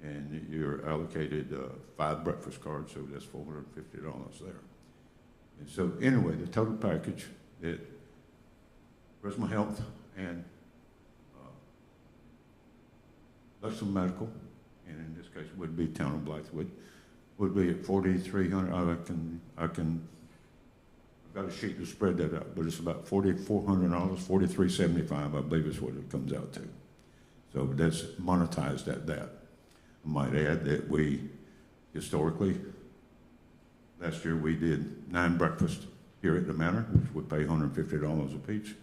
And you're allocated 5 breakfast cards, so that's $450 there. And so anyway, the total package that Prisma Health and Lexington Medical, and in this case would be Town of Blythewood, would be at $4,300. I've got a sheet to spread that out, but it's about $4,400, $4,375, I believe is what it comes out to. So that's monetized at that. I might add that we, historically, last year we did 9 breakfasts here at the Manor, which would pay $150 a piece.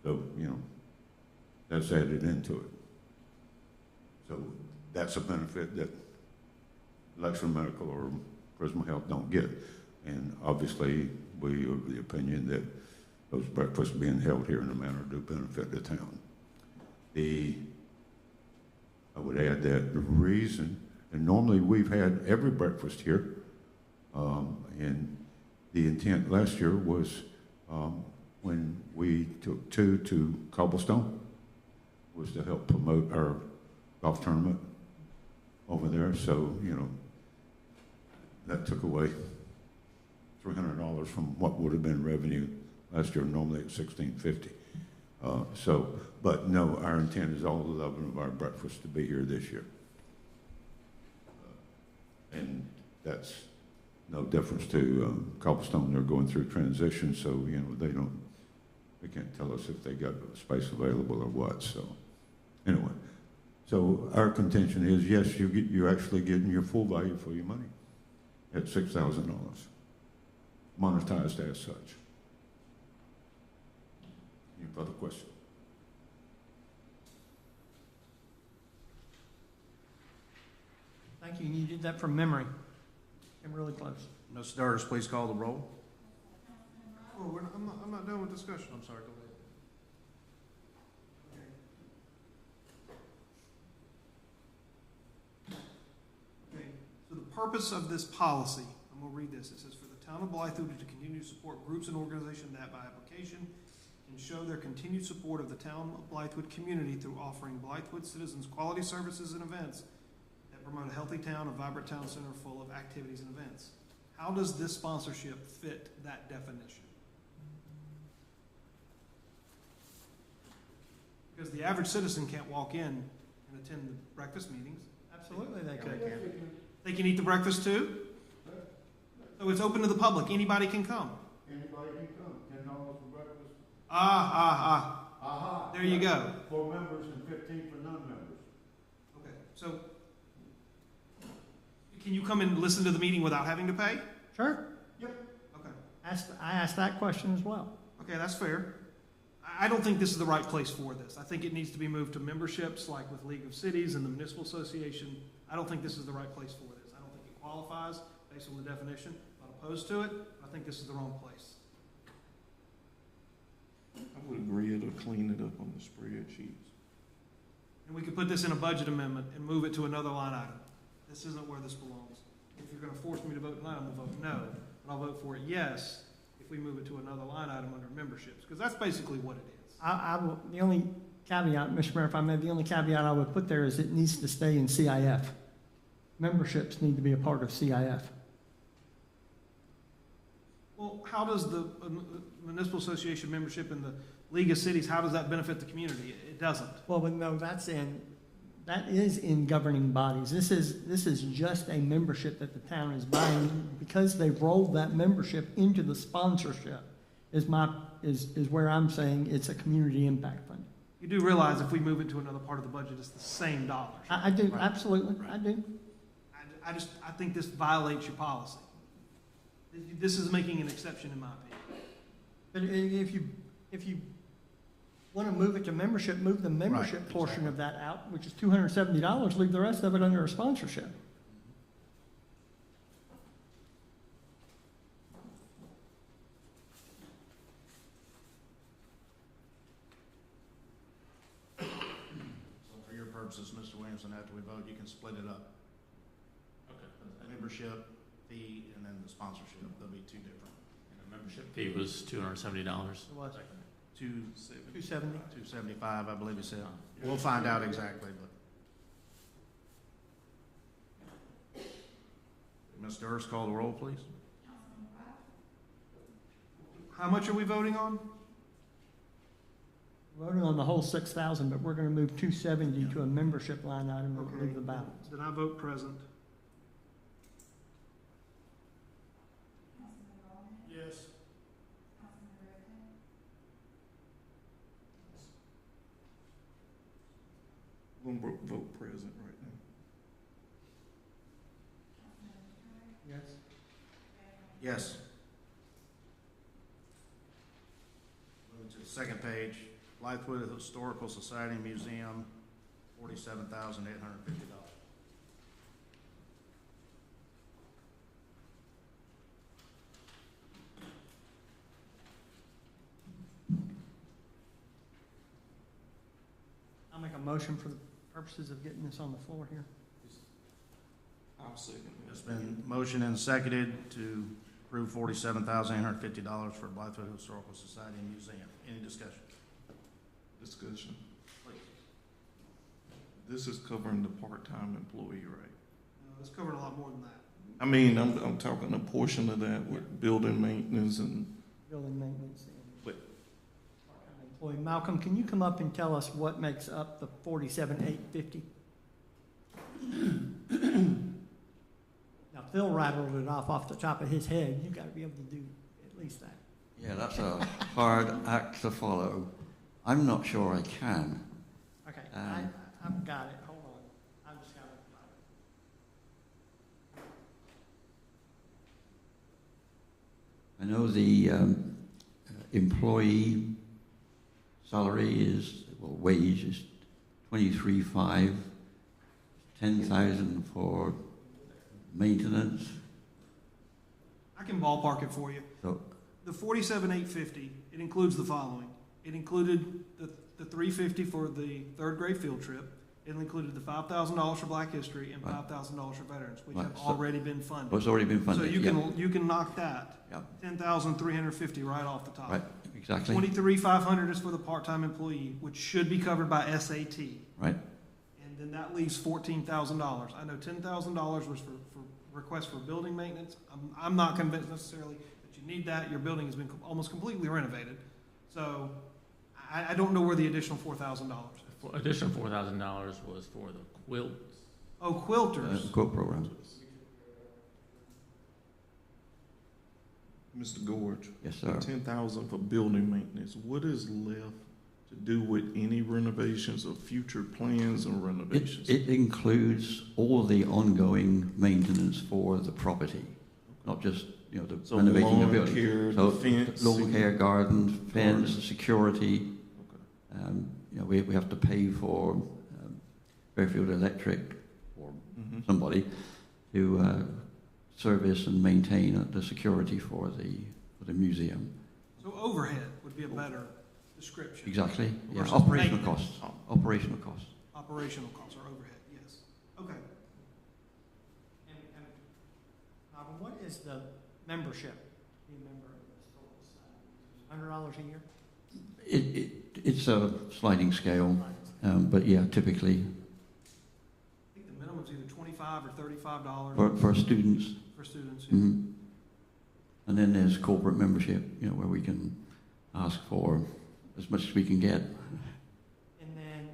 So, you know, that's added into it. So that's a benefit that Lexington Medical or Prisma Health don't get. And obviously, we are of the opinion that those breakfasts being held here in the Manor do benefit the town. I would add that the reason, and normally we've had every breakfast here, and the intent last year was when we took 2 to Cobblestone, was to help promote our golf tournament over there. So, you know, that took away $300 from what would have been revenue last year, normally at $1,650. But no, our intent is all 11 of our breakfasts to be here this year. And that's no difference to Cobblestone. They're going through transition, so, you know, they can't tell us if they got space available or what. So anyway, so our contention is, yes, you're actually getting your full value for your money at $6,000, monetized as such. Any further questions? Thank you. You did that from memory. I'm really close. Ms. Durst, please call the roll. Oh, I'm not done with discussion. I'm sorry, go ahead. Okay, so the purpose of this policy, I'm gonna read this, it says, for the town of Blythewood to continue to support groups and organizations that by application can show their continued support of the town of Blythewood community through offering Blythewood citizens quality services and events that promote a healthy town, a vibrant town center full of activities and events. How does this sponsorship fit that definition? Because the average citizen can't walk in and attend the breakfast meetings. Absolutely, they could. They can eat the breakfast too? So it's open to the public, anybody can come. Anybody can come, $10 for breakfast. Aha, there you go. For members and 15 for non-members. Okay, so can you come and listen to the meeting without having to pay? Sure. Okay, I asked that question as well. okay, that's fair. I don't think this is the right place for this. I think it needs to be moved to memberships like with League of Cities and the Municipal Association. I don't think this is the right place for this. I don't think it qualifies based on the definition. I'm not opposed to it. I think this is the wrong place. I would agree, it'll clean it up on the spreadsheets. And we could put this in a budget amendment and move it to another line item. This isn't where this belongs. If you're gonna force me to vote tonight, I'm gonna vote no, but I'll vote for it yes if we move it to another line item under memberships, because that's basically what it is. The only caveat, Mr. Mayor, if I may, the only caveat I would put there is it needs to stay in CIF. Memberships need to be a part of CIF. Well, how does the Municipal Association membership in the League of Cities, how does that benefit the community? It doesn't. Well, but no, that is in governing bodies. This is just a membership that the town is buying because they've rolled that membership into the sponsorship. Is where I'm saying it's a community impact fund. You do realize if we move it to another part of the budget, it's the same dollars. I do, Right. absolutely, Right. I do. I think this violates your policy. This is making an exception in my opinion. But if you want to move it to membership, move the membership Right, portion exactly. of that out, which is $270, leave the rest of it under a sponsorship. So for your purposes, Mr. Williamson, after we vote, you can split it up. Okay. The membership fee and then the sponsorship, they'll be two different. And the membership fee was $270. It was. 270. 275, I believe he said. We'll find out exactly, but. Ms. Durst, call the roll, please. How much are we voting on? Voting on the whole 6,000, but we're going to move 270 to a membership line item and leave the balance. Then I vote present. Yes. I'm gonna vote present right now. Yes. Yes. Moving to the second page, Blythewood Historical Society Museum, $47,850. I'll make a motion for the purposes of getting this on the floor here. I'll second that. It's been motioned and seconded to approve $47,850 for Blythewood Historical Society and Museum. Any discussion? Discussion. Please. This is covering the part-time employee, right? It's covered a lot more than that. I mean, I'm talking a portion of that with building maintenance and, Building maintenance and But- part-time employee. Malcolm, can you come up and tell us what makes up the 47,850? Now, Phil rattled it off the top of his head. You've got to be able to do at least that. Yeah, that's a hard act to follow. I'm not sure I can. Okay, Um, I've got it. Hold on. I've just got it. I know the employee salary is, well, wage is 23.5, 10,000 for maintenance. I can ballpark it for you. So, The 47,850, it includes the following. It included the 350 for the third grade field trip. It included the $5,000 for Black History and Right. $5,000 for veterans, which Right, have so- already been funded. it's already been So funded. you Yeah. you can knock that, Yeah. 10,350 right off the top. Right, exactly. 23,500 is for the part-time employee, which should be covered by SAT. Right, And then that leaves $14,000. I know $10,000 was for requests for building maintenance. I'm not convinced necessarily that you need that. Your building has been almost completely renovated. So I don't know where the additional $4,000 is. Additional $4,000 was for the quilts. Oh, quilters. quote program. Mr. Gorge, Yes, sir. 10,000 for building maintenance. What is left to do with any renovations or future plans or renovations? It includes all the ongoing maintenance for the property, not just, the So renovating the lawn building. care, So, the fence, lawn care, garden, fence, Garden. security. Okay. We have to pay for Fairfield Electric or Mhm. somebody to service and maintain the security for the museum. So overhead would be a better description. Exactly. Yeah. Versus Operational maintenance. costs. Operational costs. Operational costs or overhead, yes. Okay. And Robin, what is the membership? Be a member of the Historical Society? $100 a year? It's a sliding scale, but yeah, typically I think the minimum's either $25 or $35 for students. for students. Mhm. And then there's corporate membership, where we can ask for as much as we can get. And then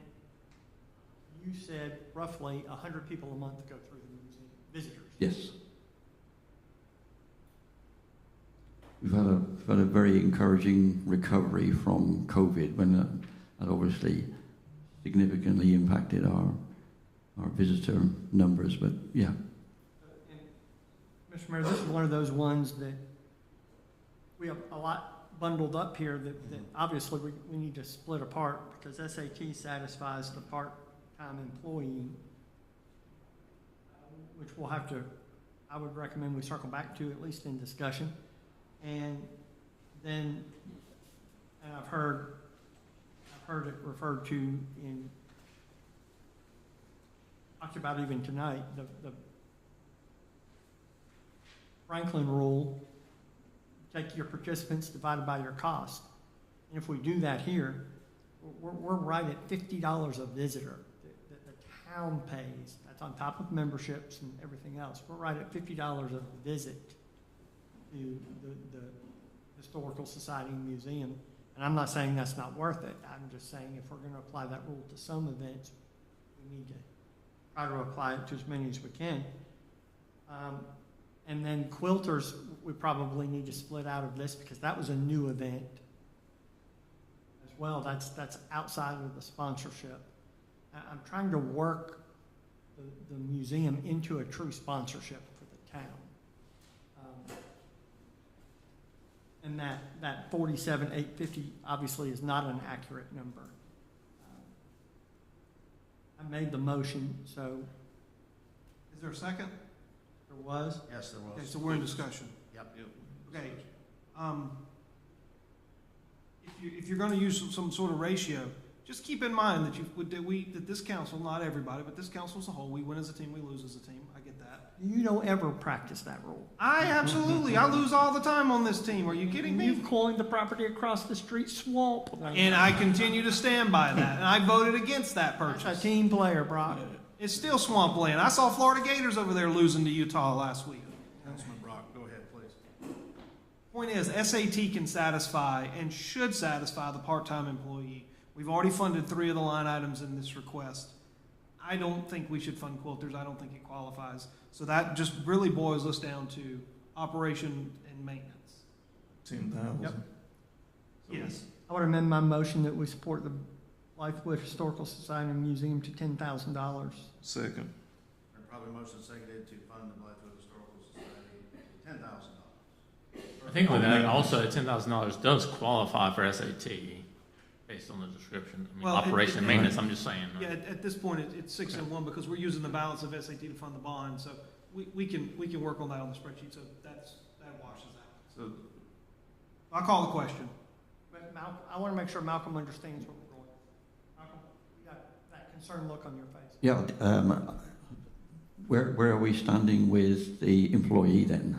you said roughly 100 people a month go through the museum, visitors. Yes. We've had a very encouraging recovery from COVID when that obviously significantly impacted our visitor numbers, but yeah. And Mr. Mayor, this is one of those ones that we have a lot bundled up here that obviously we need to split apart because SAT satisfies the part-time employee, which we'll have to, I would recommend we circle back to at least in discussion. And then, and I've heard it referred to in, talked about even tonight, the Franklin rule, take your participants divided by your cost. And if we do that here, we're right at $50 a visitor that the town pays. That's on top of memberships and everything else. We're right at $50 a visit to the Historical Society and Museum. And I'm not saying that's not worth it. I'm just saying if we're going to apply that rule to some events, we need to try to apply it to as many as we can. And then quilters, we probably need to split out of this because that was a new event as well. That's outside of the sponsorship. I'm trying to work the museum into a true sponsorship for the town. And that 47,850 obviously is not an accurate number. I made the motion, so Is there a second? there was. Yes, there Okay, was. so we're in discussion. Yep. Okay. If you're going to use some sort of ratio, just keep in mind that this council, not everybody, but this council as a whole, we win as a team, we lose as a team. I get that. You don't ever practice that rule. I lose all the time on this team. Are you kidding me? You've coined the property across the street swamp. And I continue to stand by that. And I voted against that That's purchase. a team player, Brock. It's still swampland. I saw Florida Gators over there losing to Utah last week. Councilman Brock, go ahead, please. Point is, SAT can satisfy and should satisfy the part-time employee. We've already funded 3 of the line items in this request. I don't think we should fund quilters. I don't think it qualifies. So that just really boils us down to operation and maintenance. 10,000. Yep. Yes. I would amend my motion that we support the Blythewood Historical Society and Museum to $10,000. Second. And probably motion seconded to fund the Blythewood Historical Society $10,000. I think with that, also, $10,000 does qualify for SAT, based on the description. I mean, Well, operation and maintenance, I'm just saying. Yeah, at this point, it's 6 and 1 because we're using the balance of SAT to fund the bond. So we can work on that on the spreadsheet. So that washes So, I'll call the question. But I want to make sure Malcolm understands what we're going. Malcolm, you got that concerned look on your face. Yeah, where are we standing with the employee then?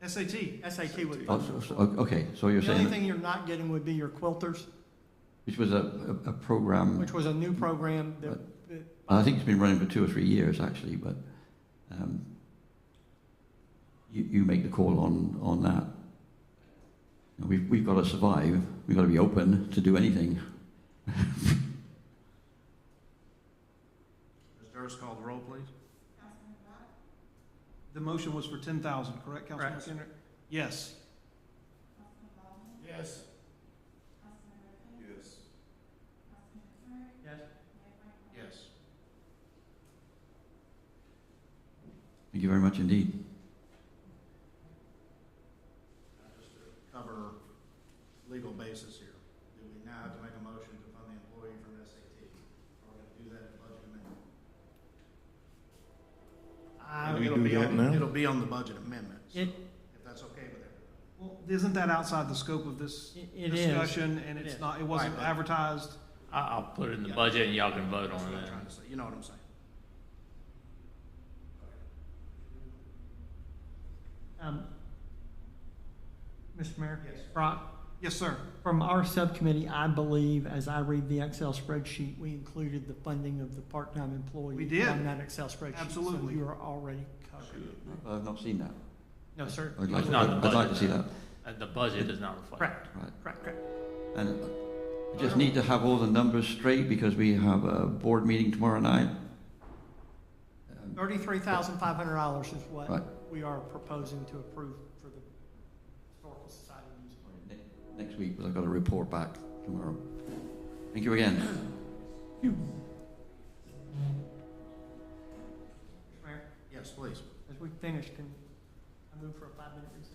SAT. SAT would be. Oh, okay, so you're The only saying, thing you're not getting would be your quilters, which was a program, which was a new program that I think it's been running for 2 or 3 years actually, but you make the call on that. We've got to survive. We've got to be open to do anything. Ms. Durst, call the roll, please. Councilman Rock, The motion was for 10,000, correct, Councilman Correct. Kendrick? Yes. Councilman Ballmer, Yes. Councilman Griffin, yes. Councilman Kenrick, yes. Mayor Franklin. Yes. Thank you very much indeed. Just to cover legal basis here, do we now have to make a motion to fund the employee from SAT? Are we going to do that in budget amendment? Do we It'll do be that on- now? It'll be on the budget amendment, so It, if that's okay with everybody. Well, isn't that outside the scope of this it is. discussion? And It it's is. not, it wasn't Right, but- advertised? I'll put it in the Yeah. budget and y'all can vote That's on what it I'm trying then. to say. You know what I'm saying? Mr. Mayor? Yes. Brock? Yes, sir. From our subcommittee, I believe, as I read the Excel spreadsheet, we included the funding of the part-time employee We did. on that Excel spreadsheet. Absolutely. So you are already covered. I've not seen that. No, sir. I'd like, It's not in the I'd like to budget see now. that. The budget does not reflect. Correct, Right. correct. And I just need to have all the numbers straight because we have a board meeting tomorrow night. $33,500 is what Right. we are proposing to approve for the Historical Society Museum. Next week, but I've got to report back tomorrow. Thank you again. Mayor, Yes, please. as we finish, can I move for a 5-minute recess?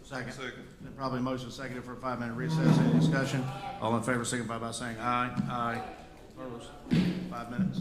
Second. Then probably motion seconded for a 5-minute recess. Any discussion? All in favor, signify by saying aye. Aye. Opposed? 5 minutes.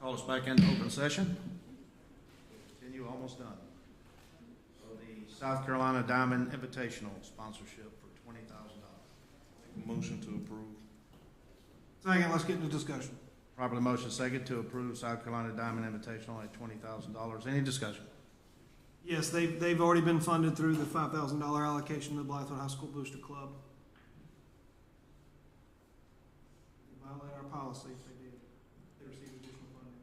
Call us back into open session. Continue, almost done. So the South Carolina Diamond Invitational sponsorship for $20,000. Motion to approve. Second, let's get into discussion. Properly motion second to approve South Carolina Diamond Invitational at $20,000. Any discussion? Yes, they've already been funded through the $5,000 allocation to the Blythewood High School Booster Club. They violate our policy if they did. They receive additional funding.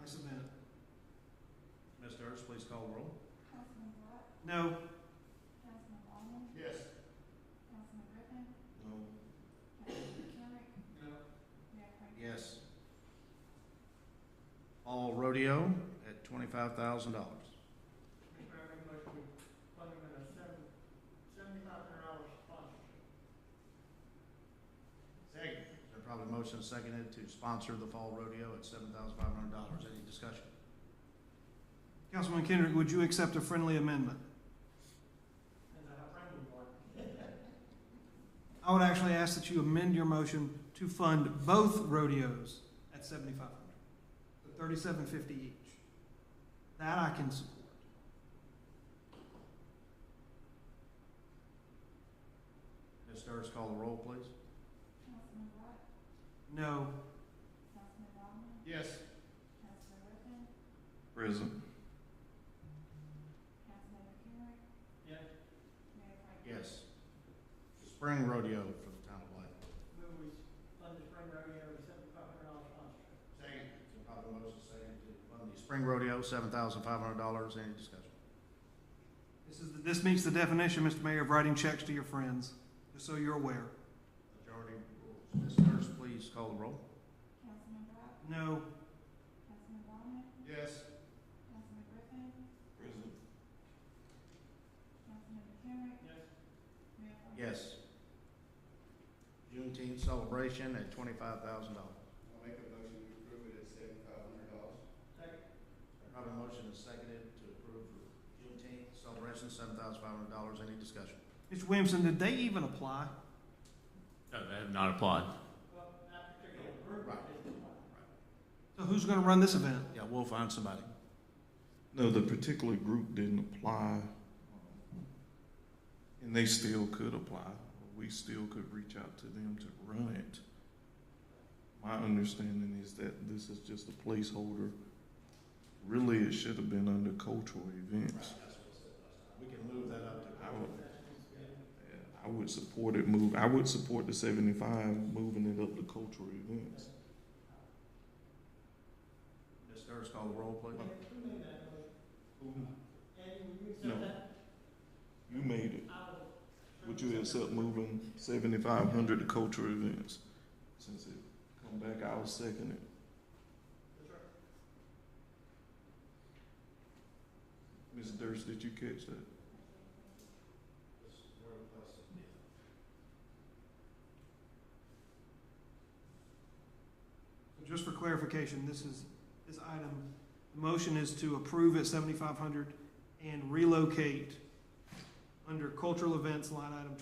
Nice event. Mr. Hurst, please call the roll. Councilman Blunt, No. Councilman Ballman, Yes. Councilman Griffin, No. Councilman McHenry, No. Mayor Franklin. Yes. Fall rodeo at $25,000. Second. There probably motion seconded to sponsor the fall rodeo at $7,500. Any discussion? Councilman Kendrick, would you accept a friendly amendment? I would actually ask that you amend your motion to fund both rodeos at $7,500, so $3,750 each. That I can support. Mr. Hurst, call the roll, please. Councilman Blunt, No. Councilman Ballman, Yes. Councilman Griffin, Present. Councilman McHenry, Yes. Mayor Franklin. Yes. Spring rodeo for the town of Blythewood. Move we fund the spring rodeo with $7,500 sponsorship. Second. So probably motion seconded to fund the spring rodeo, $7,500. Any discussion? This meets the definition, Mr. Mayor, of writing checks to your friends, just so you're aware. Majority rules. Mr. Hurst, please call the roll. Councilman Blunt, No. Councilman Ballman, Yes. Councilman Griffin, Present. Councilman McHenry, Yes. Mayor Franklin. Yes. Juneteenth celebration at $25,000. I'll make a motion to approve it at $7,500. Second. Probably motion is seconded to approve the Juneteenth celebration, $7,500. Any discussion? Mr. Williamson, did they even apply? No, they have not applied. Well, that particular group Right. is So who's going to run this event? Yeah, we'll find somebody. No, the particular group didn't apply, and they still could apply. We still could reach out to them to run it. My understanding is that this is just a placeholder. Really, it should have been under cultural events. We can move that up to. I would support it I would support the 75, moving it up to cultural events. Mr. Hurst, call the roll, please. No. You made it. Would you accept moving 7,500 to cultural events? Since it come back, I'll second it. Ms. Durst, did you catch that? Just for clarification, this item, the motion is to approve at $7,500 and relocate under cultural events line item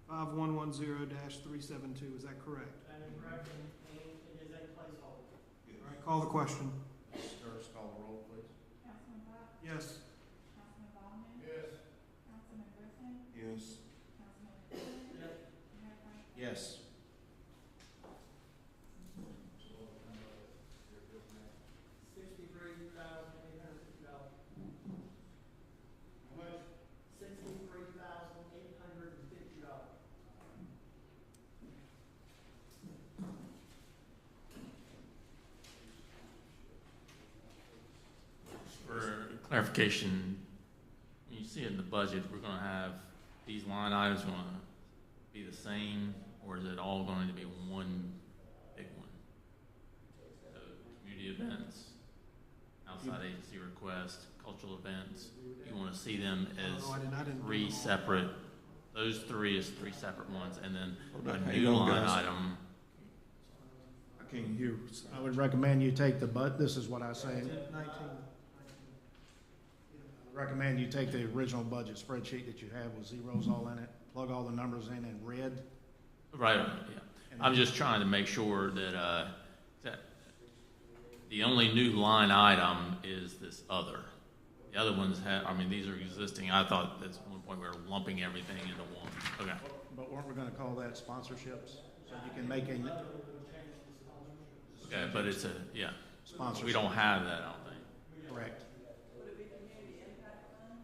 235110-372. Is that correct? That is correct, and it is a placeholder. All right, call the question. Mr. Hurst, call the roll, please. Councilman Blunt, Yes. Councilman Ballman, Yes. Councilman Griffin, Yes. Councilman McHenry, Yes. Mayor Franklin. Yes. $63,850. How much? $63,850. For clarification, when you see it in the budget, we're gonna have, these line items gonna be the same, or is it all going to be one big one? So, community events, outside agency requests, cultural events, you wanna see them as Oh, I didn't. three separate, those three is three separate ones, and then a Hang new on, line guys. item. I can't hear. I would recommend you take this is what I say. 19. Recommend you take the original budget spreadsheet that you have with zeros all in it, plug all the numbers in red. Right, yeah. I'm just trying to make sure that, The only new line item is this other. The other ones have, I mean, these are existing. I thought at one point we were lumping everything into one. Okay. But weren't we gonna call that sponsorships? So you can make a Okay, but it's a, yeah. sponsorship. We don't have that, I don't think. Correct. Would it be community impact fund?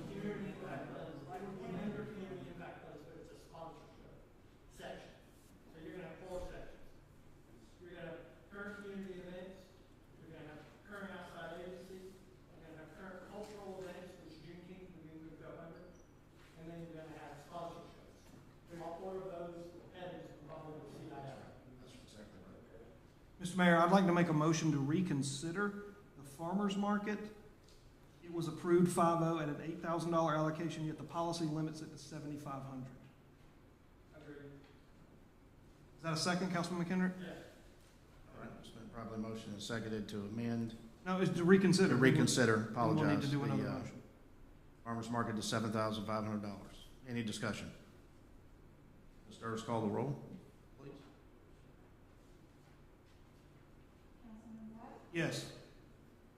Community impact funds, like we're under community impact funds, but it's a sponsorship section. So you're gonna have 4 sections. You're gonna have current community events, you're gonna have current outside agencies, you're gonna have current cultural events, which Juneteenth would be moved up under, and then you're gonna have sponsorships. And all 4 of those headings will follow the CIO. That's exactly right. Mr. Mayor, I'd like to make a motion to reconsider the farmer's market. It was approved 5-0 at an $8,000 allocation, yet the policy limits it to $7,500. Agreed. Is that a second, Councilman McHenry? Yes. All right, it's been probably motion and seconded to amend, No, it's to reconsider. to reconsider, We will apologize. need to do another the, motion. Farmer's market to $7,500. Any discussion? Ms. Durst, call the roll, please. Councilman Webb? Yes.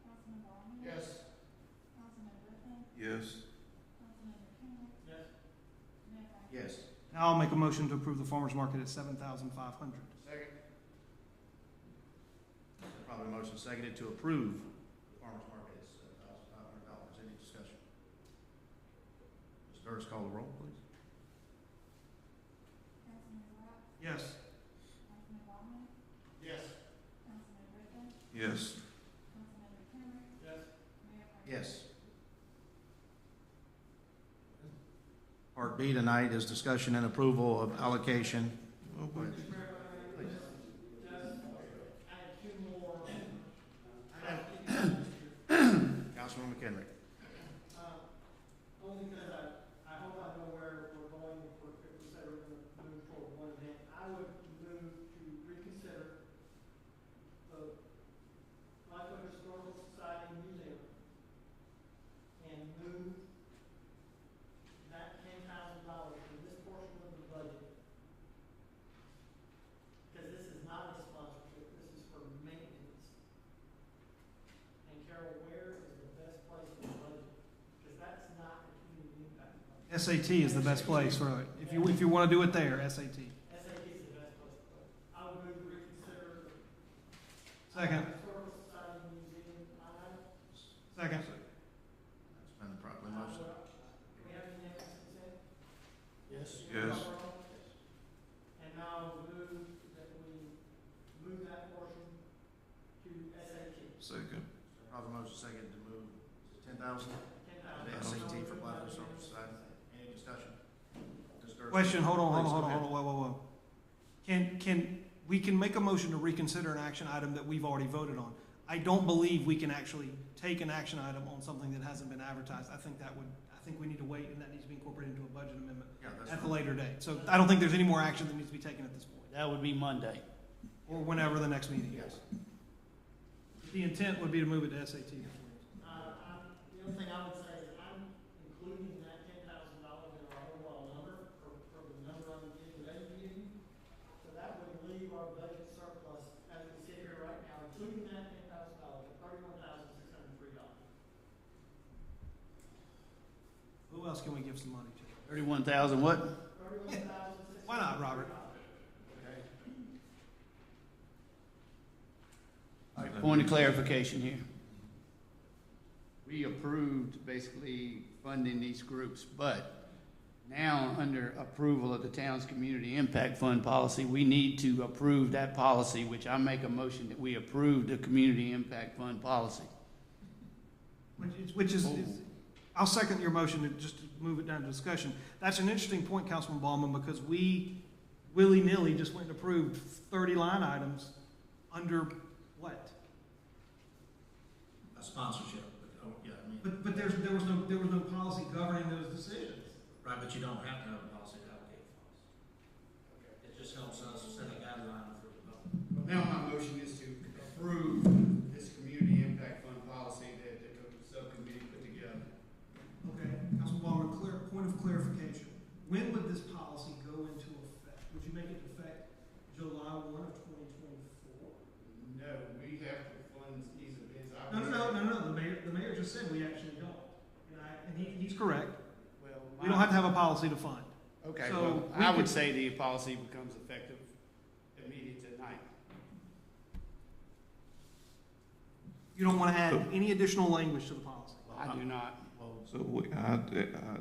Councilman Ballman? Yes. Councilman Griffin? Yes. Councilman McHenry? Yes. Mayor White? Yes. Now I'll make a motion to approve the farmer's market at $7,500. Second. Probably motion seconded to approve the farmer's market at $7,500. Any discussion? Ms. Durst, call the roll, please. Councilman Webb? Yes. Councilman Ballman? Yes. Councilman Griffin? Yes. Councilman McHenry? Yes. Mayor White? Yes. Part B tonight is discussion and approval of allocation. Oh, go ahead. Please. Just add 2 more. Councilman McHenry. Only because I hope I know where we're going if we say we're gonna move toward one event. I would move to reconsider the Blythewood Historical Society Museum and move that $10,000 from this portion of the budget. Because this is not a sponsorship, this is for maintenance. And Carol, where is the best place in the budget? Because that's not a community impact fund. SAT is the best place for it. If you want to do it there, SAT. SAT is the best place to put it. I would move to reconsider. Second. Historical Society Museum, Second. That's been properly motion. can we have unanimous consent? Yes. Yes. And now move that we move that portion to SAT. Second. Probably motion seconded to move 10,000 to SAT for Blythewood Historical Society. Any discussion? Ms. Durst, Question, hold on, please go ahead. whoa. We can make a motion to reconsider an action item that we've already voted on. I don't believe we can actually take an action item on something that hasn't been advertised. I think we need to wait, and that needs to be incorporated into a budget amendment Yeah, that's at the fine. later date. So I don't think there's any more action that needs to be taken at this point, That would be Monday. or whenever the next meeting is. The intent would be to move it to SAT. The only thing I would say is I'm including that $10,000 in our overall number for the number I'm getting ready to give you. So that would leave our budget surplus as we sit here right now, including that $10,000, at $31,603. Who else can we give some money to? 31,000 what? $31,603. Why not, Robert? All right, point of clarification here. We approved basically funding these groups, but now under approval of the town's community impact fund policy, we need to approve that policy, which I make a motion that we approve the community impact fund policy. Which is, I'll second your motion to just to move it down to discussion. That's an interesting point, Councilman Ballman, because we willy-nilly just went and approved 30 line items under what? A sponsorship, yeah, I mean, But there was no policy governing those decisions. right, but you don't have to have a policy to allocate funds. It just helps us set a guideline for the public. Now my motion is to approve this community impact fund policy that the subcommittee put together. Okay, Councilman Ballmer, point of clarification. When would this policy go into effect? Would you make it effect July 1 of 2024? No, we have to fund just said we actually don't. And he's correct. Well, We don't have to have a policy to fund. Okay, So well, we I could- would say the policy becomes effective immediate tonight. You don't want to add any additional language to the policy. I do not. So I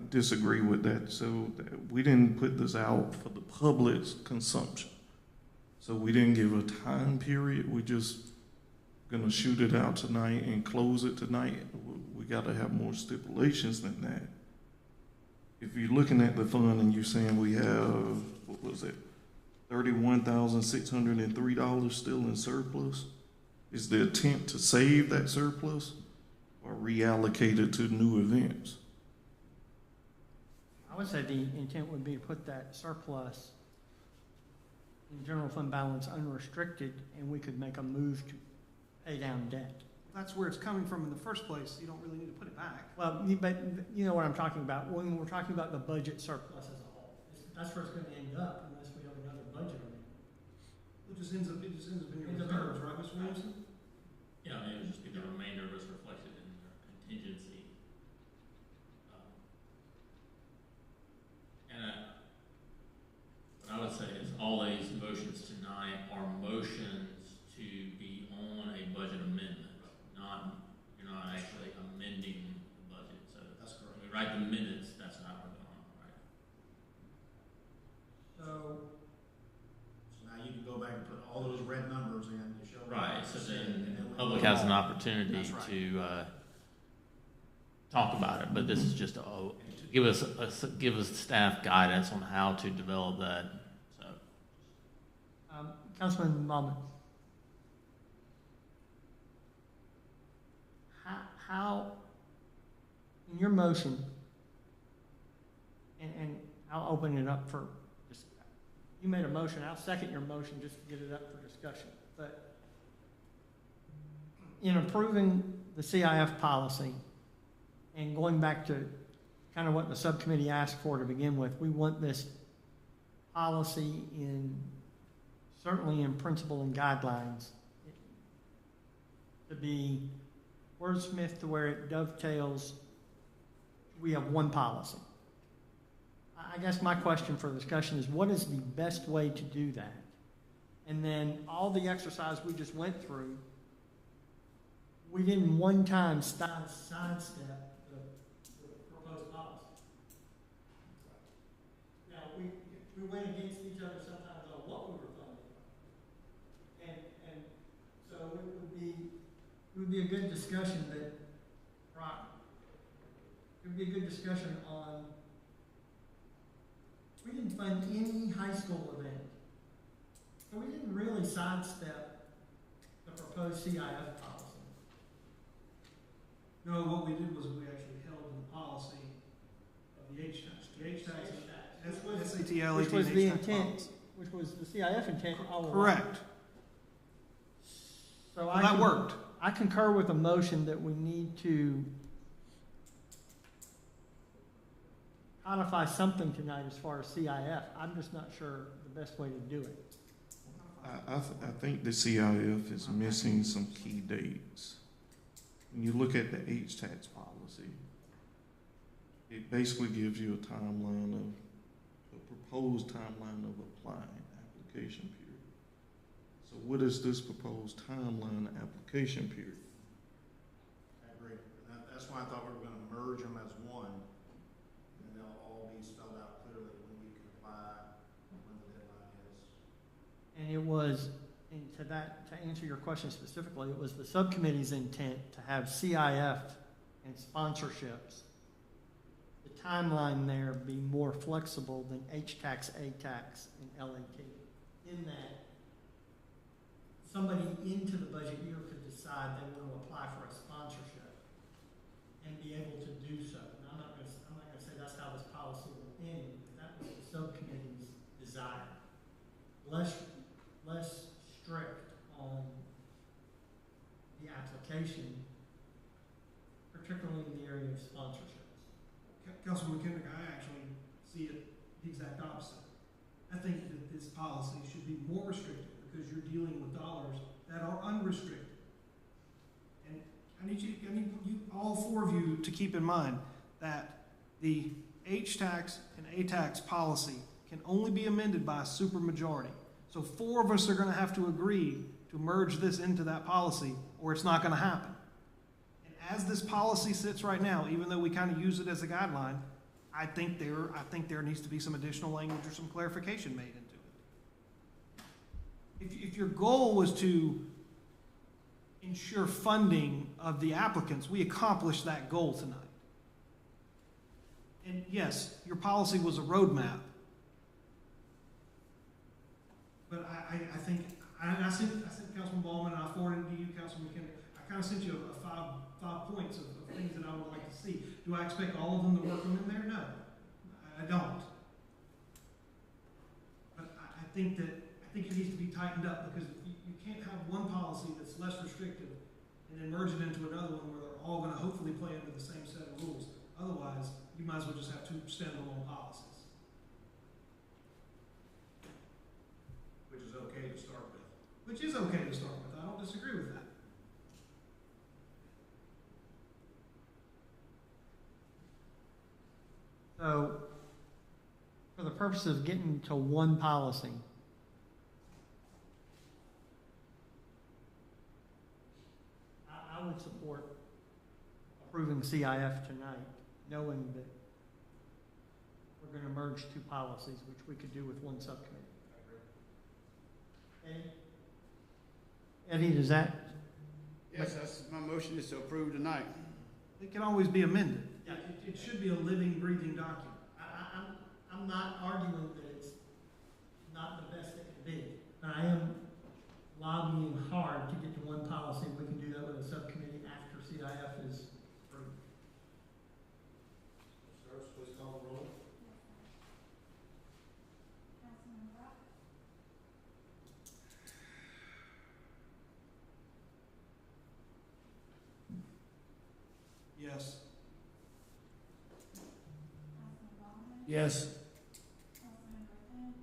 disagree with that. So we didn't put this out for the public's consumption. So we didn't give a time period. We just gonna shoot it out tonight and close it tonight. We gotta have more stipulations than that. If you're looking at the fund and you're saying we have, what was it, $31,603 still in surplus, is the attempt to save that surplus or reallocate it to new events? I would say the intent would be to put that surplus in general fund balance unrestricted, and we could make a move to pay down debt. That's where it's coming from in the first place. You don't really need to put it back. Well, but you know what I'm talking about. When we're talking about the budget surplus as a whole, that's where it's going to end up unless we have another budget amendment. It just ends up in your Ends up in- reserves, right, Mr. Williamson? Yeah, I mean, it would just be the remainder was reflected in their contingency. What I would say is all these motions tonight are motions to be on a budget amendment, not, you're not actually amending the budget, so. That's correct. When we write the minutes, that's how we're going, right? So, So now you can go back and put all those red numbers in to show. Right, so then and the we- public has an opportunity That's right. to talk about it, but this is just to give us staff guidance on how to develop that, so. Councilman Ballman. How, in your motion, and I'll open it up for, you made a motion, I'll second your motion just to get it up for discussion. But in approving the CIF policy and going back to kind of what the subcommittee asked for to begin with, we want this policy certainly in principle and guidelines to be wordsmithed to where it dovetails. We have one policy. I guess my question for discussion is, what is the best way to do that? And then all the exercise we just went through, we didn't one time sidestep the proposed policy. Now, we went against each other sometimes on what we were funding. And so it would be a good discussion that, right, it would be a good discussion on, we didn't fund any high school event. So we didn't really sidestep the proposed CIF policy. No, what we did was we actually held to the policy of the H-tax. The H-tax, SATL, Which was AT&H the tax intent, policy. which was the CIF intent all along. Correct. So Well, that worked. I concur with the motion that we need to codify something tonight as far as CIF. I'm just not sure the best way to do it. I think the CIF is missing some key dates. When you look at the H-tax policy, it basically gives you a proposed timeline of applying application period. So what is this proposed timeline application period? I agree. That's why I thought we were gonna merge them as one, and they'll all be spelled out clearly when we can apply, when the deadline is. And it was, and to answer your question specifically, it was the subcommittee's intent to have CIF and sponsorships, the timeline there be more flexible than H-tax, A-tax, and LAT. In that, somebody into the budget year could decide they want to apply for a sponsorship and be able to do so. And I'm not gonna say that's how this policy will end, but that was the subcommittee's desire. Less strict on the application, particularly in the area of sponsorships. Councilman Kendrick, I actually see it the exact opposite. I think that this policy should be more restricted because you're dealing with dollars that are unrestricted. And I you, all four of you to keep in mind that the H-tax and A-tax policy can only be amended by a supermajority. So four of us are gonna have to agree to merge this into that policy, or it's not gonna happen. And as this policy sits right now, even though we kind of use it as a guideline, I think there needs to be some additional language or some clarification made into it. If your goal was to ensure funding of the applicants, we accomplished that goal tonight. And yes, your policy was a roadmap. But I think, I sent Councilman Ballman, and I forwarded it to you, Councilman McKinney. I kind of sent you a five points of things that I would like to see. Do I expect all of them to work them in there? No, I don't. But I think it needs to be tightened up, because you can't have one policy that's less restrictive and then merge it into another one where they're all going to hopefully play under the same set of rules. Otherwise, you might as well just have two standalone policies. Which is okay to start with. Which is okay to start with. I don't disagree with that. So, for the purpose of getting to one policy, I would support approving CIF tonight, knowing that we're going to merge two policies, which we could do with one subcommittee. Eddie, does that? Yes, that's, my motion is to approve tonight. It can always be amended. It should be a living, breathing document. I'm not arguing that it's not the best it can be, but I am lobbying hard to get to one policy. We can do that with a subcommittee after CIF is approved. Sir, please call the roll. Councilman Brock, Yes. Councilman Ballman, Yes. Councilman Griffin,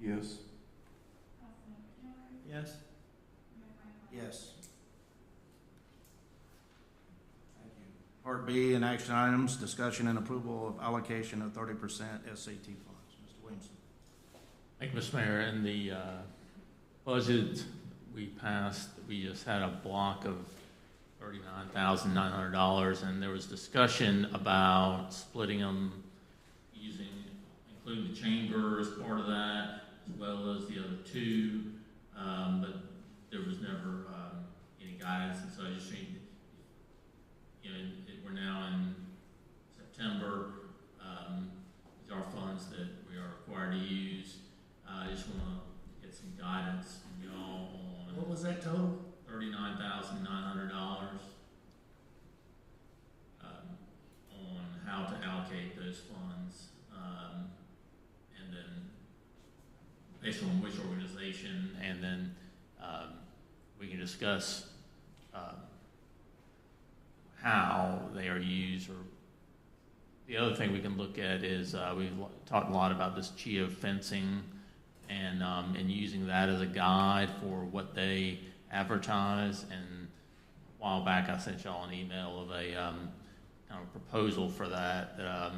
Yes. Councilman McHenry, Yes? Mayor Franklin. Yes. Thank you. Part B, in action items, discussion and approval of allocation of 30% SAT funds. Mr. Williamson. Thank you, Mr. Mayor. In the budget we passed, we just had a block of $39,900, and there was discussion about splitting them, including the chamber as part of that, as well as the other two, but there was never any guidance, and so I just think, we're now in September. These are funds that we are required to use. I just want to get some guidance from y'all on. What was that total? $39,900 on how to allocate those funds, and then based on which organization, and then we can discuss how they are used. Or the other thing we can look at is we've talked a lot about this geofencing and using that as a guide for what they advertise. And a while back I sent y'all an email of a kind of proposal for that I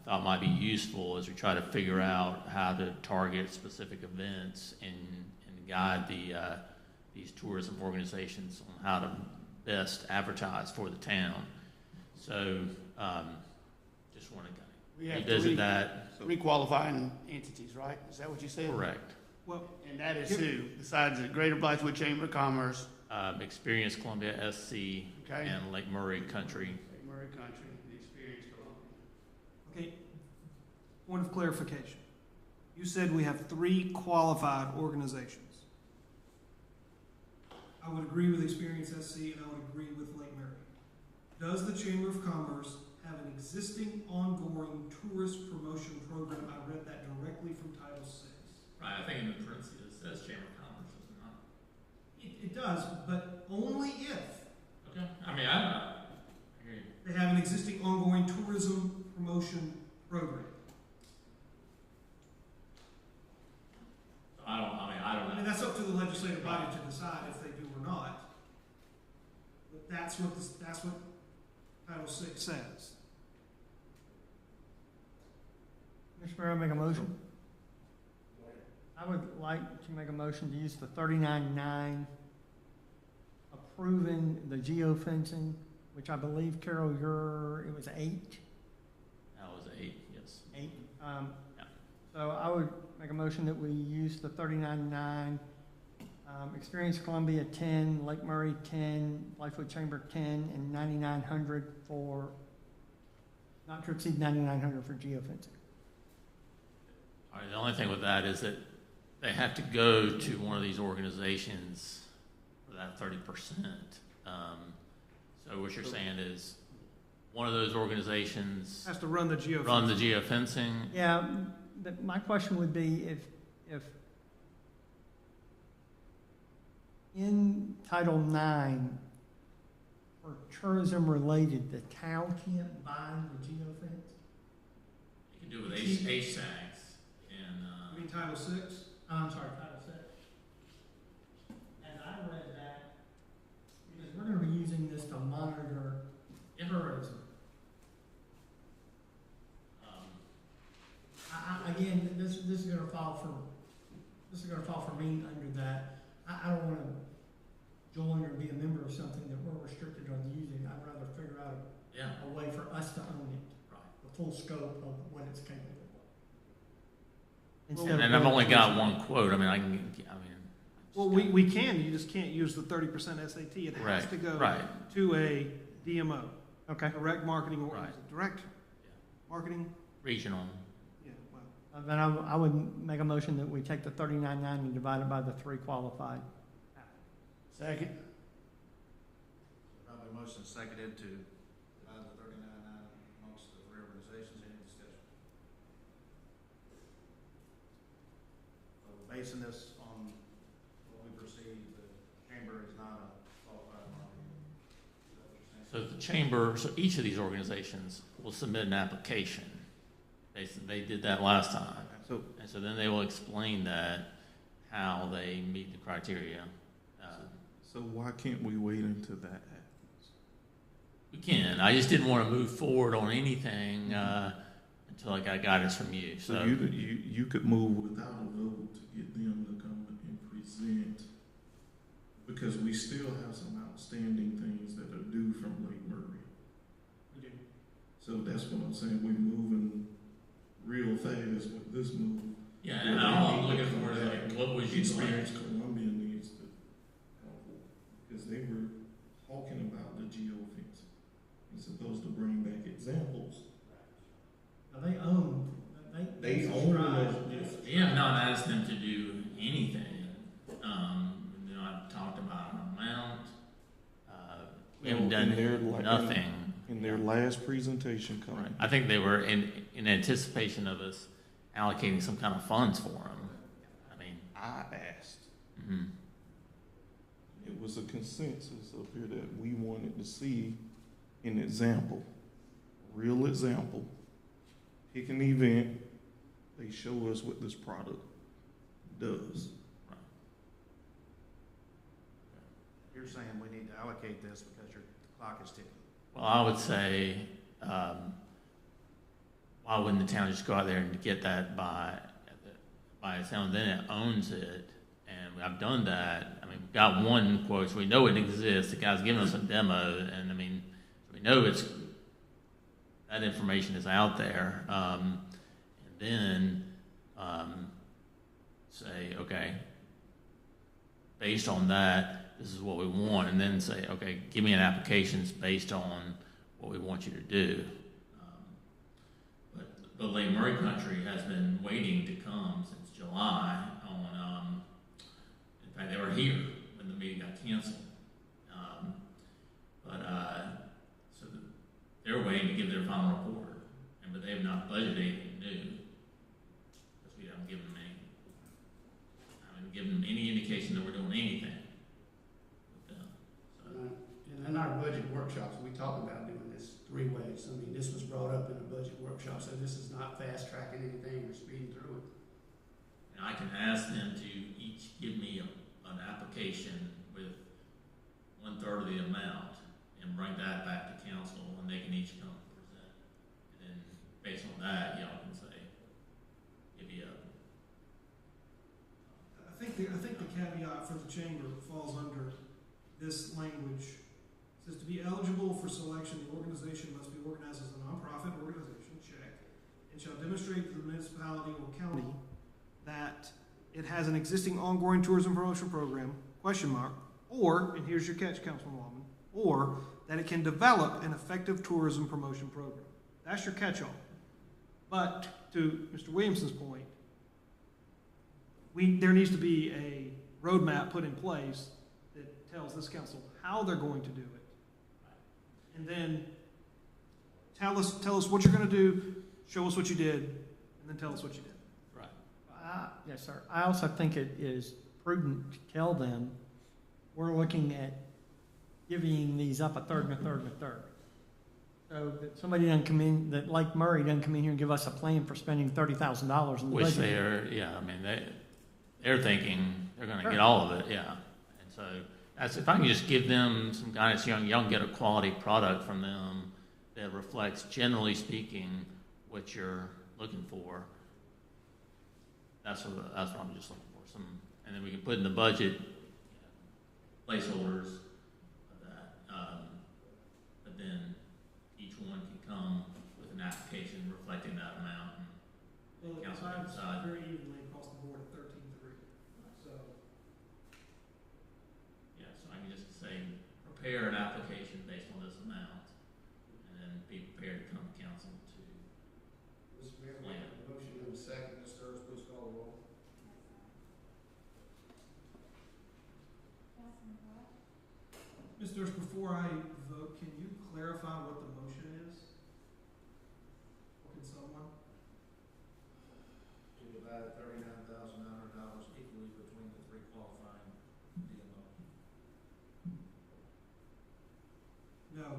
thought might be useful as we try to figure out how to target specific events and guide these tourism organizations on how to best advertise for the town. So just want to revisit that. Requalifying entities, right? Is that what you said? Correct. Well, And that is who, besides the Greater Blythewood Chamber of Commerce, Experience Columbia SC Okay. and Lake Murray Country. Murray Country, the Experience Columbia. okay, point of clarification. You said we have 3 qualified organizations. I would agree with Experience SC, and I would agree with Lake Mary. Does the Chamber of Commerce have an existing ongoing tourist promotion program? I read that directly from Title VI. Right, I think in the parentheses it says Chamber of Commerce, does it not? It does, but only if Okay, I mean, I hear you. they have an existing ongoing tourism promotion program. I don't know. I mean, that's up to the legislative body to decide if they do or not. But That's what Title VI says. Mr. Mayor, I make a motion. I would like to make a motion to use the 39.9, approving the geofencing, which I believe, Carol, it was 8? That was 8, yes. 8. Yeah. So I would make a motion that we use the 39.9, Experience Columbia 10, Lake Murray 10, Blythewood Chamber 10, and 9,900 for, not to exceed 9,900 for geofencing. All right, the only thing with that is that they have to go to one of these organizations for that 30%. So what you're saying is one of those organizations Has to run the geofence. run the geofencing. Yeah, my question would be if in Title IX, for tourism related, the town can't buy the geofence? You can do it with HSACs and, You mean Title VI? I'm sorry, Title VI. And I read that, because we're gonna be using this to monitor tourism. Again, this is gonna fall for me under that. I don't wanna join or be a member of something that we're restricted on using. I'd rather figure out yeah, a way for us to own it, right. the full scope of what it's capable of. And, Instead of I've going only to- got one quote. Well, we can, you just can't use the 30% SAT. It has Right, to go right. to a DMO, Okay. direct marketing, or Right. direct marketing, Regional. yeah, well, Then I would make a motion that we take the 39.9 and divide it by the 3 qualified. Second. Probably motion seconded to divide the 39.9 amongst the 3 organizations. Any discussion? So we're basing this on what we perceive the chamber is not a qualified marketing. Is that what you're saying? So the chamber, so each of these organizations will submit an application. They did that last time. And so then they will explain that, how they meet the criteria. So why can't we wait until that happens? We can. I just didn't want to move forward on anything until I got guidance from you. So you could move without a vote to get them to come and present, because we still have some outstanding things that are due from Lake Murray. We do. So that's what I'm saying, we're moving real fast with this move. Yeah, and all I'm looking for is like, what was you Experience Columbia needs to help, because they were talking about the geofence. You're supposed to bring back examples. Now, they own subscribe. We have not asked them to do anything. I've talked about an amount. We haven't done nothing. In their last presentation coming. Right. I think they were in anticipation of us allocating some kind of funds for them. I asked. Mm-hmm. It was a consensus up here that we wanted to see an example, real example. Pick an event, they show us what this product does. You're saying we need to allocate this because the clock is ticking. Well, I would say, why wouldn't the town just go out there and get that by itself? Then it owns it, and I've done that. We've got one quote, so we know it exists. The guy's giving us a demo, and we know that information is out there. And then say, okay, based on that, this is what we want, and then say, okay, give me an application based on what we want you to do. But Lake Murray Country has been waiting to come since July on, in fact, they were here when the meeting got canceled. So they're waiting to give their final report, but they have not budgeted anything new, because we haven't given them any indication that we're doing anything. In our budget workshops, we talked about doing this 3 ways. This was brought up in a budget workshop, so this is not fast tracking anything or speeding through it. And I can ask them to each give me an application with 1/3 of the amount, and and bring that back to council, and they can each come present. And then based on that, y'all can say, divvy up. I think the caveat for the chamber falls under this language. It says to be eligible for selection, the organization must be organized as a nonprofit organization, check, and shall demonstrate to the municipality or county that it has an existing ongoing tourism promotion program, question mark, or, and here's your catch, Councilwoman, or that it can develop an effective tourism promotion program. That's your catch-all. But to Mr. Williamson's point, there needs to be a roadmap put in place that tells this council how they're going to do it. And then tell us what you're going to do, show us what you did, and then tell us what you did. Right. Yes, sir. I also think it is prudent to tell them, we're looking at divvying these up a third and a third and a third. So that somebody doesn't come in, that like Murray doesn't come in here and give us a plan for spending $30,000 in the Which budget. they are, yeah, I mean, they're thinking they're gonna Sure. get all of it, yeah. And so, if I can just give them some guidance, y'all can get a quality product from them that reflects, generally speaking, what you're looking for. That's what I'm just looking for, and then we can put in the budget, placeholders of that. But then each one can come with an application reflecting that amount. Well, Council it's decide. very evenly across the board at 13.3. So, Yeah, so I can just say, prepare an application based on this amount, and then be prepared to come to council to Mr. Mayor, plan. motion in a second. Ms. Sturts, please call the roll. Councilman Bott, Ms. Durst, before I vote, can you clarify what the motion is? Or can someone? To divide $39,900 equally between the three qualifying DMOs. No.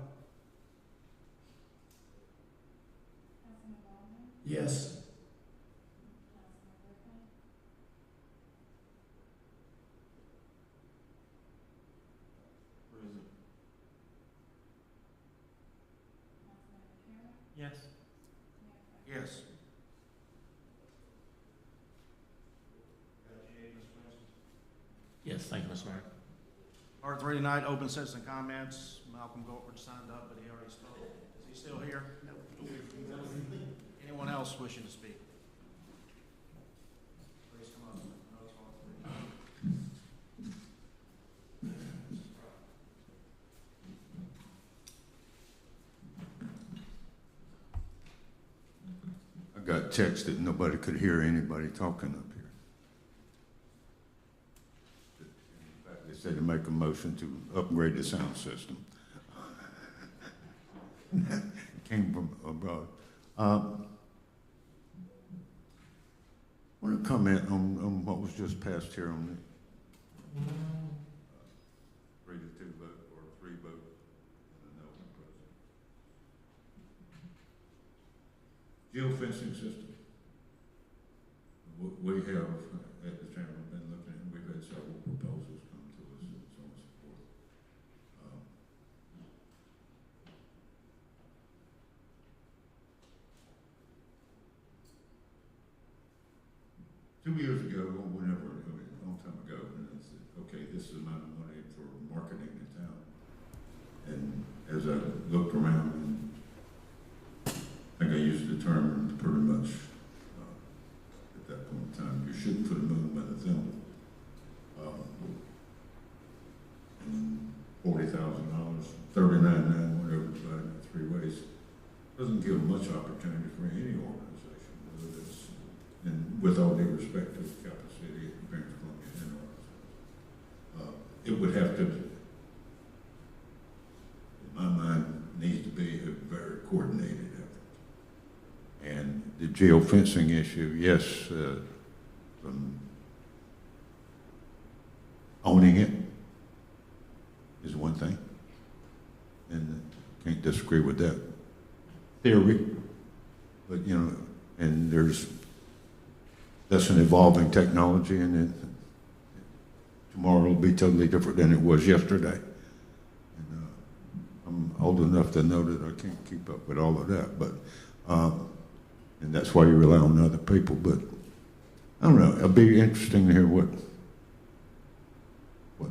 Councilman Ballmer, Yes. Councilman Griffin, Present. Councilman Carroll, Yes. Mayor Pro Tem. Yes. Yes, thank you, Mr. Mayor. Part 3 tonight, open citizen comments. Malcolm Gortwood signed up, but he already spoke. Is he still here? No. Anyone else wishing to speak? Please come up. No, it's all three. I got text that nobody could hear anybody talking up here. In fact, they said to make a motion to upgrade the sound system. Came from abroad. I want to comment on what was just passed here on the 3-2 vote or 3 vote and a no on president. Geofencing system. We have, at the chamber, been looking at, we've had several proposals come to us and so on and so forth. 2 years ago, or whenever, a long time ago, and I said, okay, this is the amount of money for marketing the town. And as I looked around, and I think I used the term pretty much at that point in time, you're shooting for the moon by the thimble. And $40,000, $39,900, whatever, divided into 3 ways, doesn't give much opportunity for any organization, whether it's, and with all due respect to Capital City and Parents Columbia and ours, it would have to, in my mind, needs to be a very coordinated effort. And the geofencing issue, yes, owning it is one thing, and can't disagree with that theory, but you know, and that's an evolving technology, and tomorrow will be totally different than it was yesterday. And old enough to know that I can't keep up with all of that, but, and that's why you rely on other people, but I don't know, it'll be interesting to hear what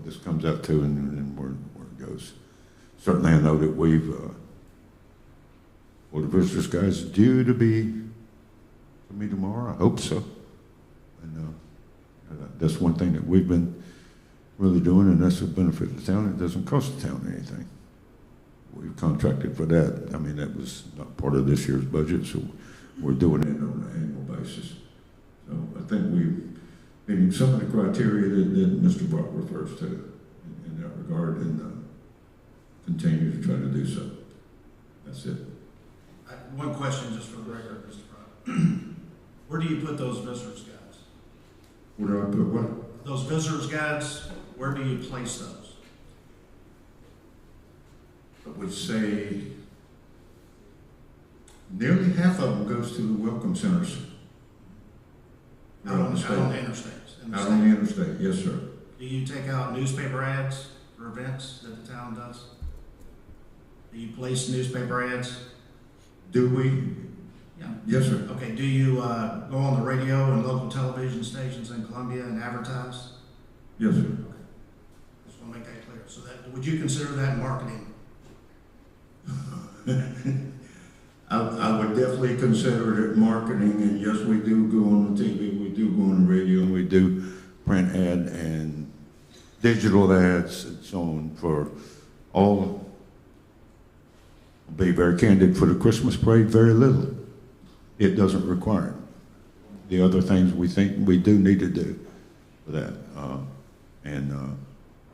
this comes out to and where it goes. Certainly I know that we've, well, the visitors guys due to be to me tomorrow, I hope so. And that's one thing that we've been really doing, and that's a benefit to the town. It doesn't cost the town anything. We've contracted for that. I mean, that was not part of this year's budget, so we're doing it on an annual basis. So I think we're meeting some of the criteria that Mr. Brock refers to in that regard, and continue to try to do so. That's it. One question just for the record, Mr. Brock. Where do you put those visitors guides? Where do I put what? Those visitors guides, where do you place those? I would say nearly half of them goes to the welcome centers. Out on the interstates? Out on the interstate, yes, sir. Do you take out newspaper ads for events that the town does? Do you place newspaper ads? Do we? Yeah. Yes, sir. Okay, do you go on the radio and local television stations in Columbia and advertise? Yes, sir. Okay. Just want to make that clear. So that, would you consider that marketing? I would definitely consider it marketing, and yes, we do go on the TV, we do go on the radio, and we do print ad and digital ads and so on for all. I'll be very candid, for the Christmas parade, very little. It doesn't require it. The other things we think we do need to do for that.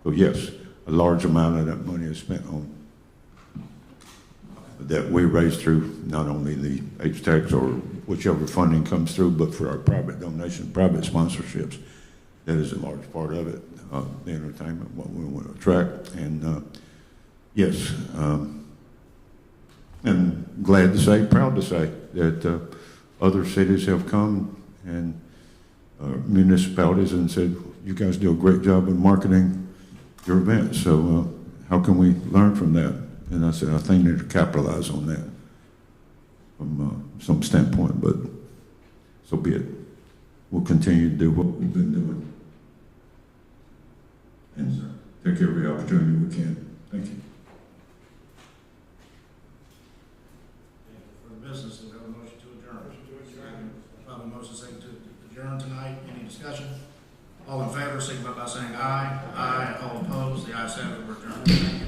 So yes, a large amount of that money is spent on that we raise through not only the H-Tax or whichever funding comes through, but for our private donation, private sponsorships. That is a large part of it, the entertainment, what we want to attract. And yes, and glad to say, proud to say that other cities have come and municipalities and said, you guys do a great job in marketing your events. So how can we learn from that? And I said, I think we need to capitalize on that from some standpoint, but so be it. We'll continue to do what we've been doing and take every opportunity we can. Thank you. For the business, do we have a motion to adjourn? Probably motion second to adjourn tonight. Any discussion? All in favor, signify by saying aye. Aye. All opposed? The ayes have it. We're adjourned. Thank you.